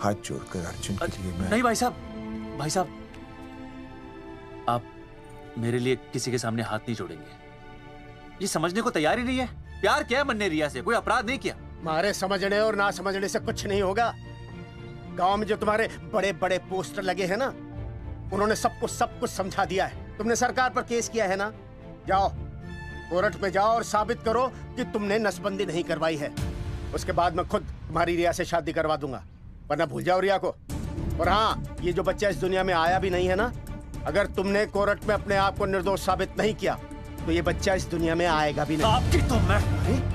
S2: हाथ जोड़कर अर्जुन के लिए मैं...
S4: नहीं भाई साहब, भाई साहब, आप मेरे लिए किसी के सामने हाथ नहीं जोड़ेंगे। ये समझने को तैयार ही नहीं है। प्यार किया है मन ने रिया से, कोई अपराध नहीं किया।
S13: तुम्हारे समझने और ना समझने से कुछ नहीं होगा। गांव में जो तुम्हारे बड़े बड़े पोस्टर लगे हैं ना, उन्होंने सब कुछ समझा दिया है। तुमने सरकार पर केस किया है ना, जाओ कोर्ट में जाओ और साबित करो कि तुमने नसबंदी नहीं करवाई है। उसके बाद मैं खुद तुम्हारी रिया से शादी करवा दूंगा, वरना भूल जाओ रिया को। और हाँ, ये जो बच्चा इस दुनिया में आया भी नहीं है ना, अगर तुमने कोर्ट में अपने आप को निर्दोष साबित नहीं किया तो ये बच्चा इस दुनिया में आएगा भी नहीं।
S4: आपकी तो मैं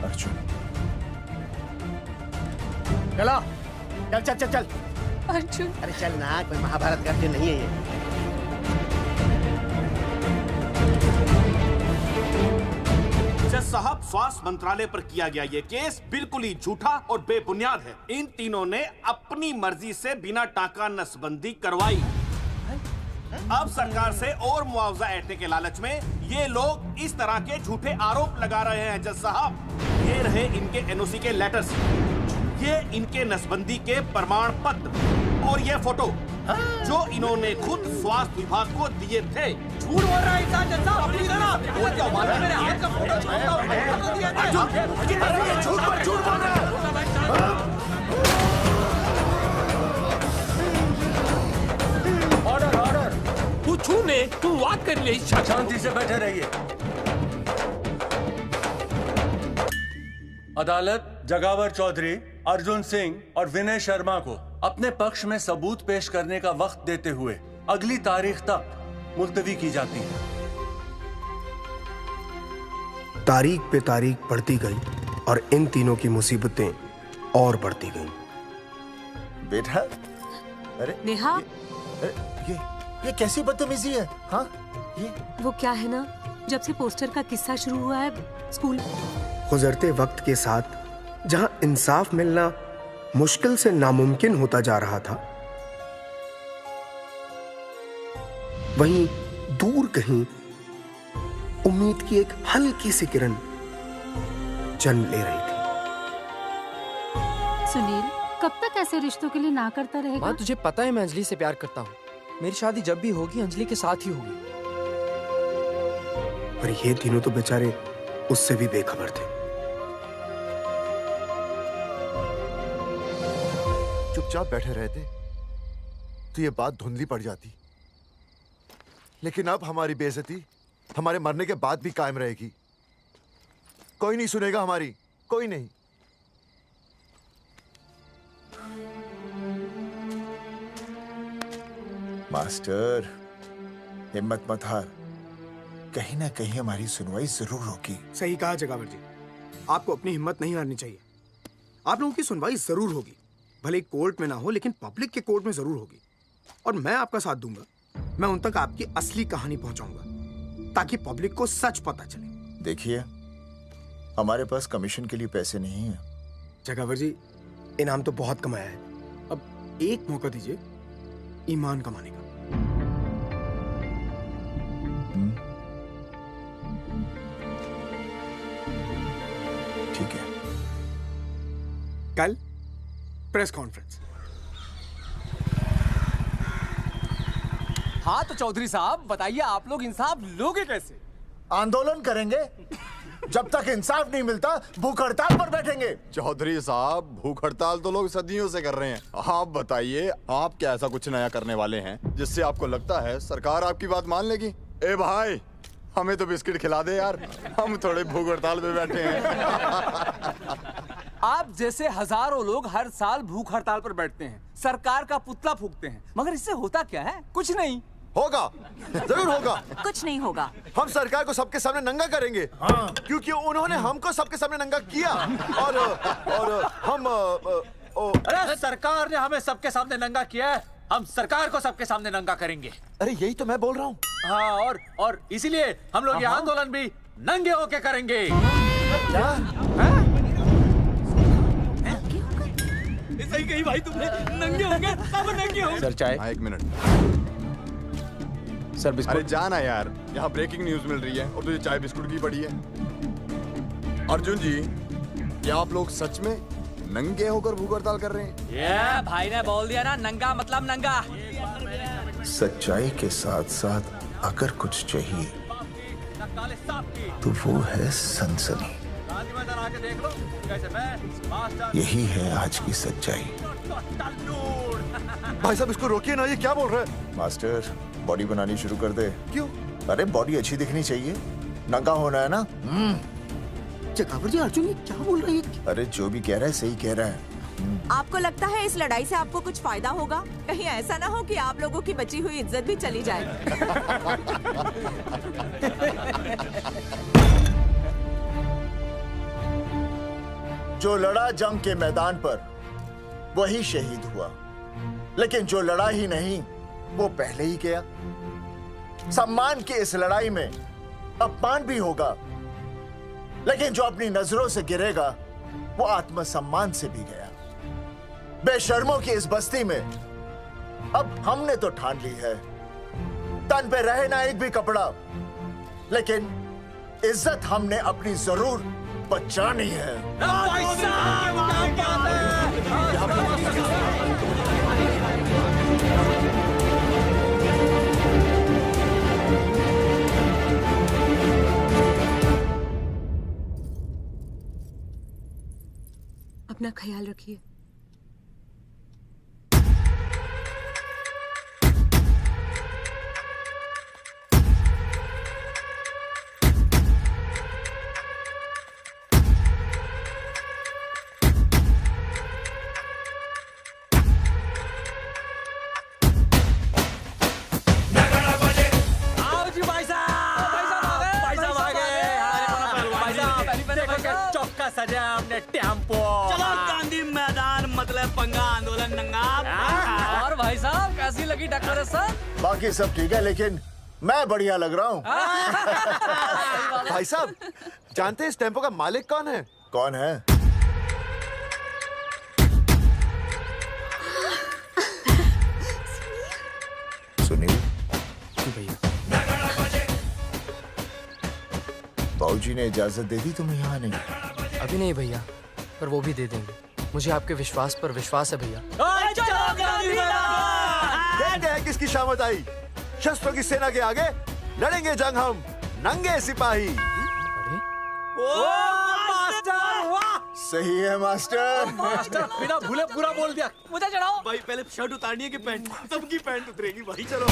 S2: अर्जुन,
S13: चलो चल चल चल चल।
S3: अर्जुन,
S13: अरे चल ना, कोई महाभारत का नहीं है ये।
S10: जज साहब, स्वास्थ्य मंत्रालय पर किया गया ये केस बिल्कुल ही झूठा और बेबुनियाद है। इन तीनों ने अपनी मर्जी से बिना टाका नसबंदी करवाई। अब सरकार से और मुआवजा ऐंठने के लालच में ये लोग इस तरह के झूठे आरोप लगा रहे हैं। जज साहब, ये रहे इनके एनओसी के लेटर्स, ये इनके नसबंदी के प्रमाण पत्र और ये फोटो जो इन्होंने खुद स्वास्थ्य विभाग को दिए थे।
S15: झूठ बोल रहा है इंसान। जज साहब, अपनी तरह वो क्या मालूम है, मेरे हाथ का फोटो
S2: झूठ बोल रहा है।
S14: ऑर्डर ऑर्डर, तू छूने तू बात कर ले।
S8: शांति से बैठे रहिए। अदालत जगावर चौधरी, अर्जुन सिंह और विनय शर्मा को अपने पक्ष में सबूत पेश करने का वक्त देते हुए अगली तारीख तक मुलतवी की जाती है।
S16: तारीख पे तारीख बढ़ती गई और इन तीनों की मुसीबतें और बढ़ती गईं।
S2: बेटा, अरे
S1: नेहा,
S2: ये कैसी बदतमीजी है? हाँ, ये
S1: वो क्या है ना, जब से पोस्टर का किस्सा शुरू हुआ है स्कूल,
S16: गुजरते वक्त के साथ जहां इंसाफ मिलना मुश्किल से नामुमकिन होता जा रहा था, वहीं दूर कहीं उम्मीद की एक हल्की सी किरण जन्म ले रही थी।
S21: सुनील, कब तक ऐसे रिश्तों के लिए ना करता रहेगा?
S24: माँ, तुझे पता है मैं अंजलि से प्यार करता हूँ। मेरी शादी जब भी होगी अंजलि के साथ ही होगी।
S16: पर ये तीनों तो बेचारे उससे भी बेखबर थे।
S7: चुपचाप बैठे रहते तो ये बात धुंधली पड़ जाती, लेकिन अब हमारी बेइज्जती हमारे मरने के बाद भी कायम रहेगी। कोई नहीं सुनेगा हमारी, कोई नहीं।
S2: मास्टर, हिम्मत मत हार, कहीं ना कहीं हमारी सुनवाई जरूर होगी।
S25: सही कहा जगावर जी, आपको अपनी हिम्मत नहीं हारनी चाहिए। आप लोगों की सुनवाई जरूर होगी, भले कोर्ट में ना हो लेकिन पब्लिक के कोर्ट में जरूर होगी। और मैं आपका साथ दूंगा, मैं उन तक आपकी असली कहानी पहुंचाऊंगा ताकि पब्लिक को सच पता चले।
S2: देखिए, हमारे पास कमीशन के लिए पैसे नहीं है।
S25: जगावर जी, इनाम तो बहुत कमाया है, अब एक मौका दीजिए ईमान कमाने का।
S2: ठीक है।
S25: कल प्रेस कॉन्फ्रेंस।
S5: हाँ तो चौधरी साहब बताइए, आप लोग इंसाफ लोगे कैसे?
S2: आंदोलन करेंगे। जब तक इंसाफ नहीं मिलता भूख हड़ताल पर बैठेंगे।
S9: चौधरी साहब, भूख हड़ताल तो लोग सदियों से कर रहे हैं। आप बताइए, आप क्या ऐसा कुछ नया करने वाले हैं जिससे आपको लगता है सरकार आपकी बात मान लेगी? ए भाई, हमें तो बिस्किट खिला दे यार, हम थोड़े भूख हड़ताल पे बैठे हैं।
S5: आप जैसे हजारों लोग हर साल भूख हड़ताल पर बैठते हैं, सरकार का पुतला फूंकते हैं, मगर इससे होता क्या है? कुछ नहीं
S7: होगा, जरूर होगा।
S12: कुछ नहीं होगा।
S7: हम सरकार को सबके सामने नंगा करेंगे। हाँ। क्योंकि उन्होंने हमको सबके सामने नंगा किया और हम
S4: अरे सरकार ने हमें सबके सामने नंगा किया है, हम सरकार को सबके सामने नंगा करेंगे।
S7: अरे यही तो मैं बोल रहा हूँ।
S4: हाँ, और इसीलिए हम लोग ये आंदोलन भी नंगे होके करेंगे।
S5: सही कही भाई तुमने, नंगे होंगे, सब नंगे होंगे।
S9: सर चाय। एक मिनट
S8: सर, बिस्कुट।
S9: अरे जाना यार, यहाँ ब्रेकिंग न्यूज मिल रही है और तुझे चाय बिस्कुट की पड़ी है। अर्जुन जी, क्या आप लोग सच में नंगे होकर भूख हड़ताल कर रहे हैं?
S15: ये भाई ने बोल दिया ना, नंगा मतलब नंगा।
S2: सच्चाई के साथ साथ अगर कुछ चाहिए तो वो है सनसनी। यही है आज की सच्चाई।
S7: भाई साहब इसको रोकिए ना, ये क्या बोल रहा है?
S2: मास्टर, बॉडी बनानी शुरू कर दे।
S7: क्यों?
S2: अरे बॉडी अच्छी दिखनी चाहिए, नंगा होना है ना।
S25: चकावर जी, अर्जुन ये क्या बोल रही है?
S2: अरे जो भी कह रहा है सही कह रहा है।
S12: आपको लगता है इस लड़ाई से आपको कुछ फायदा होगा? कहीं ऐसा ना हो कि आप लोगों की बची हुई इज्जत भी चली जाए।
S2: जो लड़ा जंग के मैदान पर वही शहीद हुआ, लेकिन जो लड़ा ही नहीं वो पहले ही गया। सम्मान की इस लड़ाई में अपमान भी होगा, लेकिन जो अपनी नजरों से गिरेगा वो आत्मसम्मान से भी गया। बेशर्मों की इस बस्ती में अब हमने तो ठान ली है, तन पे रहे ना एक भी कपड़ा, लेकिन इज्जत हमने अपनी जरूर बचानी है।
S1: अपना ख्याल रखिए।
S4: सजा हमने टेम्पो।
S15: चलो गांधी मैदान, मतलब पंगा आंदोलन नंगा। और भाई साहब कैसी लगी डेकोरेशन?
S2: बाकी सब ठीक है, लेकिन मैं बढ़िया लग रहा हूँ।
S7: भाई साहब जानते हैं इस टेम्पो का मालिक कौन है?
S2: कौन है? सुनील।
S24: भैया
S2: बाबूजी ने इजाजत दे दी तुम्हें यहाँ आने की?
S24: अभी नहीं भैया, पर वो भी दे देंगे। मुझे आपके विश्वास पर विश्वास है भैया।
S7: कहते हैं किसकी शामत आई, शस्त्रों की सेना के आगे लड़ेंगे जंग हम नंगे सिपाही।
S2: सही है मास्टर।
S4: मास्टर बिना भूले पूरा बोल दिया।
S15: मुझे चढ़ाओ
S19: भाई, पहले शर्ट उतारनी है कि पैंट? सबकी पैंट उतरेगी भाई। चलो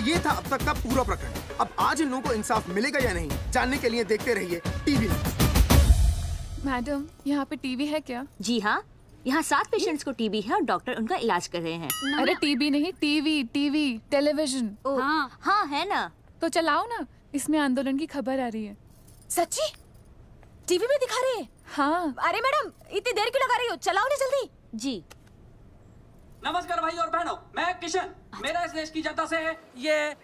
S25: ये था अब तक का पूरा प्रकरण। अब आज इन लोगों को इंसाफ मिलेगा या नहीं, जानने के लिए देखते रहिए टीवी।
S3: मैडम, यहाँ पे टीवी है क्या?
S11: जी हाँ, यहाँ 7 पेशेंट्स को टीबी है और डॉक्टर उनका इलाज कर रहे हैं।
S3: अरे टीबी नहीं, टीवी टेलीविजन।
S11: हाँ हाँ है ना।
S3: तो चलाओ ना, इसमें आंदोलन की खबर आ रही है।
S11: सच्ची? टीवी में दिखा रहे हैं?
S3: हाँ।
S11: अरे मैडम, इतनी देर क्यों लगा रही हो, चलाओ ना जल्दी। जी।
S15: नमस्कार भाई और बहनों, मैं किशन। मेरा इस देश की जनता से ये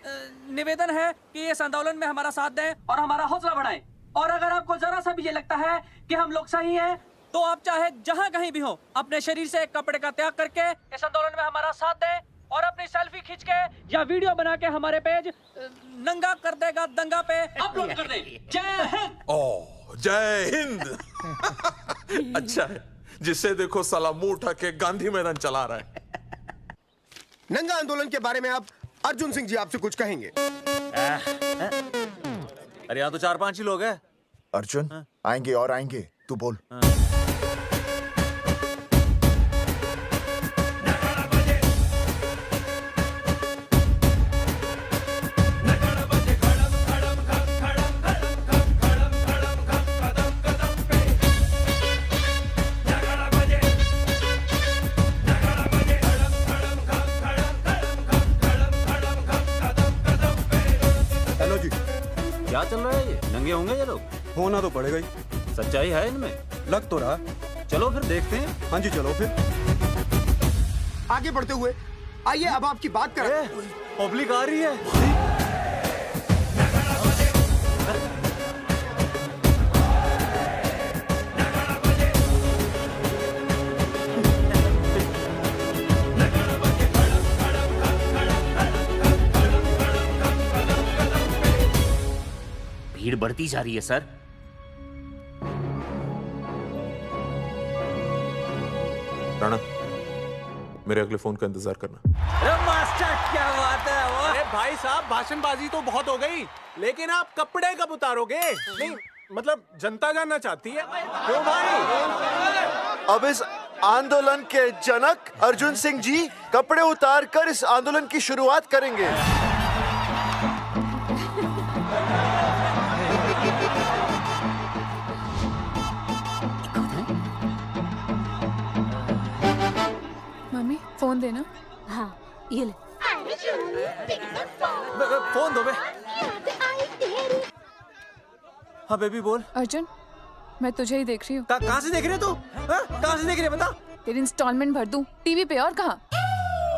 S15: निवेदन है कि इस आंदोलन में हमारा साथ दें और हमारा हौसला बढ़ाएं। और अगर आपको जरा सा भी ये लगता है कि हम लोग सही हैं, तो आप चाहे जहां कहीं भी हो अपने शरीर से एक कपड़े का त्याग करके इस आंदोलन में हमारा साथ दें और अपनी सेल्फी खींच के या वीडियो बना के हमारे पेज नंगा कर देगा दंगा पे अपलोड कर दे। जय हिंद।
S6: ओह जय हिंद। अच्छा है, जिसे देखो साला मुंह उठा के गांधी मैदान चला रहा है।
S25: नंगा आंदोलन के बारे में आप अर्जुन सिंह जी आपसे कुछ कहेंगे।
S4: अरे यहाँ तो 4-5 ही लोग हैं।
S2: अर्जुन आएंगे और आएंगे, तू बोल।
S4: क्या चल रहा है ये? नंगे होंगे ये लोग?
S17: होना तो पड़ेगा ही।
S4: सच्चाई है इनमें?
S17: लग तो रहा।
S4: चलो फिर देखते हैं।
S17: हाँ जी चलो फिर।
S25: आगे बढ़ते हुए आइए अब आपकी बात करें।
S4: पब्लिक आ रही है।
S14: भीड़ बढ़ती जा रही है सर।
S6: राणा, मेरे अगले फोन का इंतजार करना।
S15: अरे मास्टर क्या बात है वो?
S18: अरे भाई साहब, भाषणबाजी तो बहुत हो गई, लेकिन आप कपड़े कब उतारोगे? नहीं मतलब जनता जानना चाहती है। क्यों भाई?
S7: अब इस आंदोलन के जनक अर्जुन सिंह जी कपड़े उतार कर इस आंदोलन की शुरुआत करेंगे।
S3: मम्मी फोन देना।
S11: हाँ ये ले।
S4: फोन दो बे। हाँ बेबी बोल।
S3: अर्जुन मैं तुझे ही देख रही हूँ।
S4: कहाँ से देख रही है तू? कहाँ से देख रही है बता?
S3: तेरी इंस्टॉलमेंट भर दूं टीवी पे और कहाँ?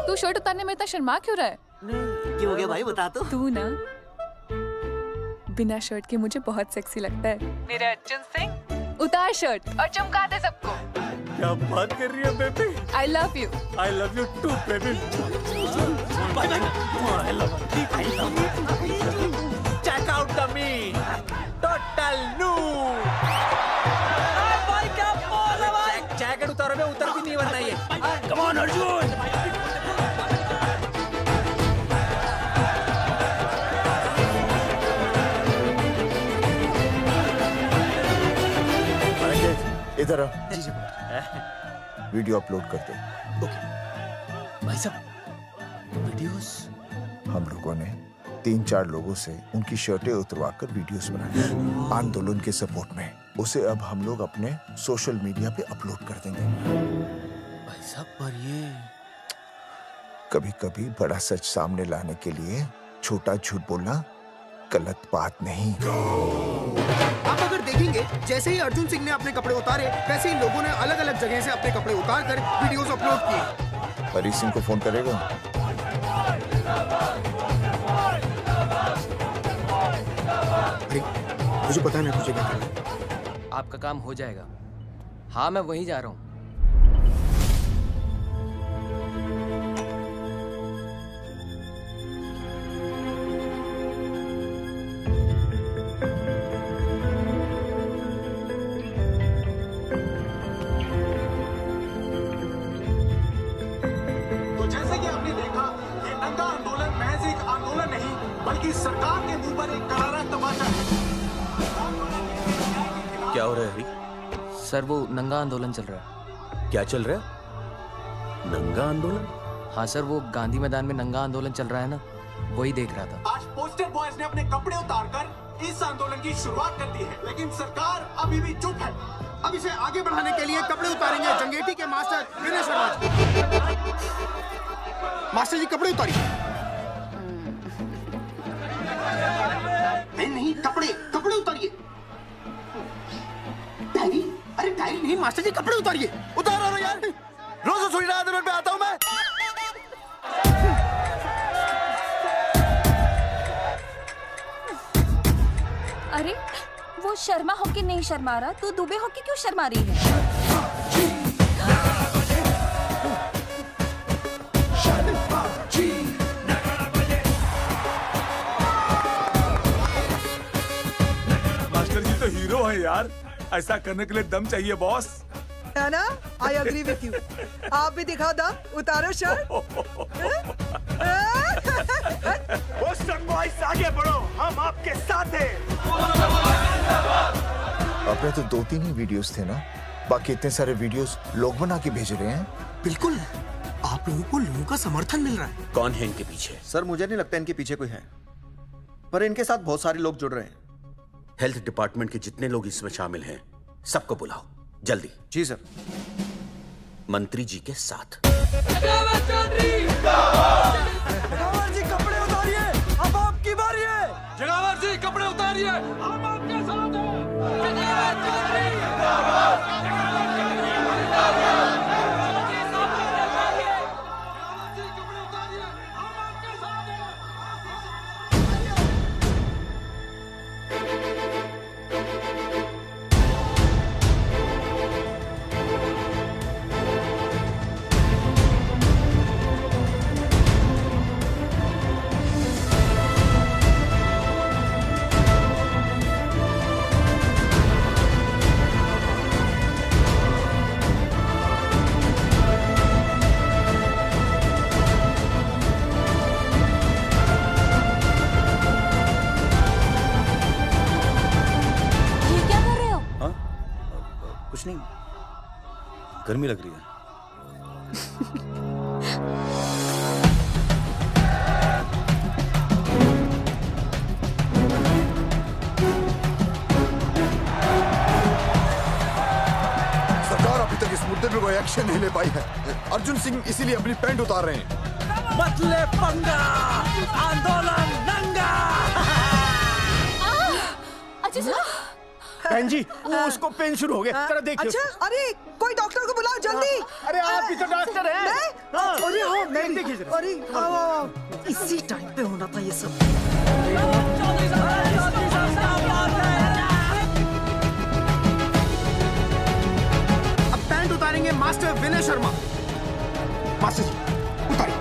S3: तू शर्ट उतारने में इतना शर्मा क्यों रहा है?
S14: क्यों हो गया भाई, बता तो।
S3: तू ना बिना शर्ट के मुझे बहुत सेक्सी लगता है। मेरे अर्जुन सिंह उतार शर्ट और चमका दे सबको।
S4: क्या बात कर रही है baby?
S3: I love you.
S4: I love you too baby. Check out the me total new.
S15: भाई क्या बोल रहा भाई?
S4: जैकेट उतारो बे, उतर भी नहीं वरना ये।
S15: Come on Arjun.
S2: इधर वीडियो अपलोड कर दो।
S4: भाई साहब वीडियोस?
S2: हम लोगों ने 3-4 लोगों से उनकी शर्टें उतरवा कर वीडियोस बनाए आंदोलन के सपोर्ट में। उसे अब हम लोग अपने सोशल मीडिया पे अपलोड कर देंगे।
S4: भाई साहब पर ये
S2: कभी कभी बड़ा सच सामने लाने के लिए छोटा झूठ बोलना गलत बात नहीं।
S25: आप अगर देखेंगे जैसे ही अर्जुन सिंह ने अपने कपड़े उतारे, वैसे ही लोगों ने अलग अलग जगह से अपने कपड़े उतार कर वीडियोस अपलोड किए।
S2: हरी सिंह को फोन करेगा?
S25: अरे मुझे पता नहीं तुझे क्या करना है।
S24: आपका काम हो जाएगा। हाँ मैं वहीं जा रहा हूँ।
S10: तो जैसे कि आपने देखा, ये नंगा आंदोलन महज एक आंदोलन नहीं, बल्कि सरकार के मुंह पर एक करारा तमाचा है।
S19: क्या हो रहा है हरी?
S24: सर वो नंगा आंदोलन चल रहा है।
S19: क्या चल रहा है? नंगा आंदोलन?
S24: हाँ सर वो गांधी मैदान में नंगा आंदोलन चल रहा है ना, वही देख रहा था।
S10: आज पोस्टर बॉयज ने अपने कपड़े उतारकर इस आंदोलन की शुरुआत कर दी है, लेकिन सरकार अभी भी चुप है।
S25: अब इसे आगे बढ़ाने के लिए कपड़े उतारेंगे जंगेटी के मास्टर विनय शर्मा जी। मास्टर जी कपड़े उतारिए। नहीं कपड़े कपड़े उतारिए। डायरी? अरे डायरी नहीं मास्टर जी, कपड़े उतारिए।
S7: उतारो यार, रोज रसोई आंदोलन पे आता हूँ मैं।
S20: अरे वो
S11: शर्मा हो के नहीं शर्मा रहा, तू दुबे हो के क्यों शर्मा रही है?
S8: मास्टर जी तो हीरो है यार, ऐसा करने के लिए दम चाहिए बॉस।
S13: है ना? I agree with you. आप भी दिखाओ दम, उतारो शर्ट।
S7: आगे बढ़ो, हम आपके साथ हैं।
S2: अपने तो 2-3 ही वीडियोस थे ना, बाकी इतने सारे वीडियोस लोग बना के भेज रहे हैं।
S25: बिल्कुल, आप लोगों को लोगों का समर्थन मिल रहा है।
S20: कौन है इनके पीछे?
S21: सर मुझे नहीं लगता इनके पीछे कोई है, पर इनके साथ बहुत सारे लोग जुड़ रहे हैं।
S20: हेल्थ डिपार्टमेंट के जितने लोग इसमें शामिल हैं, सबको बुलाओ जल्दी।
S21: जी सर।
S20: मंत्री जी के साथ।
S24: जगावर जी कपड़े उतारिए, अब आपकी बारी है।
S8: जगावर जी कपड़े उतारिए, हम आपके साथ हैं।
S24: जगावर चौधरी
S20: कुछ नहीं, गर्मी लग रही है।
S9: सरकार अभी तक इस मुद्दे पे कोई एक्शन नहीं ले पाई है। अर्जुन सिंह इसीलिए अपनी पैंट उतार रहे हैं।
S24: मत ले पंगा, आंदोलन नंगा।
S25: बहन जी, वो उसको पेन शुरू हो गया, जरा देखिए।
S13: अच्छा, अरे कोई डॉक्टर को बुलाओ जल्दी।
S25: अरे आप भी तो डॉक्टर हैं।
S13: अरे हाँ, मैं
S25: देखिए जरा।
S13: अरे आओ, इसी टाइम पे होना था ये सब।
S25: अब पैंट उतारेंगे मास्टर विनय शर्मा। मास्टर जी उतारिए।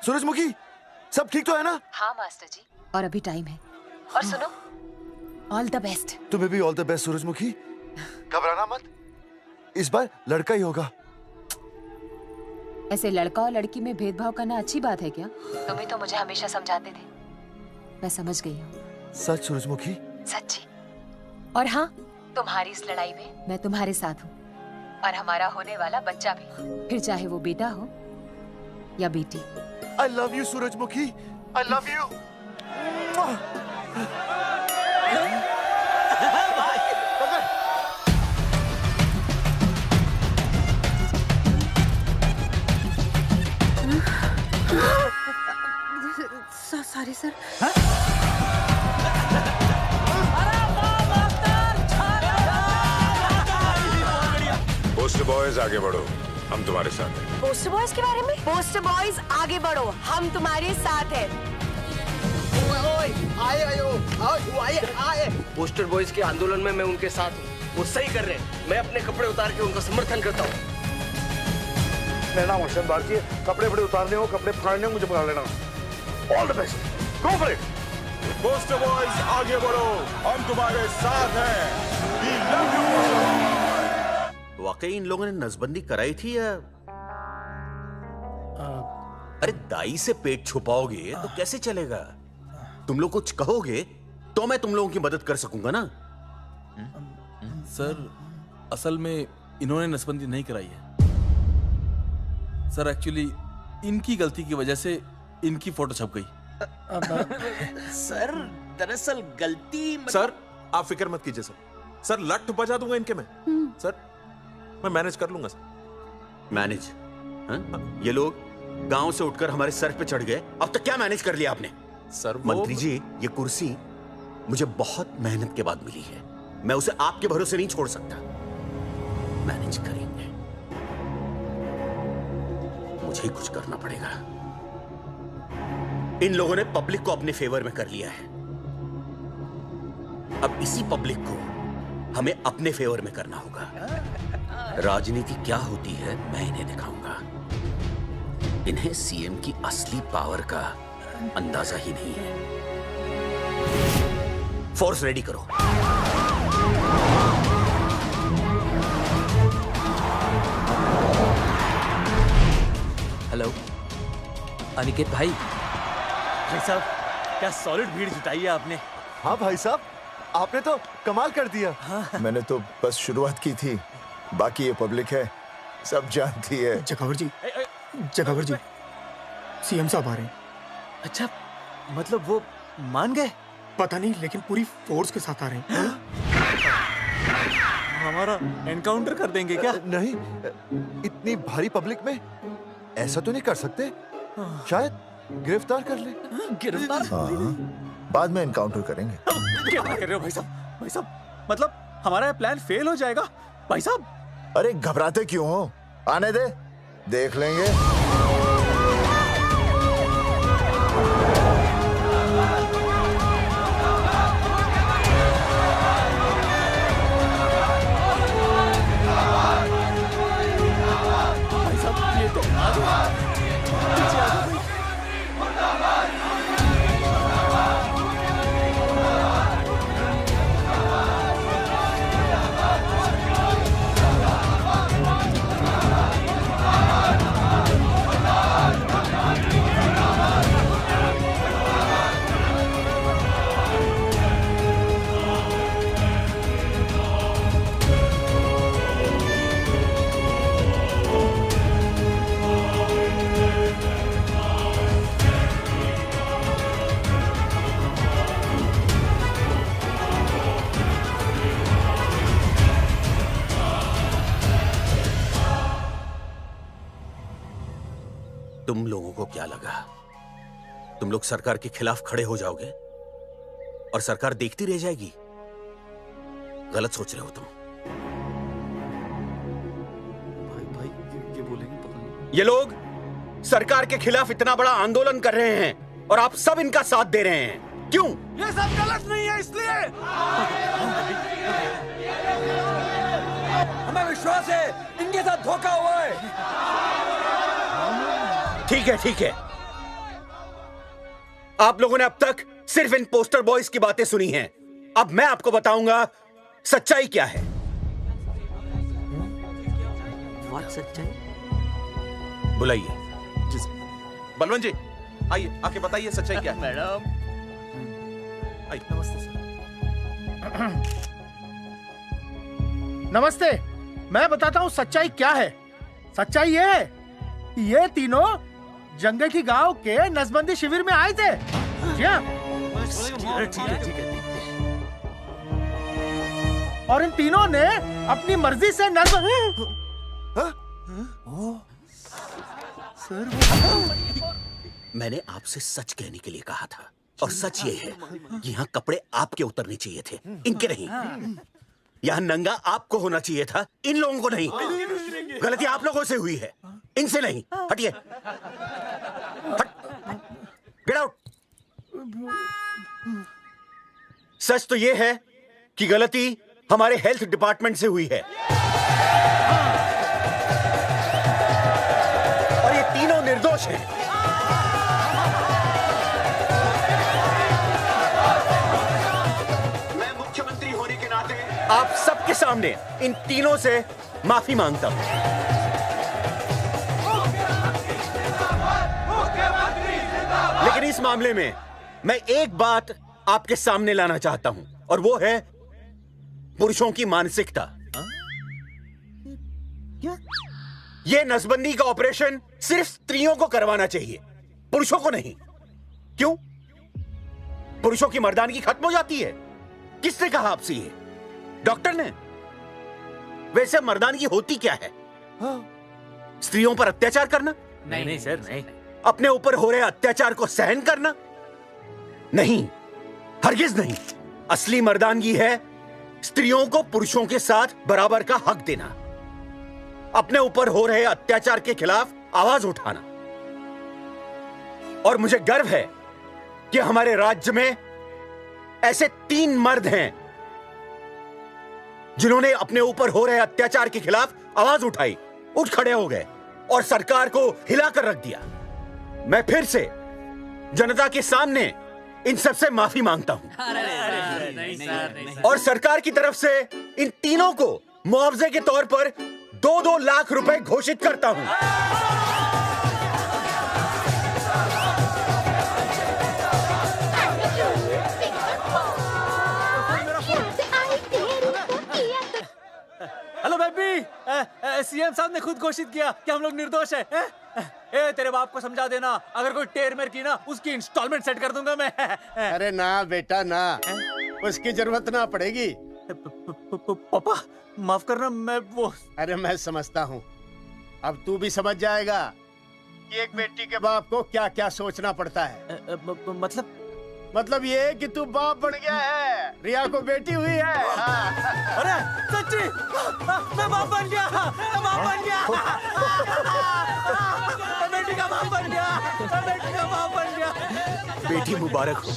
S7: सूरजमुखी, सब ठीक तो है ना?
S11: हाँ मास्टर जी, और अभी टाइम है। और सुनो, ऑल द बेस्ट।
S7: तुम्हें भी ऑल द बेस्ट सूरजमुखी। घबराना मत, इस बार लड़का ही होगा।
S11: ऐसे लड़का और लड़की में भेदभाव करना अच्छी बात है क्या? तुम ही तो मुझे हमेशा समझाते थे। मैं समझ गई हूँ।
S7: सच सूरजमुखी?
S11: सच्ची। और हाँ, तुम्हारी इस लड़ाई में मैं तुम्हारे साथ हूँ, और हमारा होने वाला बच्चा भी, फिर चाहे वो बेटा हो या बेटी।
S7: I love you, सूरजमुखी। I love you.
S13: Sorry sir.
S22: Poster boys आगे बढ़ो, हम तुम्हारे साथ हैं।
S12: पोस्टर बॉयज के बारे में? पोस्टर बॉयज आगे बढ़ो, हम तुम्हारे साथ हैं।
S24: आए। पोस्टर बॉयज के आंदोलन में मैं उनके साथ हूँ, वो सही कर रहे हैं। मैं अपने कपड़े उतार के उनका समर्थन करता हूँ।
S23: मेरा नाम अक्षय भारती है। कपड़े उतारने हो, कपड़े फाड़ने हो, मुझे बुला लेना। All the best, go for it.
S22: Poster boys आगे बढ़ो, हम तुम्हारे साथ हैं। We love you।
S20: वाकई इन लोगों ने नसबंदी कराई थी या? अरे दाई से पेट छुपाओगे तो कैसे चलेगा? तुम लोग कुछ कहोगे तो मैं तुम लोगों की मदद कर सकूंगा ना।
S8: सर असल में इन्होंने नसबंदी नहीं कराई है सर। एक्चुअली इनकी गलती की वजह से इनकी फोटो छप गई।
S14: सर दरअसल गलती
S6: सर आप फिक्र मत कीजिए सर। सर लट बजा दूंगा इनके में। सर मैं मैनेज कर लूंगा सर।
S20: मैनेज? ये लोग गांव से उठकर हमारे सर पे चढ़ गए, अब तक क्या मैनेज कर लिया आपने?
S6: सर
S20: मंत्री जी, ये कुर्सी मुझे बहुत मेहनत के बाद मिली है, मैं उसे आपके भरोसे नहीं छोड़ सकता। मैनेज करेंगे। मुझे ही कुछ करना पड़ेगा। इन लोगों ने पब्लिक को अपने फेवर में कर लिया है। अब इसी पब्लिक को हमें अपने फेवर में करना होगा। राजनीति क्या होती है मैं इन्हें दिखाऊंगा। इन्हें सीएम की असली पावर का अंदाजा ही नहीं है। फोर्स रेडी करो।
S4: हेलो अनिकेत भाई साहब, क्या सॉलिड भीड़ जुटाई है आपने।
S7: हाँ भाई साहब, आपने तो कमाल कर दिया।
S2: मैंने तो बस शुरुआत की थी, बाकी ये पब्लिक है, सब जानती है।
S25: जगावर जी, जगावर जी, सीएम साहब आ रहे हैं।
S4: अच्छा, मतलब वो मान गए?
S25: पता नहीं, लेकिन पूरी फोर्स के साथ आ रहे हैं।
S4: हमारा एनकाउंटर कर देंगे क्या?
S7: नहीं, इतनी भारी पब्लिक में ऐसा तो नहीं कर सकते। शायद गिरफ्तार कर ले।
S4: गिरफ्तार?
S2: हाँ, बाद में एनकाउंटर करेंगे।
S4: क्या कर रहे हो भाई साहब? भाई साहब, मतलब हमारा प्लान फेल हो जाएगा भाई साहब?
S2: अरे घबराते क्यों हो? आने दे, देख लेंगे।
S4: भाई साहब, ये तो
S20: तुम लोगों को क्या लगा तुम लोग सरकार के खिलाफ खड़े हो जाओगे और सरकार देखती रह जाएगी? गलत सोच रहे हो तुम।
S4: भाई ये बोलेंगे पता नहीं।
S20: ये लोग सरकार के खिलाफ इतना बड़ा आंदोलन कर रहे हैं और आप सब इनका साथ दे रहे हैं। क्यों?
S8: ये सब गलत नहीं है, इसलिए हमें विश्वास है इनके साथ धोखा हुआ है।
S20: ठीक है, ठीक है। आप लोगों ने अब तक सिर्फ इन पोस्टर बॉयज की बातें सुनी हैं। अब मैं आपको बताऊंगा सच्चाई क्या है।
S4: सच्चाई?
S20: बुलाइए।
S6: बलवंत जी, आइए, आके बताइए सच्चाई क्या है।
S4: मैडम,
S6: आइए।
S4: नमस्ते सर।
S1: नमस्ते, मैं बताता हूँ सच्चाई क्या है। सच्चाई ये है कि ये तीनों जंगेठी गांव के नसबंदी शिविर में आए थे। जी हाँ।
S4: ठीक है।
S1: और इन तीनों ने अपनी मर्जी से
S20: मैंने आपसे सच कहने के लिए कहा था और सच ये है कि यहाँ कपड़े आपके उतरने चाहिए थे, इनके नहीं। यहाँ नंगा आपको होना चाहिए था, इन लोगों को नहीं। गलती आप लोगों से हुई है, इनसे नहीं। हटिए, गेट आउट। सच तो ये है कि गलती हमारे हेल्थ डिपार्टमेंट से हुई है और ये तीनों निर्दोष हैं। मैं मुख्यमंत्री होने के नाते आप सबके सामने इन तीनों से माफी मांगता हूं। लेकिन इस मामले में मैं एक बात आपके सामने लाना चाहता हूं और वो है पुरुषों की मानसिकता। ये नसबंदी का ऑपरेशन सिर्फ स्त्रियों को करवाना चाहिए, पुरुषों को नहीं। क्यों? पुरुषों की मर्दानगी खत्म हो जाती है? किसने कहा आपसे ये? डॉक्टर ने? वैसे मर्दानगी होती क्या है? स्त्रियों पर अत्याचार करना?
S4: नहीं सर, नहीं।
S20: अपने ऊपर हो रहे अत्याचार को सहन करना? नहीं, हरगिज नहीं। असली मर्दानगी है स्त्रियों को पुरुषों के साथ बराबर का हक देना। अपने ऊपर हो रहे अत्याचार के खिलाफ आवाज उठाना। और मुझे गर्व है कि हमारे राज्य में ऐसे 3 मर्द हैं जिन्होंने अपने ऊपर हो रहे अत्याचार के खिलाफ आवाज उठाई, उठ खड़े हो गए और सरकार को हिलाकर रख दिया। मैं फिर से जनता के सामने इन सबसे माफी मांगता हूं और सरकार की तरफ से इन तीनों को मुआवजे के तौर पर 2-2 लाख रुपए घोषित करता हूं।
S4: हेलो बेबी, सीएम साहब ने खुद घोषित किया कि हम लोग निर्दोष हैं। ए तेरे बाप को समझा देना, अगर कोई टेर मेर की ना उसकी इंस्टॉलमेंट सेट कर दूंगा मैं।
S3: अरे ना बेटा ना, उसकी जरूरत ना पड़ेगी।
S4: पापा माफ करना, मैं वो।
S3: अरे मैं समझता हूँ, अब तू भी समझ जाएगा कि एक बेटी के बाप को क्या क्या सोचना पड़ता है। मतलब ये कि तू बाप बन गया है, रिया को बेटी हुई है।
S4: अरे सच्ची, मैं बाप बन गया, मैं बाप बन गया, मैं बेटी का बाप बन गया, मैं बेटी का बाप बन गया।
S20: बेटी मुबारक हो।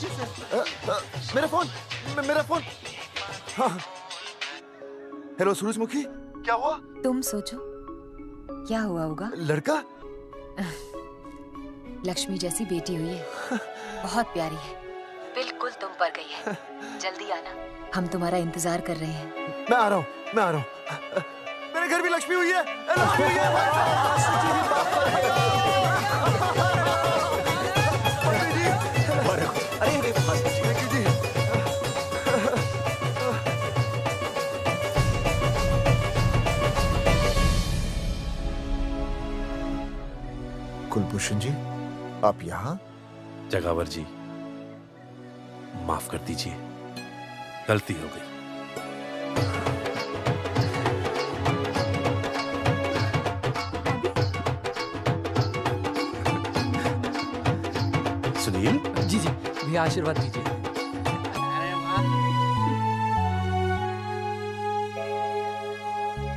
S7: मेरा फोन। हाँ। हेलो सूरजमुखी, क्या हुआ?
S5: तुम सोचो क्या हुआ होगा।
S7: लड़का?
S5: लक्ष्मी जैसी बेटी हुई है, बहुत प्यारी है, बिल्कुल तुम पर गई है। जल्दी आना, हम तुम्हारा इंतजार कर रहे हैं।
S7: मैं आ रहा हूँ। मेरे घर भी लक्ष्मी हुई है।
S2: कुलभूषण जी, आप यहाँ?
S8: जगावर जी, माफ कर दीजिए, गलती हो गई। सुनील
S15: जी भैया आशीर्वाद दीजिए।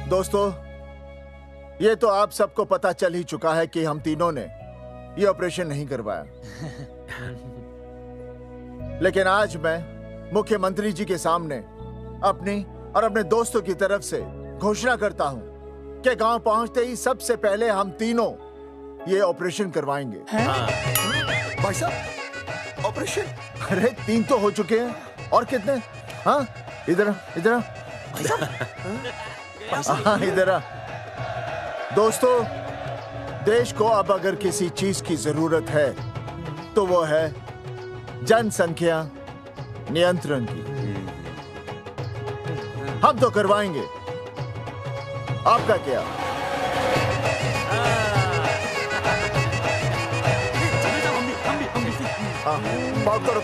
S2: दोस्तों, ये तो आप सबको पता चल ही चुका है कि हम तीनों ने ये ऑपरेशन नहीं करवाया। लेकिन आज मैं मुख्यमंत्री जी के सामने अपनी और अपने दोस्तों की तरफ से घोषणा करता हूं कि गांव पहुंचते ही सबसे पहले हम तीनों ये ऑपरेशन करवाएंगे।
S7: भाई साहब, ऑपरेशन?
S2: अरे 3 तो हो चुके हैं, और कितने? हाँ, इधर हाँ, इधर। दोस्तों, देश को अब अगर किसी चीज की जरूरत है तो वो है जनसंख्या नियंत्रण की। हम तो करवाएंगे, आपका क्या? हाँ, बात करो।